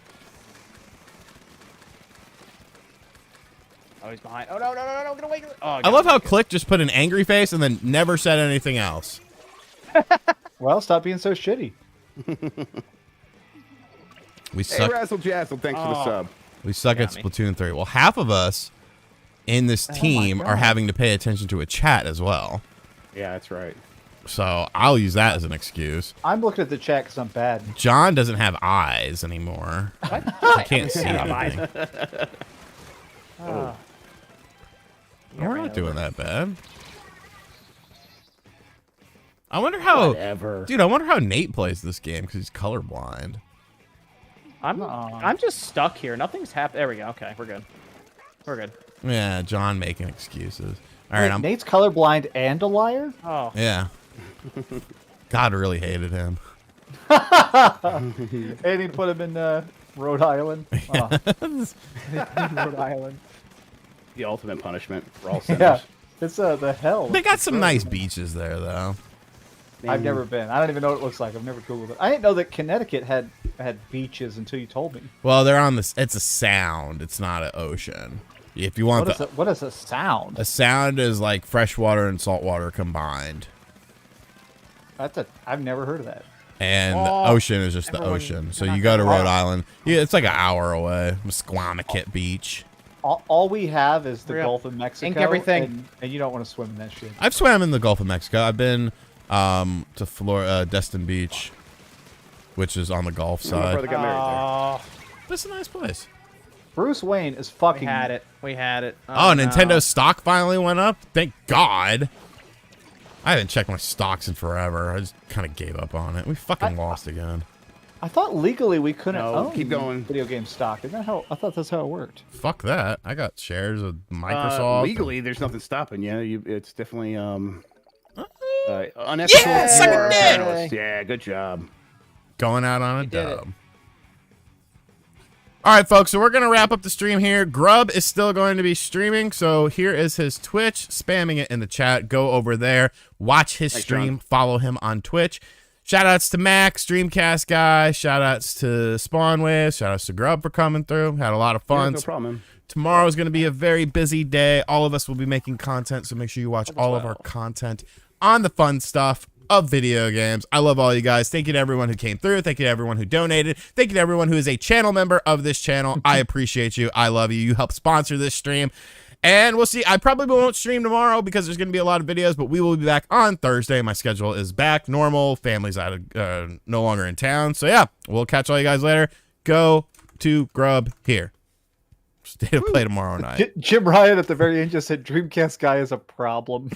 Oh, he's behind. Oh, no, get away. Oh, I love how Click just put an angry face and then never said anything else. Well, stop being so shitty. We Hey, suck. Razzle Jazzle, thanks for the sub. We suck at Splatoon 3. Well, half of us in this team are having to pay attention to a chat as well. Yeah, that's right. So I'll use that as an excuse. I'm looking at the chat because I'm bad. John doesn't have eyes anymore. What? I can't see anything. Oh. We're not doing that bad. I wonder how, Whatever. dude. I wonder how Nate plays this game because he's colorblind. I'm just stuck here. Nothing's happened. There we go. Okay, we're good. We're good. Yeah, John making excuses. All right, Wait, Nate's colorblind and a liar? Oh. Yeah. God really hated him. And he put him in Rhode Island. Oh. Rhode Island. The ultimate punishment for all sinners. Yeah, it's the hell. They got some nice beaches there, though. I've never been. I don't even know what it looks like. I've never Googled it. I didn't know that Connecticut had beaches until you told me. Well, they're on this. It's a sound. It's not an ocean. If you want what is a sound? A sound is like freshwater and saltwater combined. I've never heard of that. And the ocean is just the ocean. So you go to Rhode Island. Yeah, it's like an hour away. Squamicut Beach. All we have is the Gulf of Mexico. Ink everything. And you don't want to swim in that shit. I've swam in the Gulf of Mexico. I've been to Florida, Destin Beach, which is on the Gulf side. Brother got married there. That's a nice place. Bruce Wayne is fucking. We had it. Oh, Nintendo stock finally went up. Thank God. I haven't checked my stocks in forever. I just kind of gave up on it. We fucking lost again. I thought legally we couldn't own keep going. video game stock. Isn't that how? I thought that's how it worked. Fuck that. I got shares of Microsoft. Legally, there's nothing stopping you. It's definitely unethical. Yeah, suck a dick. Yeah, good job. Going out on a dub. All right, folks, so we're going to wrap up the stream here. Grub is still going to be streaming, so here is his Twitch, spamming it in the chat. Go over there, watch his stream, follow him on Twitch. Shout-outs to Max, Dreamcast guy. Shout-outs to Spawnwave. Shout-outs to Grub for coming through. Had a lot of fun. Yeah, no problem. Tomorrow is going to be a very busy day. All of us will be making content, so make sure you watch all of our content on the fun stuff of video games. I love all you guys. Thank you to everyone who came through. Thank you to everyone who donated. Thank you to everyone who is a channel member of this channel. I appreciate you. I love you. You help sponsor this stream. And we'll see. I probably won't stream tomorrow because there's going to be a lot of videos, but we will be back on Thursday. My schedule is back normal. Family's out of, no longer in town. So yeah, we'll catch all you guys later. Go to Grub here. State of play tomorrow night. Jim Ryan at the very end just said Dreamcast guy is a problem.